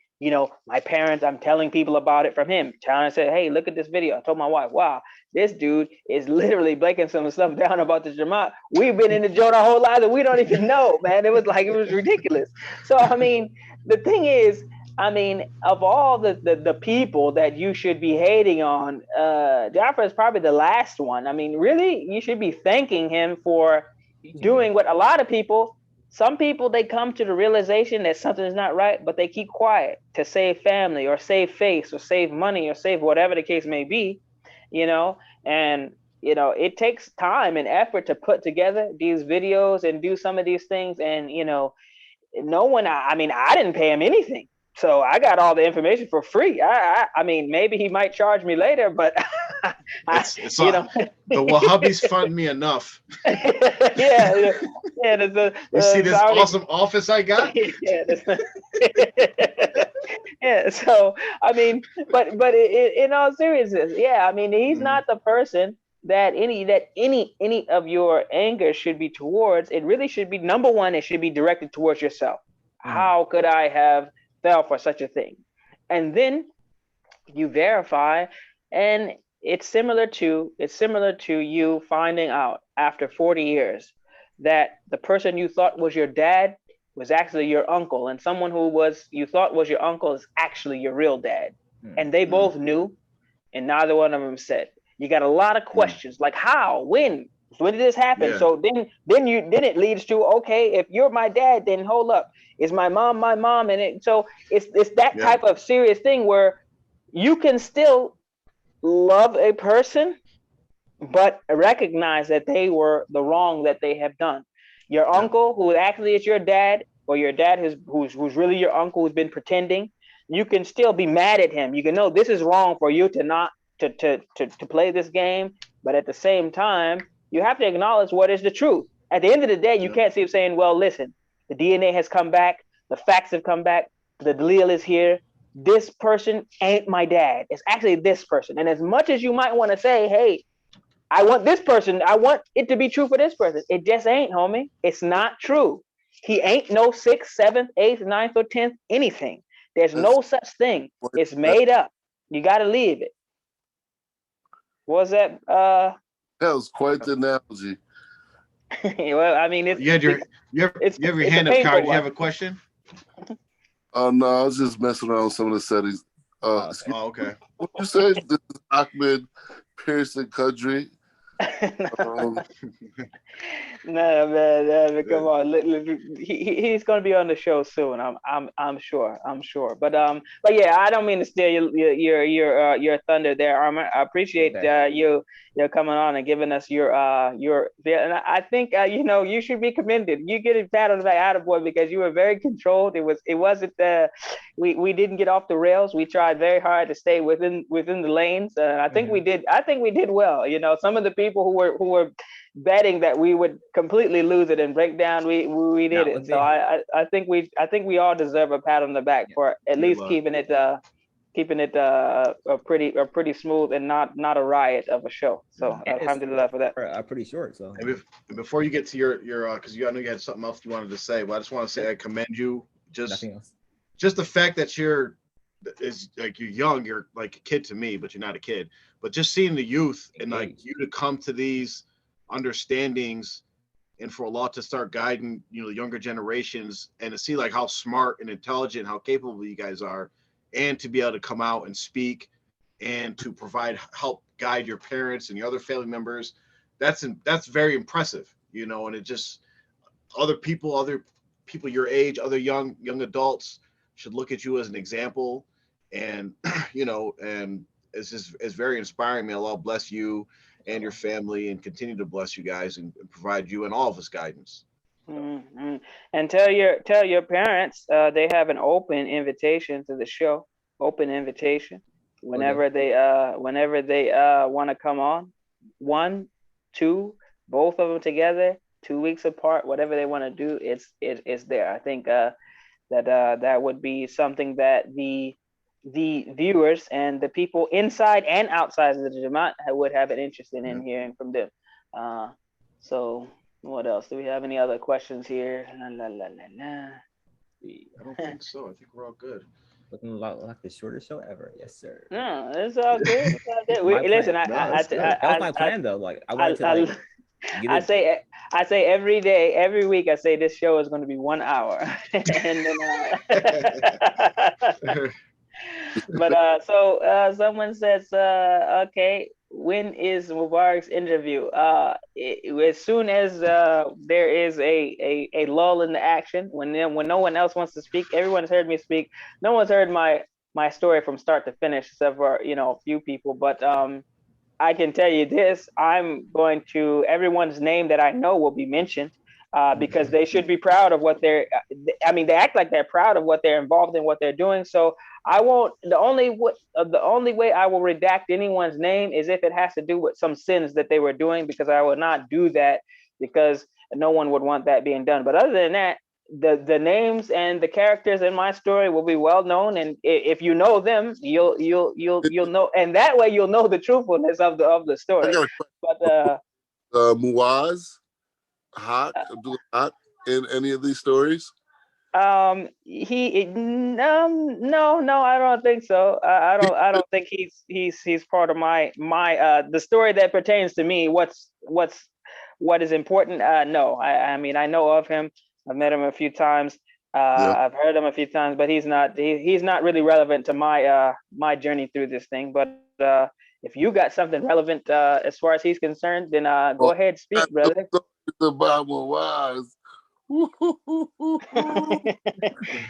Speaker 4: my parents, I'm telling people about it from him. Trying to say, hey, look at this video. I told my wife, wow, this dude is literally breaking some stuff down about the Jamaat. We've been in the joint our whole lives and we don't even know, man. It was ridiculous. So, the thing is, of all the people that you should be hating on, Jafar is probably the last one. Really, you should be thanking him for doing what a lot of people, some people, they come to the realization that something is not right, but they keep quiet to save family or save face or save money or save whatever the case may be, and, it takes time and effort to put together these videos and do some of these things. And, no one, I didn't pay him anything. So I got all the information for free. Maybe he might charge me later, but
Speaker 1: the Wahhabis fund me enough.
Speaker 4: Yeah.
Speaker 1: You see this awesome office I got?
Speaker 4: Yeah. So but in all seriousness, he's not the person that any of your anger should be towards. It really should be, number one, it should be directed towards yourself. How could I have fell for such a thing? And then you verify, and it's similar to you finding out after 40 years that the person you thought was your dad was actually your uncle, and someone who you thought was your uncle is actually your real dad. And they both knew, and neither one of them said. You got a lot of questions like how, when did this happen? So then it leads to, okay, if you're my dad, then hold up, is my mom my mom? And so it's that type of serious thing where you can still love a person, but recognize that they were the wrong that they have done. Your uncle, who actually is your dad, or your dad who's really your uncle, who's been pretending, you can still be mad at him. You can know this is wrong for you to not to play this game, but at the same time, you have to acknowledge what is the truth. At the end of the day, you can't see him saying, well, listen, the DNA has come back, the facts have come back, the Dalil is here, this person ain't my dad. It's actually this person. And as much as you might want to say, hey, I want this person, I want it to be true for this person, it just ain't, homie. It's not true. He ain't no 6th, 7th, 8th, 9th, or 10th, anything. There's no such thing. It's made up. You got to leave it. What was that?
Speaker 5: That was quite the analogy.
Speaker 4: Well, I mean,
Speaker 1: you have your hand up, Card. You have a question?
Speaker 5: No, I was just messing around with some of the settings.
Speaker 1: Okay.
Speaker 5: What you say? This is Ahmed Pearson Country.
Speaker 4: No, man, come on. He's gonna be on the show soon. I'm sure. But yeah, I don't mean to steal your thunder there, Armor. I appreciate you coming on and giving us your and I think you should be commended. You get a pat on the back, attaboy, because you were very controlled. It wasn't we didn't get off the rails. We tried very hard to stay within the lanes. I think we did well. Some of the people who were betting that we would completely lose it and break down, we did it. So I think we all deserve a pat on the back for at least keeping it a pretty smooth and not a riot of a show. So alhamdulillah for that.
Speaker 2: Pretty short. So
Speaker 1: and before you get to your because I know you had something else you wanted to say, but I just want to say I commend you.
Speaker 2: Nothing else.
Speaker 1: Just the fact that you're young, you're like a kid to me, but you're not a kid. But just seeing the youth and like you to come to these understandings and for Allah to start guiding, the younger generations, and to see like how smart and intelligent, how capable you guys are, and to be able to come out and speak and to help guide your parents and your other family members. That's very impressive, and it just other people your age, other young adults should look at you as an example, and and it's very inspiring. May Allah bless you and your family and continue to bless you guys and provide you and all of us guidance.
Speaker 4: Mm-hmm. And tell your parents they have an open invitation to the show. Open invitation whenever they want to come on. 1, 2, both of them together, 2 weeks apart, whatever they want to do, it's there. I think that would be something that the viewers and the people inside and outside of the Jamaat would have an interest in hearing from them. So what else? Do we have any other questions here?
Speaker 1: I don't think so. I think we're all good.
Speaker 2: Looking like the shortest show ever. Yes, sir.
Speaker 4: No, it's all good. It's all good. Listen,
Speaker 2: that was my plan though. Like I wanted to
Speaker 4: I say every day, every week, I say this show is going to be 1 hour. And then, but so someone says, okay, when is Mubarak's interview? As soon as there is a lull in the action, when no one else wants to speak, everyone's heard me speak. No one's heard my story from start to finish, except for a few people. But I can tell you this: everyone's name that I know will be mentioned. Because they should be proud of what they act like they're proud of what they're involved in, what they're doing. So I won't, the only way I will redact anyone's name is if it has to do with some sins that they were doing, because I will not do that because no one would want that being done. But other than that, the names and the characters in my story will be well known. And if you know them, you'll know, and that way you'll know the truthfulness of the story. But
Speaker 5: Muaz Abdul Haq in any of these stories?
Speaker 4: No, I don't think so. I don't think he's part of my the story that pertains to me. What is important? No, I mean, I know of him. I've met him a few times. I've heard him a few times, but he's not really relevant to my journey through this thing. But if you got something relevant as far as he's concerned, then go ahead, speak, brother.
Speaker 5: The Bible was.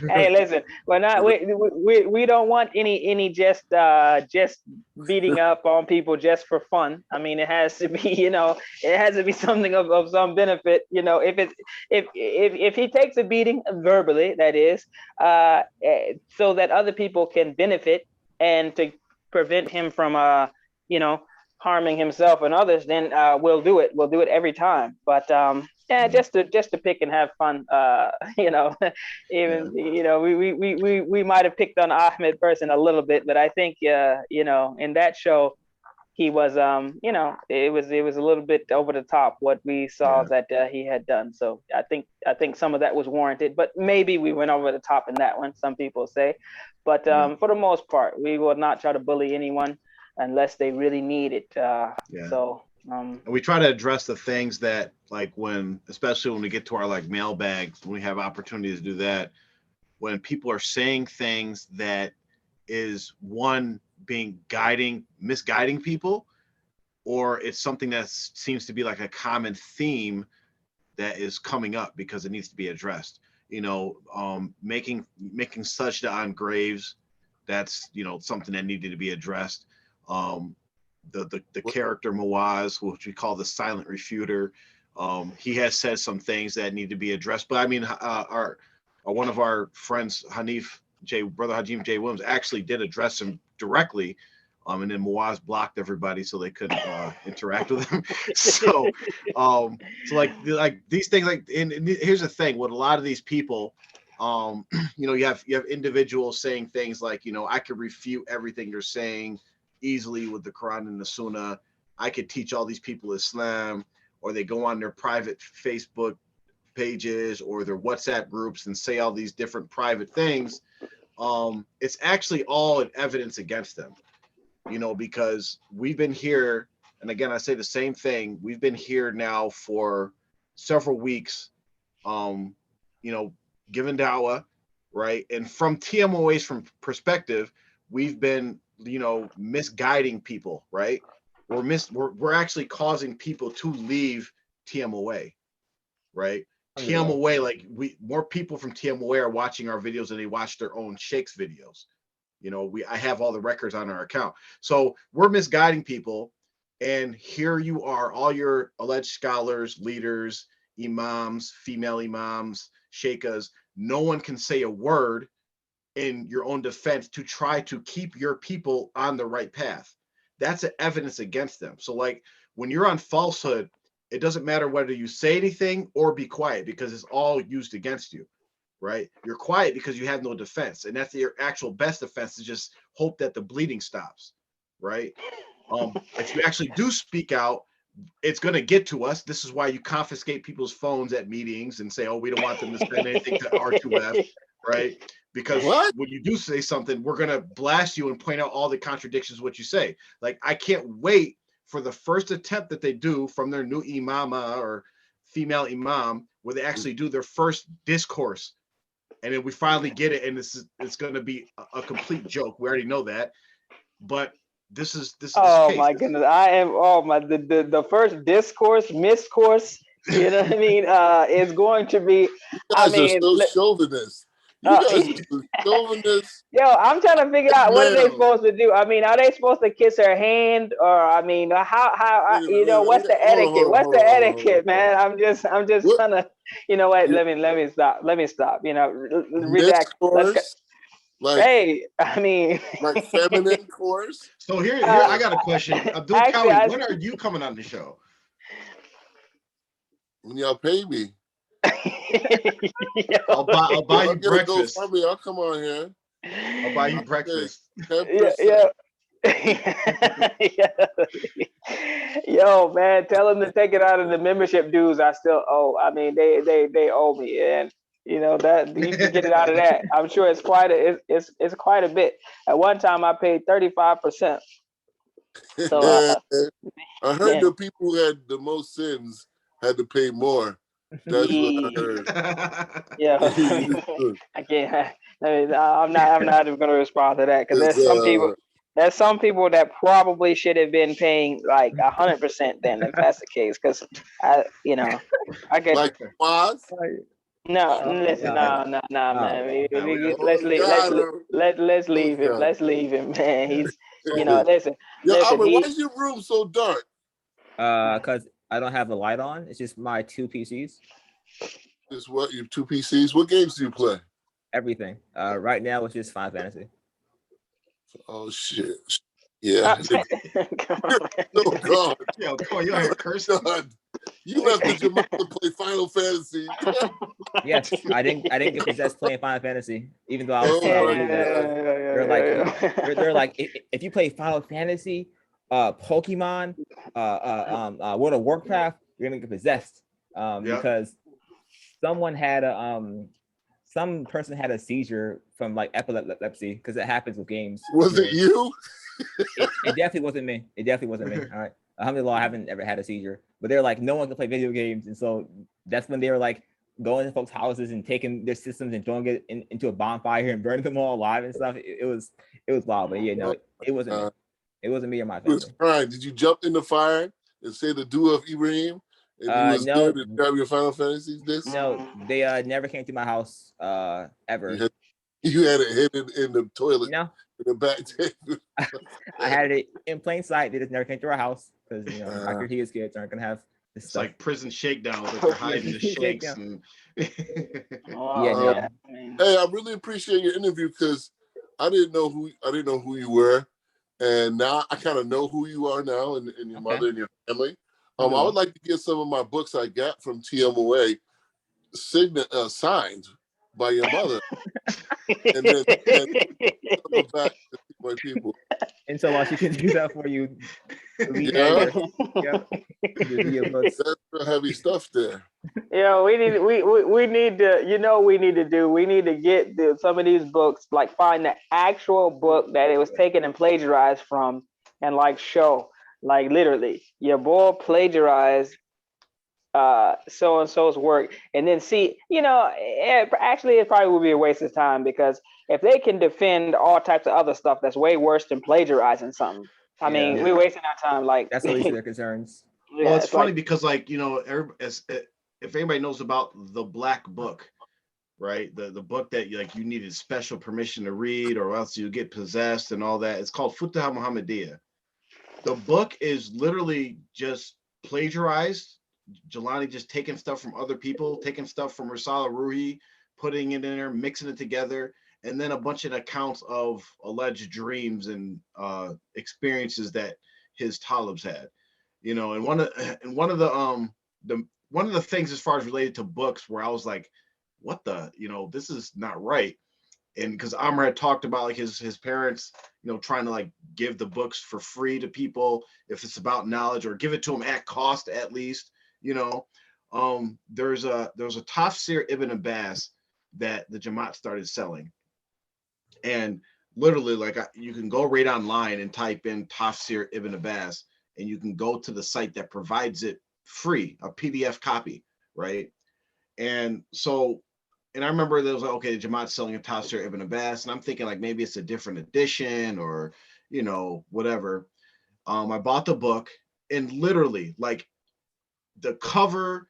Speaker 4: Hey, listen, we don't want any just beating up on people just for fun. I mean, it has to be, it has to be something of some benefit. If he takes a beating verbally, that is, so that other people can benefit and to prevent him from harming himself and others, then we'll do it. We'll do it every time. But yeah, just to pick and have fun. You know, even you know, we might have picked on Ahmed person a little bit, but I think you know, in that show, he was you know, it was a little bit over the top what we saw that he had done. So I think some of that was warranted, but maybe we went over the top in that one, some people say. But for the most part, we will not try to bully anyone unless they really need it. So
Speaker 1: and we try to address the things that, like, when, especially when we get to our like mailbags, when we have opportunities to do that, when people are saying things that is one being misguiding people, or it's something that seems to be like a common theme that is coming up because it needs to be addressed. You know, making sajda on graves, that's, you know, something that needed to be addressed. The character Mawaz, which we call the silent refuter, he has said some things that need to be addressed. But I mean, one of our friends, Brother Hajim J. Williams, actually did address him directly, and then Mawaz blocked everybody so they couldn't interact with him. So like these things, like, and here's the thing with a lot of these people, you know, you have individuals saying things like, you know, I could refute everything you're saying easily with the Quran and the Sunnah. I could teach all these people Islam, or they go on their private Facebook pages or their WhatsApp groups and say all these different private things. It's actually all an evidence against them, you know, because we've been here, and again, I say the same thing. We've been here now for several weeks, you know, giving dawah, right? And from TMOA's perspective, we've been, you know, misguiding people, right? We're actually causing people to leave TMOA, right? TMOA, like, more people from TMOA are watching our videos than they watch their own sheikh's videos. You know, I have all the records on our account. So we're misguiding people. And here you are, all your alleged scholars, leaders, imams, female imams, sheikhas, no one can say a word in your own defense to try to keep your people on the right path. That's an evidence against them. So like, when you're on falsehood, it doesn't matter whether you say anything or be quiet, because it's all used against you, right? You're quiet because you have no defense, and that's your actual best defense, to just hope that the bleeding stops, right? If you actually do speak out, it's going to get to us. This is why you confiscate people's phones at meetings and say, oh, we don't want them to send anything to R2F, right? Because when you do say something, we're going to blast you and point out all the contradictions of what you say. Like, I can't wait for the first attempt that they do from their new imama or female imam, where they actually do their first discourse. And then we finally get it, and it's going to be a complete joke. We already know that. But this is
Speaker 4: oh my goodness, I am the first miscourse, you know what I mean, is going to be,
Speaker 5: I mean, are so chauvinist. You guys are chauvinist.
Speaker 4: Yo, I'm trying to figure out, what are they supposed to do? I mean, are they supposed to kiss her hand, or I mean, how you know, what's the etiquette? What's the etiquette, man? I'm just trying to, you know what? Let me stop. You know, redact. Like, hey, I mean,
Speaker 5: like feminine course.
Speaker 1: So here I got a question. Abdul Kawi, when are you coming on the show?
Speaker 5: When y'all pay me.
Speaker 1: I'll buy you breakfast.
Speaker 5: I'll come on here.
Speaker 1: I'll buy you breakfast.
Speaker 4: 10%. Yo, man, tell them to take it out of the membership dues I still owe. I mean, they owe me, and you know that you can get it out of that. I'm sure it's quite a bit. At one time, I paid 35%. So
Speaker 5: I heard the people who had the most sins had to pay more. That's what I heard.
Speaker 4: Yeah, I can't. I'm not even going to respond to that, because there's some people that probably should have been paying like 100%. Then, if that's the case, because I get
Speaker 5: like Oz.
Speaker 4: No, listen, no, man. Let's leave him. Let's leave him, man. He's, you know, listen.
Speaker 5: Why is your room so dark?
Speaker 2: Because I don't have the light on. It's just my 2 PCs.
Speaker 5: It's what, your 2 PCs? What games do you play?
Speaker 2: Everything. Right now it's just Final Fantasy.
Speaker 5: Oh shit. Yeah.
Speaker 4: Come on, man.
Speaker 5: Oh God.
Speaker 1: Yo, come on, you out here cursing.
Speaker 5: God. You left the Jamal to play Final Fantasy.
Speaker 2: Yes, I didn't get possessed playing Final Fantasy, even though I was
Speaker 5: Oh
Speaker 2: telling
Speaker 5: my
Speaker 2: you that they're like if you play Final Fantasy, Pokemon, World of Warcraft, you're gonna get possessed. Because someone had some person had a seizure from like epilepsy, because it happens with games.
Speaker 5: Was it you?
Speaker 2: It definitely wasn't me. It definitely wasn't me. All right. Alhamdulillah, I haven't ever had a seizure. But they're like, no one can play video games. And so that's when they were like going to folks' houses and taking their systems and throwing it into a bonfire and burning them all alive and stuff. It was wild. But yeah, no, it wasn't me. It wasn't me or my
Speaker 5: He was
Speaker 2: family.
Speaker 5: crying. Did you jump in the fire and say the dua of Ibrahim? And you was
Speaker 2: No.
Speaker 5: there to grab your Final Fantasy disc?
Speaker 2: No, they never came to my house ever.
Speaker 5: You had it hidden in the toilet.
Speaker 2: No.
Speaker 5: In the back table.
Speaker 2: I had it in plain sight. They just never came to our house because after he is kids aren't gonna have this
Speaker 1: It's
Speaker 2: stuff.
Speaker 1: like prison shakedowns, like they're hiding the shakes. And...
Speaker 2: Yeah.
Speaker 5: Hey, I really appreciate your interview because I didn't know who you were, and now I kind of know who you are now, and your mother and your family. I would like to get some of my books I got from Tmoa signed by your mother, and then back to my people.
Speaker 2: And so while she can do that for you,
Speaker 5: That's heavy stuff there.
Speaker 4: Yeah, we need to, we need to do. We need to get some of these books, like find the actual book that it was taken and plagiarized from, and like show, like literally, your boy plagiarized so and so's work, and then see, actually it probably would be a waste of time, because if they can defend all types of other stuff that's way worse than plagiarizing something, I mean, we're wasting our time. Like,
Speaker 2: that's the least of their concerns.
Speaker 1: Well, it's funny because, like, if anybody knows about the Black Book, right, the book that you needed special permission to read or else you get possessed and all that, it's called FITRAH Muhammadiyah. The book is literally just plagiarized. Jelani just taking stuff from other people, taking stuff from Risala Ruhi, putting it in there, mixing it together, and then a bunch of accounts of alleged dreams and experiences that his talibs had. And one of the things as far as related to books where I was like, what the, this is not right. And because Amr had talked about like his parents, trying to like give the books for free to people if it's about knowledge, or give it to them at cost at least. There's a Tafsir Ibn Abbas that the Jamaat started selling, and literally like you can go right online and type in Tafsir Ibn Abbas, and you can go to the site that provides it free, a PDF copy, right? And I remember there was like, okay, the Jamaat's selling a Tafsir Ibn Abbas, and I'm thinking like maybe it's a different edition or whatever. I bought the book, and literally like the cover,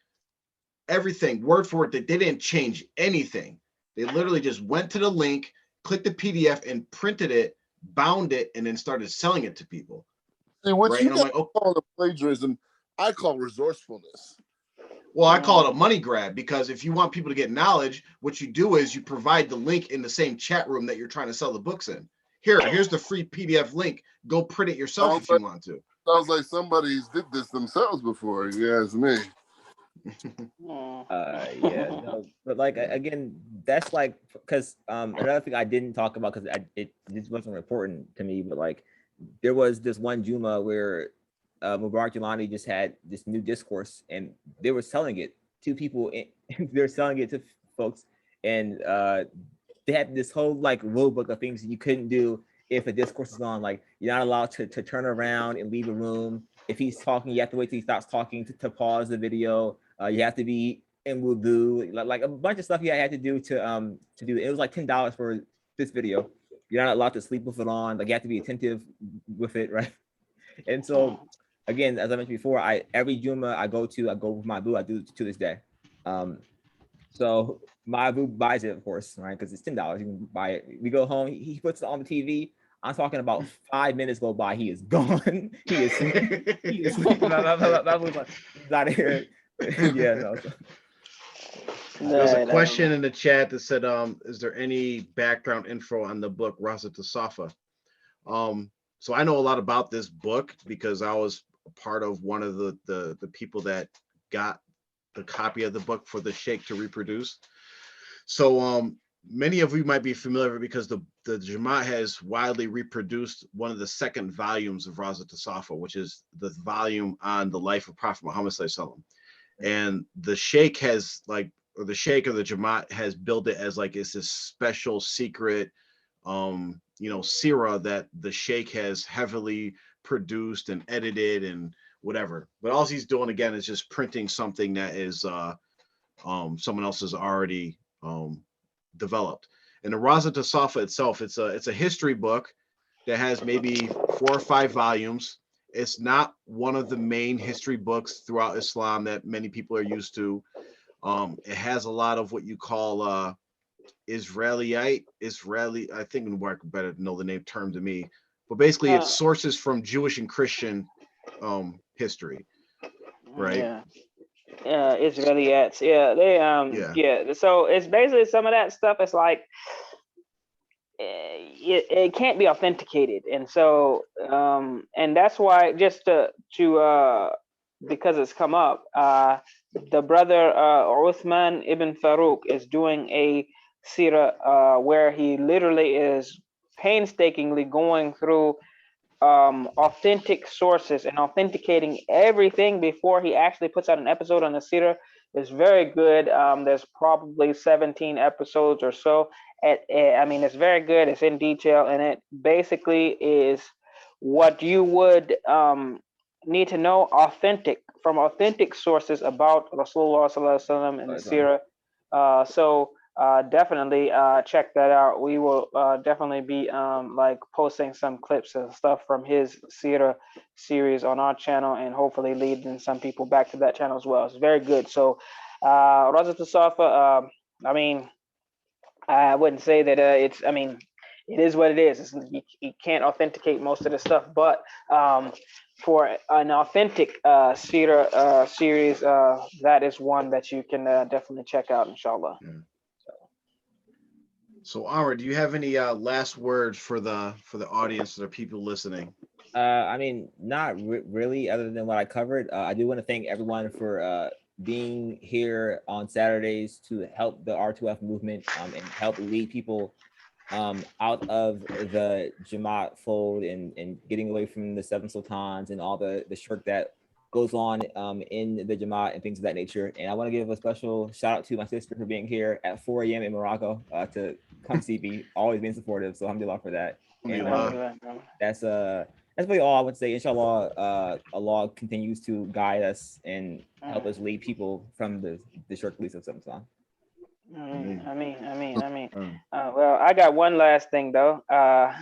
Speaker 1: everything, word for word, they didn't change anything. They literally just went to the link, clicked the PDF, and printed it, bound it, and then started selling it to people.
Speaker 5: See, what you call the plagiarism, I call resourcefulness.
Speaker 1: Well, I call it a money grab, because if you want people to get knowledge, what you do is you provide the link in the same chat room that you're trying to sell the books in. Here's the free PDF link. Go print it yourself if you want to.
Speaker 5: Sounds like somebody's did this themselves before. You ask me.
Speaker 2: But like again, that's like because another thing I didn't talk about because it just wasn't important to me, but like there was this one Juma where Mubarak Jelani just had this new discourse, and they were selling it to people. They're selling it to folks, and they had this whole like rule book of things you couldn't do if a discourse is on. Like you're not allowed to turn around and leave a room. If he's talking, you have to wait till he stops talking to pause the video. You have to be in wudu, like a bunch of stuff you had to do to do. It was like $10 for this video. You're not allowed to sleep with it on. Like you have to be attentive with it, right? And so again, as I mentioned before, every Juma I go with my boo. I do to this day. So my boo buys it, of course, right? Because it's $10. You can buy it. We go home. He puts it on the TV. I'm talking about 5 minutes go by. He is gone. He is sleeping. My boo's like, he's out of here. Yeah, no.
Speaker 1: There's a question in the chat that said, is there any background info on the book Rasa to Safa? So I know a lot about this book because I was a part of one of the people that got the copy of the book for the Sheikh to reproduce. So many of you might be familiar because the Jamaat has widely reproduced one of the second volumes of Raza Tasafa, which is the volume on the life of Prophet Muhammad Sallallahu Alaihi Wasallam. And the Sheikh has or the Sheikh of the Jamaat has built it as it's this special secret, sirah that the Sheikh has heavily produced and edited and whatever. But all he's doing again is just printing something that is someone else has already developed. And the Raza Tasafa itself, it's a history book that has maybe 4 or 5 volumes. It's not one of the main history books throughout Islam that many people are used to. It has a lot of what you call Israeli. I think Mark better know the name term to me, but basically it's sources from Jewish and Christian history, right?
Speaker 4: Yeah, Israelites. Yeah, they So it's basically some of that stuff. It's like it can't be authenticated, and so and that's why just to because it's come up, the brother Uthman ibn Farouk is doing a seerah where he literally is painstakingly going through authentic sources and authenticating everything before he actually puts out an episode on the seerah. Is very good. There's probably 17 episodes or so. I mean, it's very good. It's in detail, and it basically is what you would need to know from authentic sources about Rasulullah Sallallahu Alaihi Wasallam and the seerah. So definitely check that out. We will definitely be posting some clips and stuff from his seerah series on our channel, and hopefully leading some people back to that channel as well. It's very good. So Raza Tasafa, I mean, I wouldn't say that it's, I mean, it is what it is. You can't authenticate most of the stuff, but for an authentic seerah series, that is one that you can definitely check out, inshallah.
Speaker 1: Yeah. So Amr, do you have any last words for the audience, for the people listening?
Speaker 2: I mean, not really, other than what I covered. I do want to thank everyone for being here on Saturdays to help the R2F movement and help lead people out of the Jamaat fold and getting away from the Seven Sultans and all the shirk that goes on in the Jamaat and things of that nature. And I want to give a special shout out to my sister for being here at 4 a.m. in Morocco to come see me, always being supportive. So alhamdulillah for that. And that's really all I would say. Inshallah, Allah continues to guide us and help us lead people from the shirk release of Seven Sultans.
Speaker 4: I mean. Well, I got one last thing though. I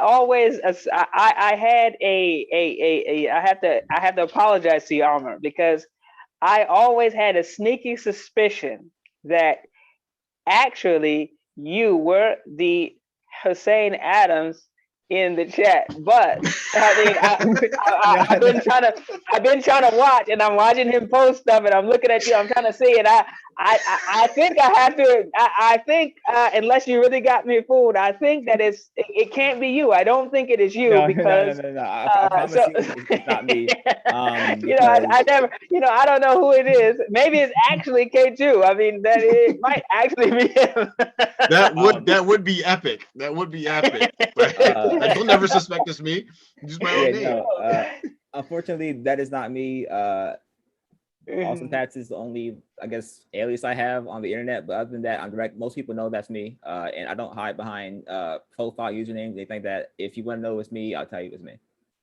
Speaker 4: always I had I have to apologize to you, Amr, because I always had a sneaky suspicion that actually you were the Hussein Adams in the chat, but I mean, I've been trying to watch, and I'm watching him post stuff, and I'm looking at you. I'm trying to see, and I think I have to. I think unless you really got me fooled, I think that it can't be you. I don't think it is you because
Speaker 2: no. I promise you, it's not me.
Speaker 4: I never. I don't know who it is. Maybe it's actually K2. I mean, that it might actually be him.
Speaker 1: That would be epic. That would be epic. You'll never suspect it's me. Just my own name.
Speaker 2: No, unfortunately, that is not me. Awesome Pats is the only, I guess, alias I have on the internet. But other than that, I'm direct. Most people know that's me, and I don't hide behind profile usernames. They think that if you want to know it's me, I'll tell you it's me.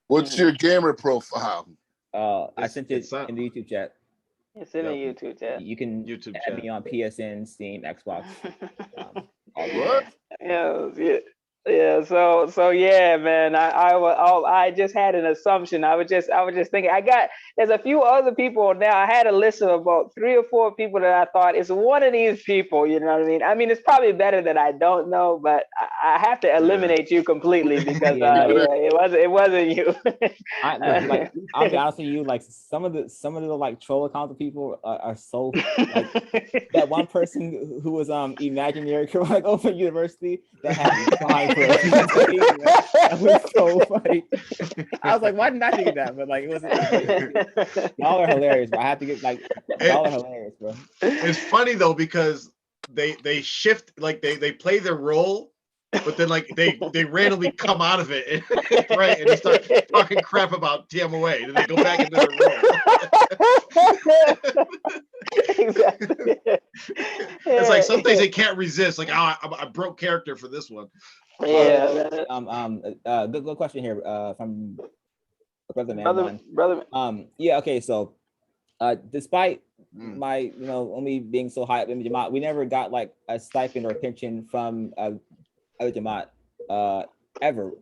Speaker 5: What's your gamer profile?
Speaker 2: I sent it in the YouTube chat.
Speaker 4: It's in the YouTube chat.
Speaker 2: You can add me on PSN, Steam, Xbox.
Speaker 5: What?
Speaker 4: Yeah. Yeah, so yeah, man. I just had an assumption. I was just thinking. There's a few other people now. I had a list of about 3 or 4 people that I thought it's one of these people. You know what I mean? I mean, it's probably better that I don't know, but I have to eliminate you completely because
Speaker 2: Yeah, no.
Speaker 4: it wasn't you.
Speaker 2: Like I'll be honest with you, like some of the like troll accounts of people are so like that one person who was imaginary like Open University that had me crying for a few days, that was so funny. I was like, why didn't I think of that? But like it wasn't. Y'all are hilarious, bro. I have to get like y'all are hilarious, bro.
Speaker 1: It's funny though because they shift, like they play their role, but then like they randomly come out of it, right? And they start talking crap about Tmoa, and then they go back into their role.
Speaker 4: Exactly.
Speaker 1: It's like some things they can't resist. Like, oh, I broke character for this one.
Speaker 4: Yeah.
Speaker 2: Good question here from brother man.
Speaker 4: Brother.
Speaker 2: Yeah. Okay. So, despite my only being so high up in the Jamaat, we never got like a stipend or pension from other Jamaat ever.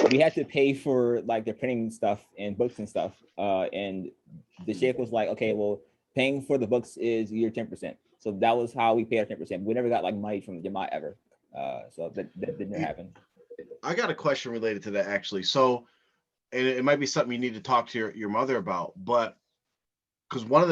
Speaker 2: We had to pay for like the printing stuff and books and stuff. And the sheikh was like, okay, well, paying for the books is your 10%. So that was how we paid our 10%. We never got like money from the Jamaat ever. So that didn't happen.
Speaker 1: I got a question related to that actually. So, and it might be something you need to talk to your mother about, but because one of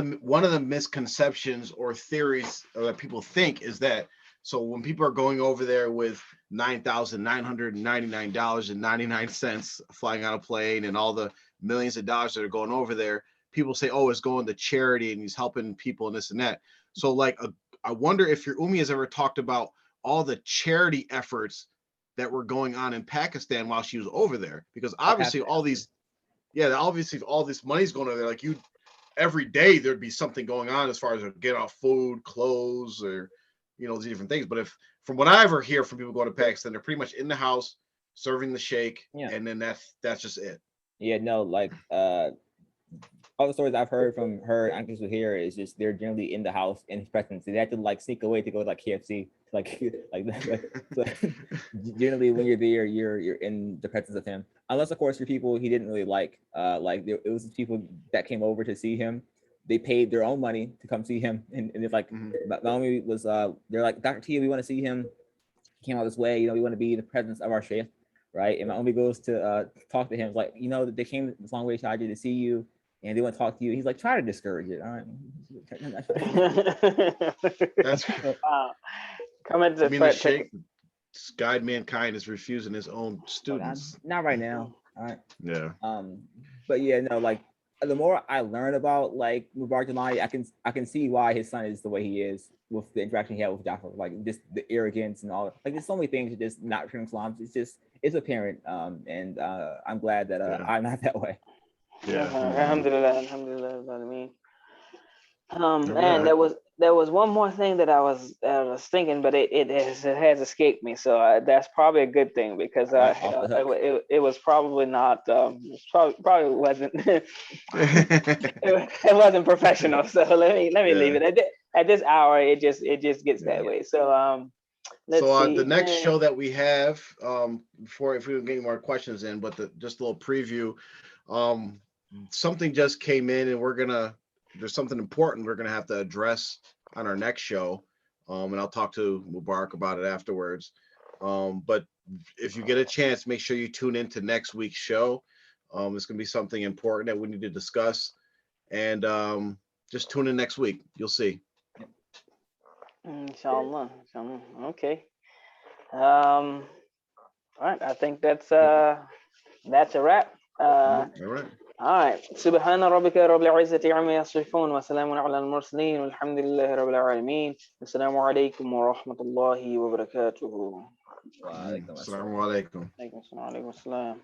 Speaker 1: the misconceptions or theories that people think is that, so when people are going over there with $9,999.99 flying on a plane and all the millions of dollars that are going over there, people say, oh, it's going to charity and he's helping people and this and that. So like, I wonder if your Umi has ever talked about all the charity efforts that were going on in Pakistan while she was over there, because obviously all this money's going over there. Like every day there'd be something going on as far as get off food, clothes, or these different things. But from what I ever hear from people going to Pakistan, they're pretty much in the house serving the sheikh, and then that's just it.
Speaker 2: Yeah, no, like all the stories I've heard from her and uncles here is just they're generally in the house in his presence. They have to like sneak away to go to like KFC, like so generally when you're there, you're in the presence of him. Unless of course you're people he didn't really like it was people that came over to see him. They paid their own money to come see him, and it's like Naomi was they're like, Dr. Tia, we want to see him. He came out this way, we want to be in the presence of our sheikh, right? And Naomi goes to talk to him, like, they came this long way to see you. And they want to talk to you. He's like, try to discourage it. All right.
Speaker 1: That's
Speaker 4: coming to
Speaker 1: the sheikh, guide mankind, is refusing his own students.
Speaker 2: Not right now. All right.
Speaker 1: Yeah.
Speaker 2: But yeah, no, like the more I learn about like Mubarak Jamali, I can see why his son is the way he is with the interaction he had with Jafar, like just the arrogance and all. Like there's so many things that just not returning salams. It's apparent. And I'm glad that I'm not that way.
Speaker 1: Yeah.
Speaker 4: Alhamdulillah. And there was one more thing that I was thinking, but it has escaped me. So that's probably a good thing because it was probably not. Probably wasn't. it wasn't professional. So let me leave it at this hour. It just gets that way. So let's see.
Speaker 1: The next show that we have, before, if we don't get any more questions in, but just a little preview. Something just came in, and there's something important we're gonna have to address on our next show, and I'll talk to Mubarak about it afterwards. But if you get a chance, make sure you tune into next week's show. It's gonna be something important that we need to discuss, and just tune in next week. You'll see.
Speaker 4: Inshallah. Okay. All right. I think that's a wrap.
Speaker 1: All right.
Speaker 4: All right. سبحان ربك رب العزة عما يصفون وسلام على المرسلين والحمد لله رب العالمين. السلام عليكم ورحمة الله وبركاته.
Speaker 1: Assalamu alaikum.
Speaker 4: Alaikum assalam.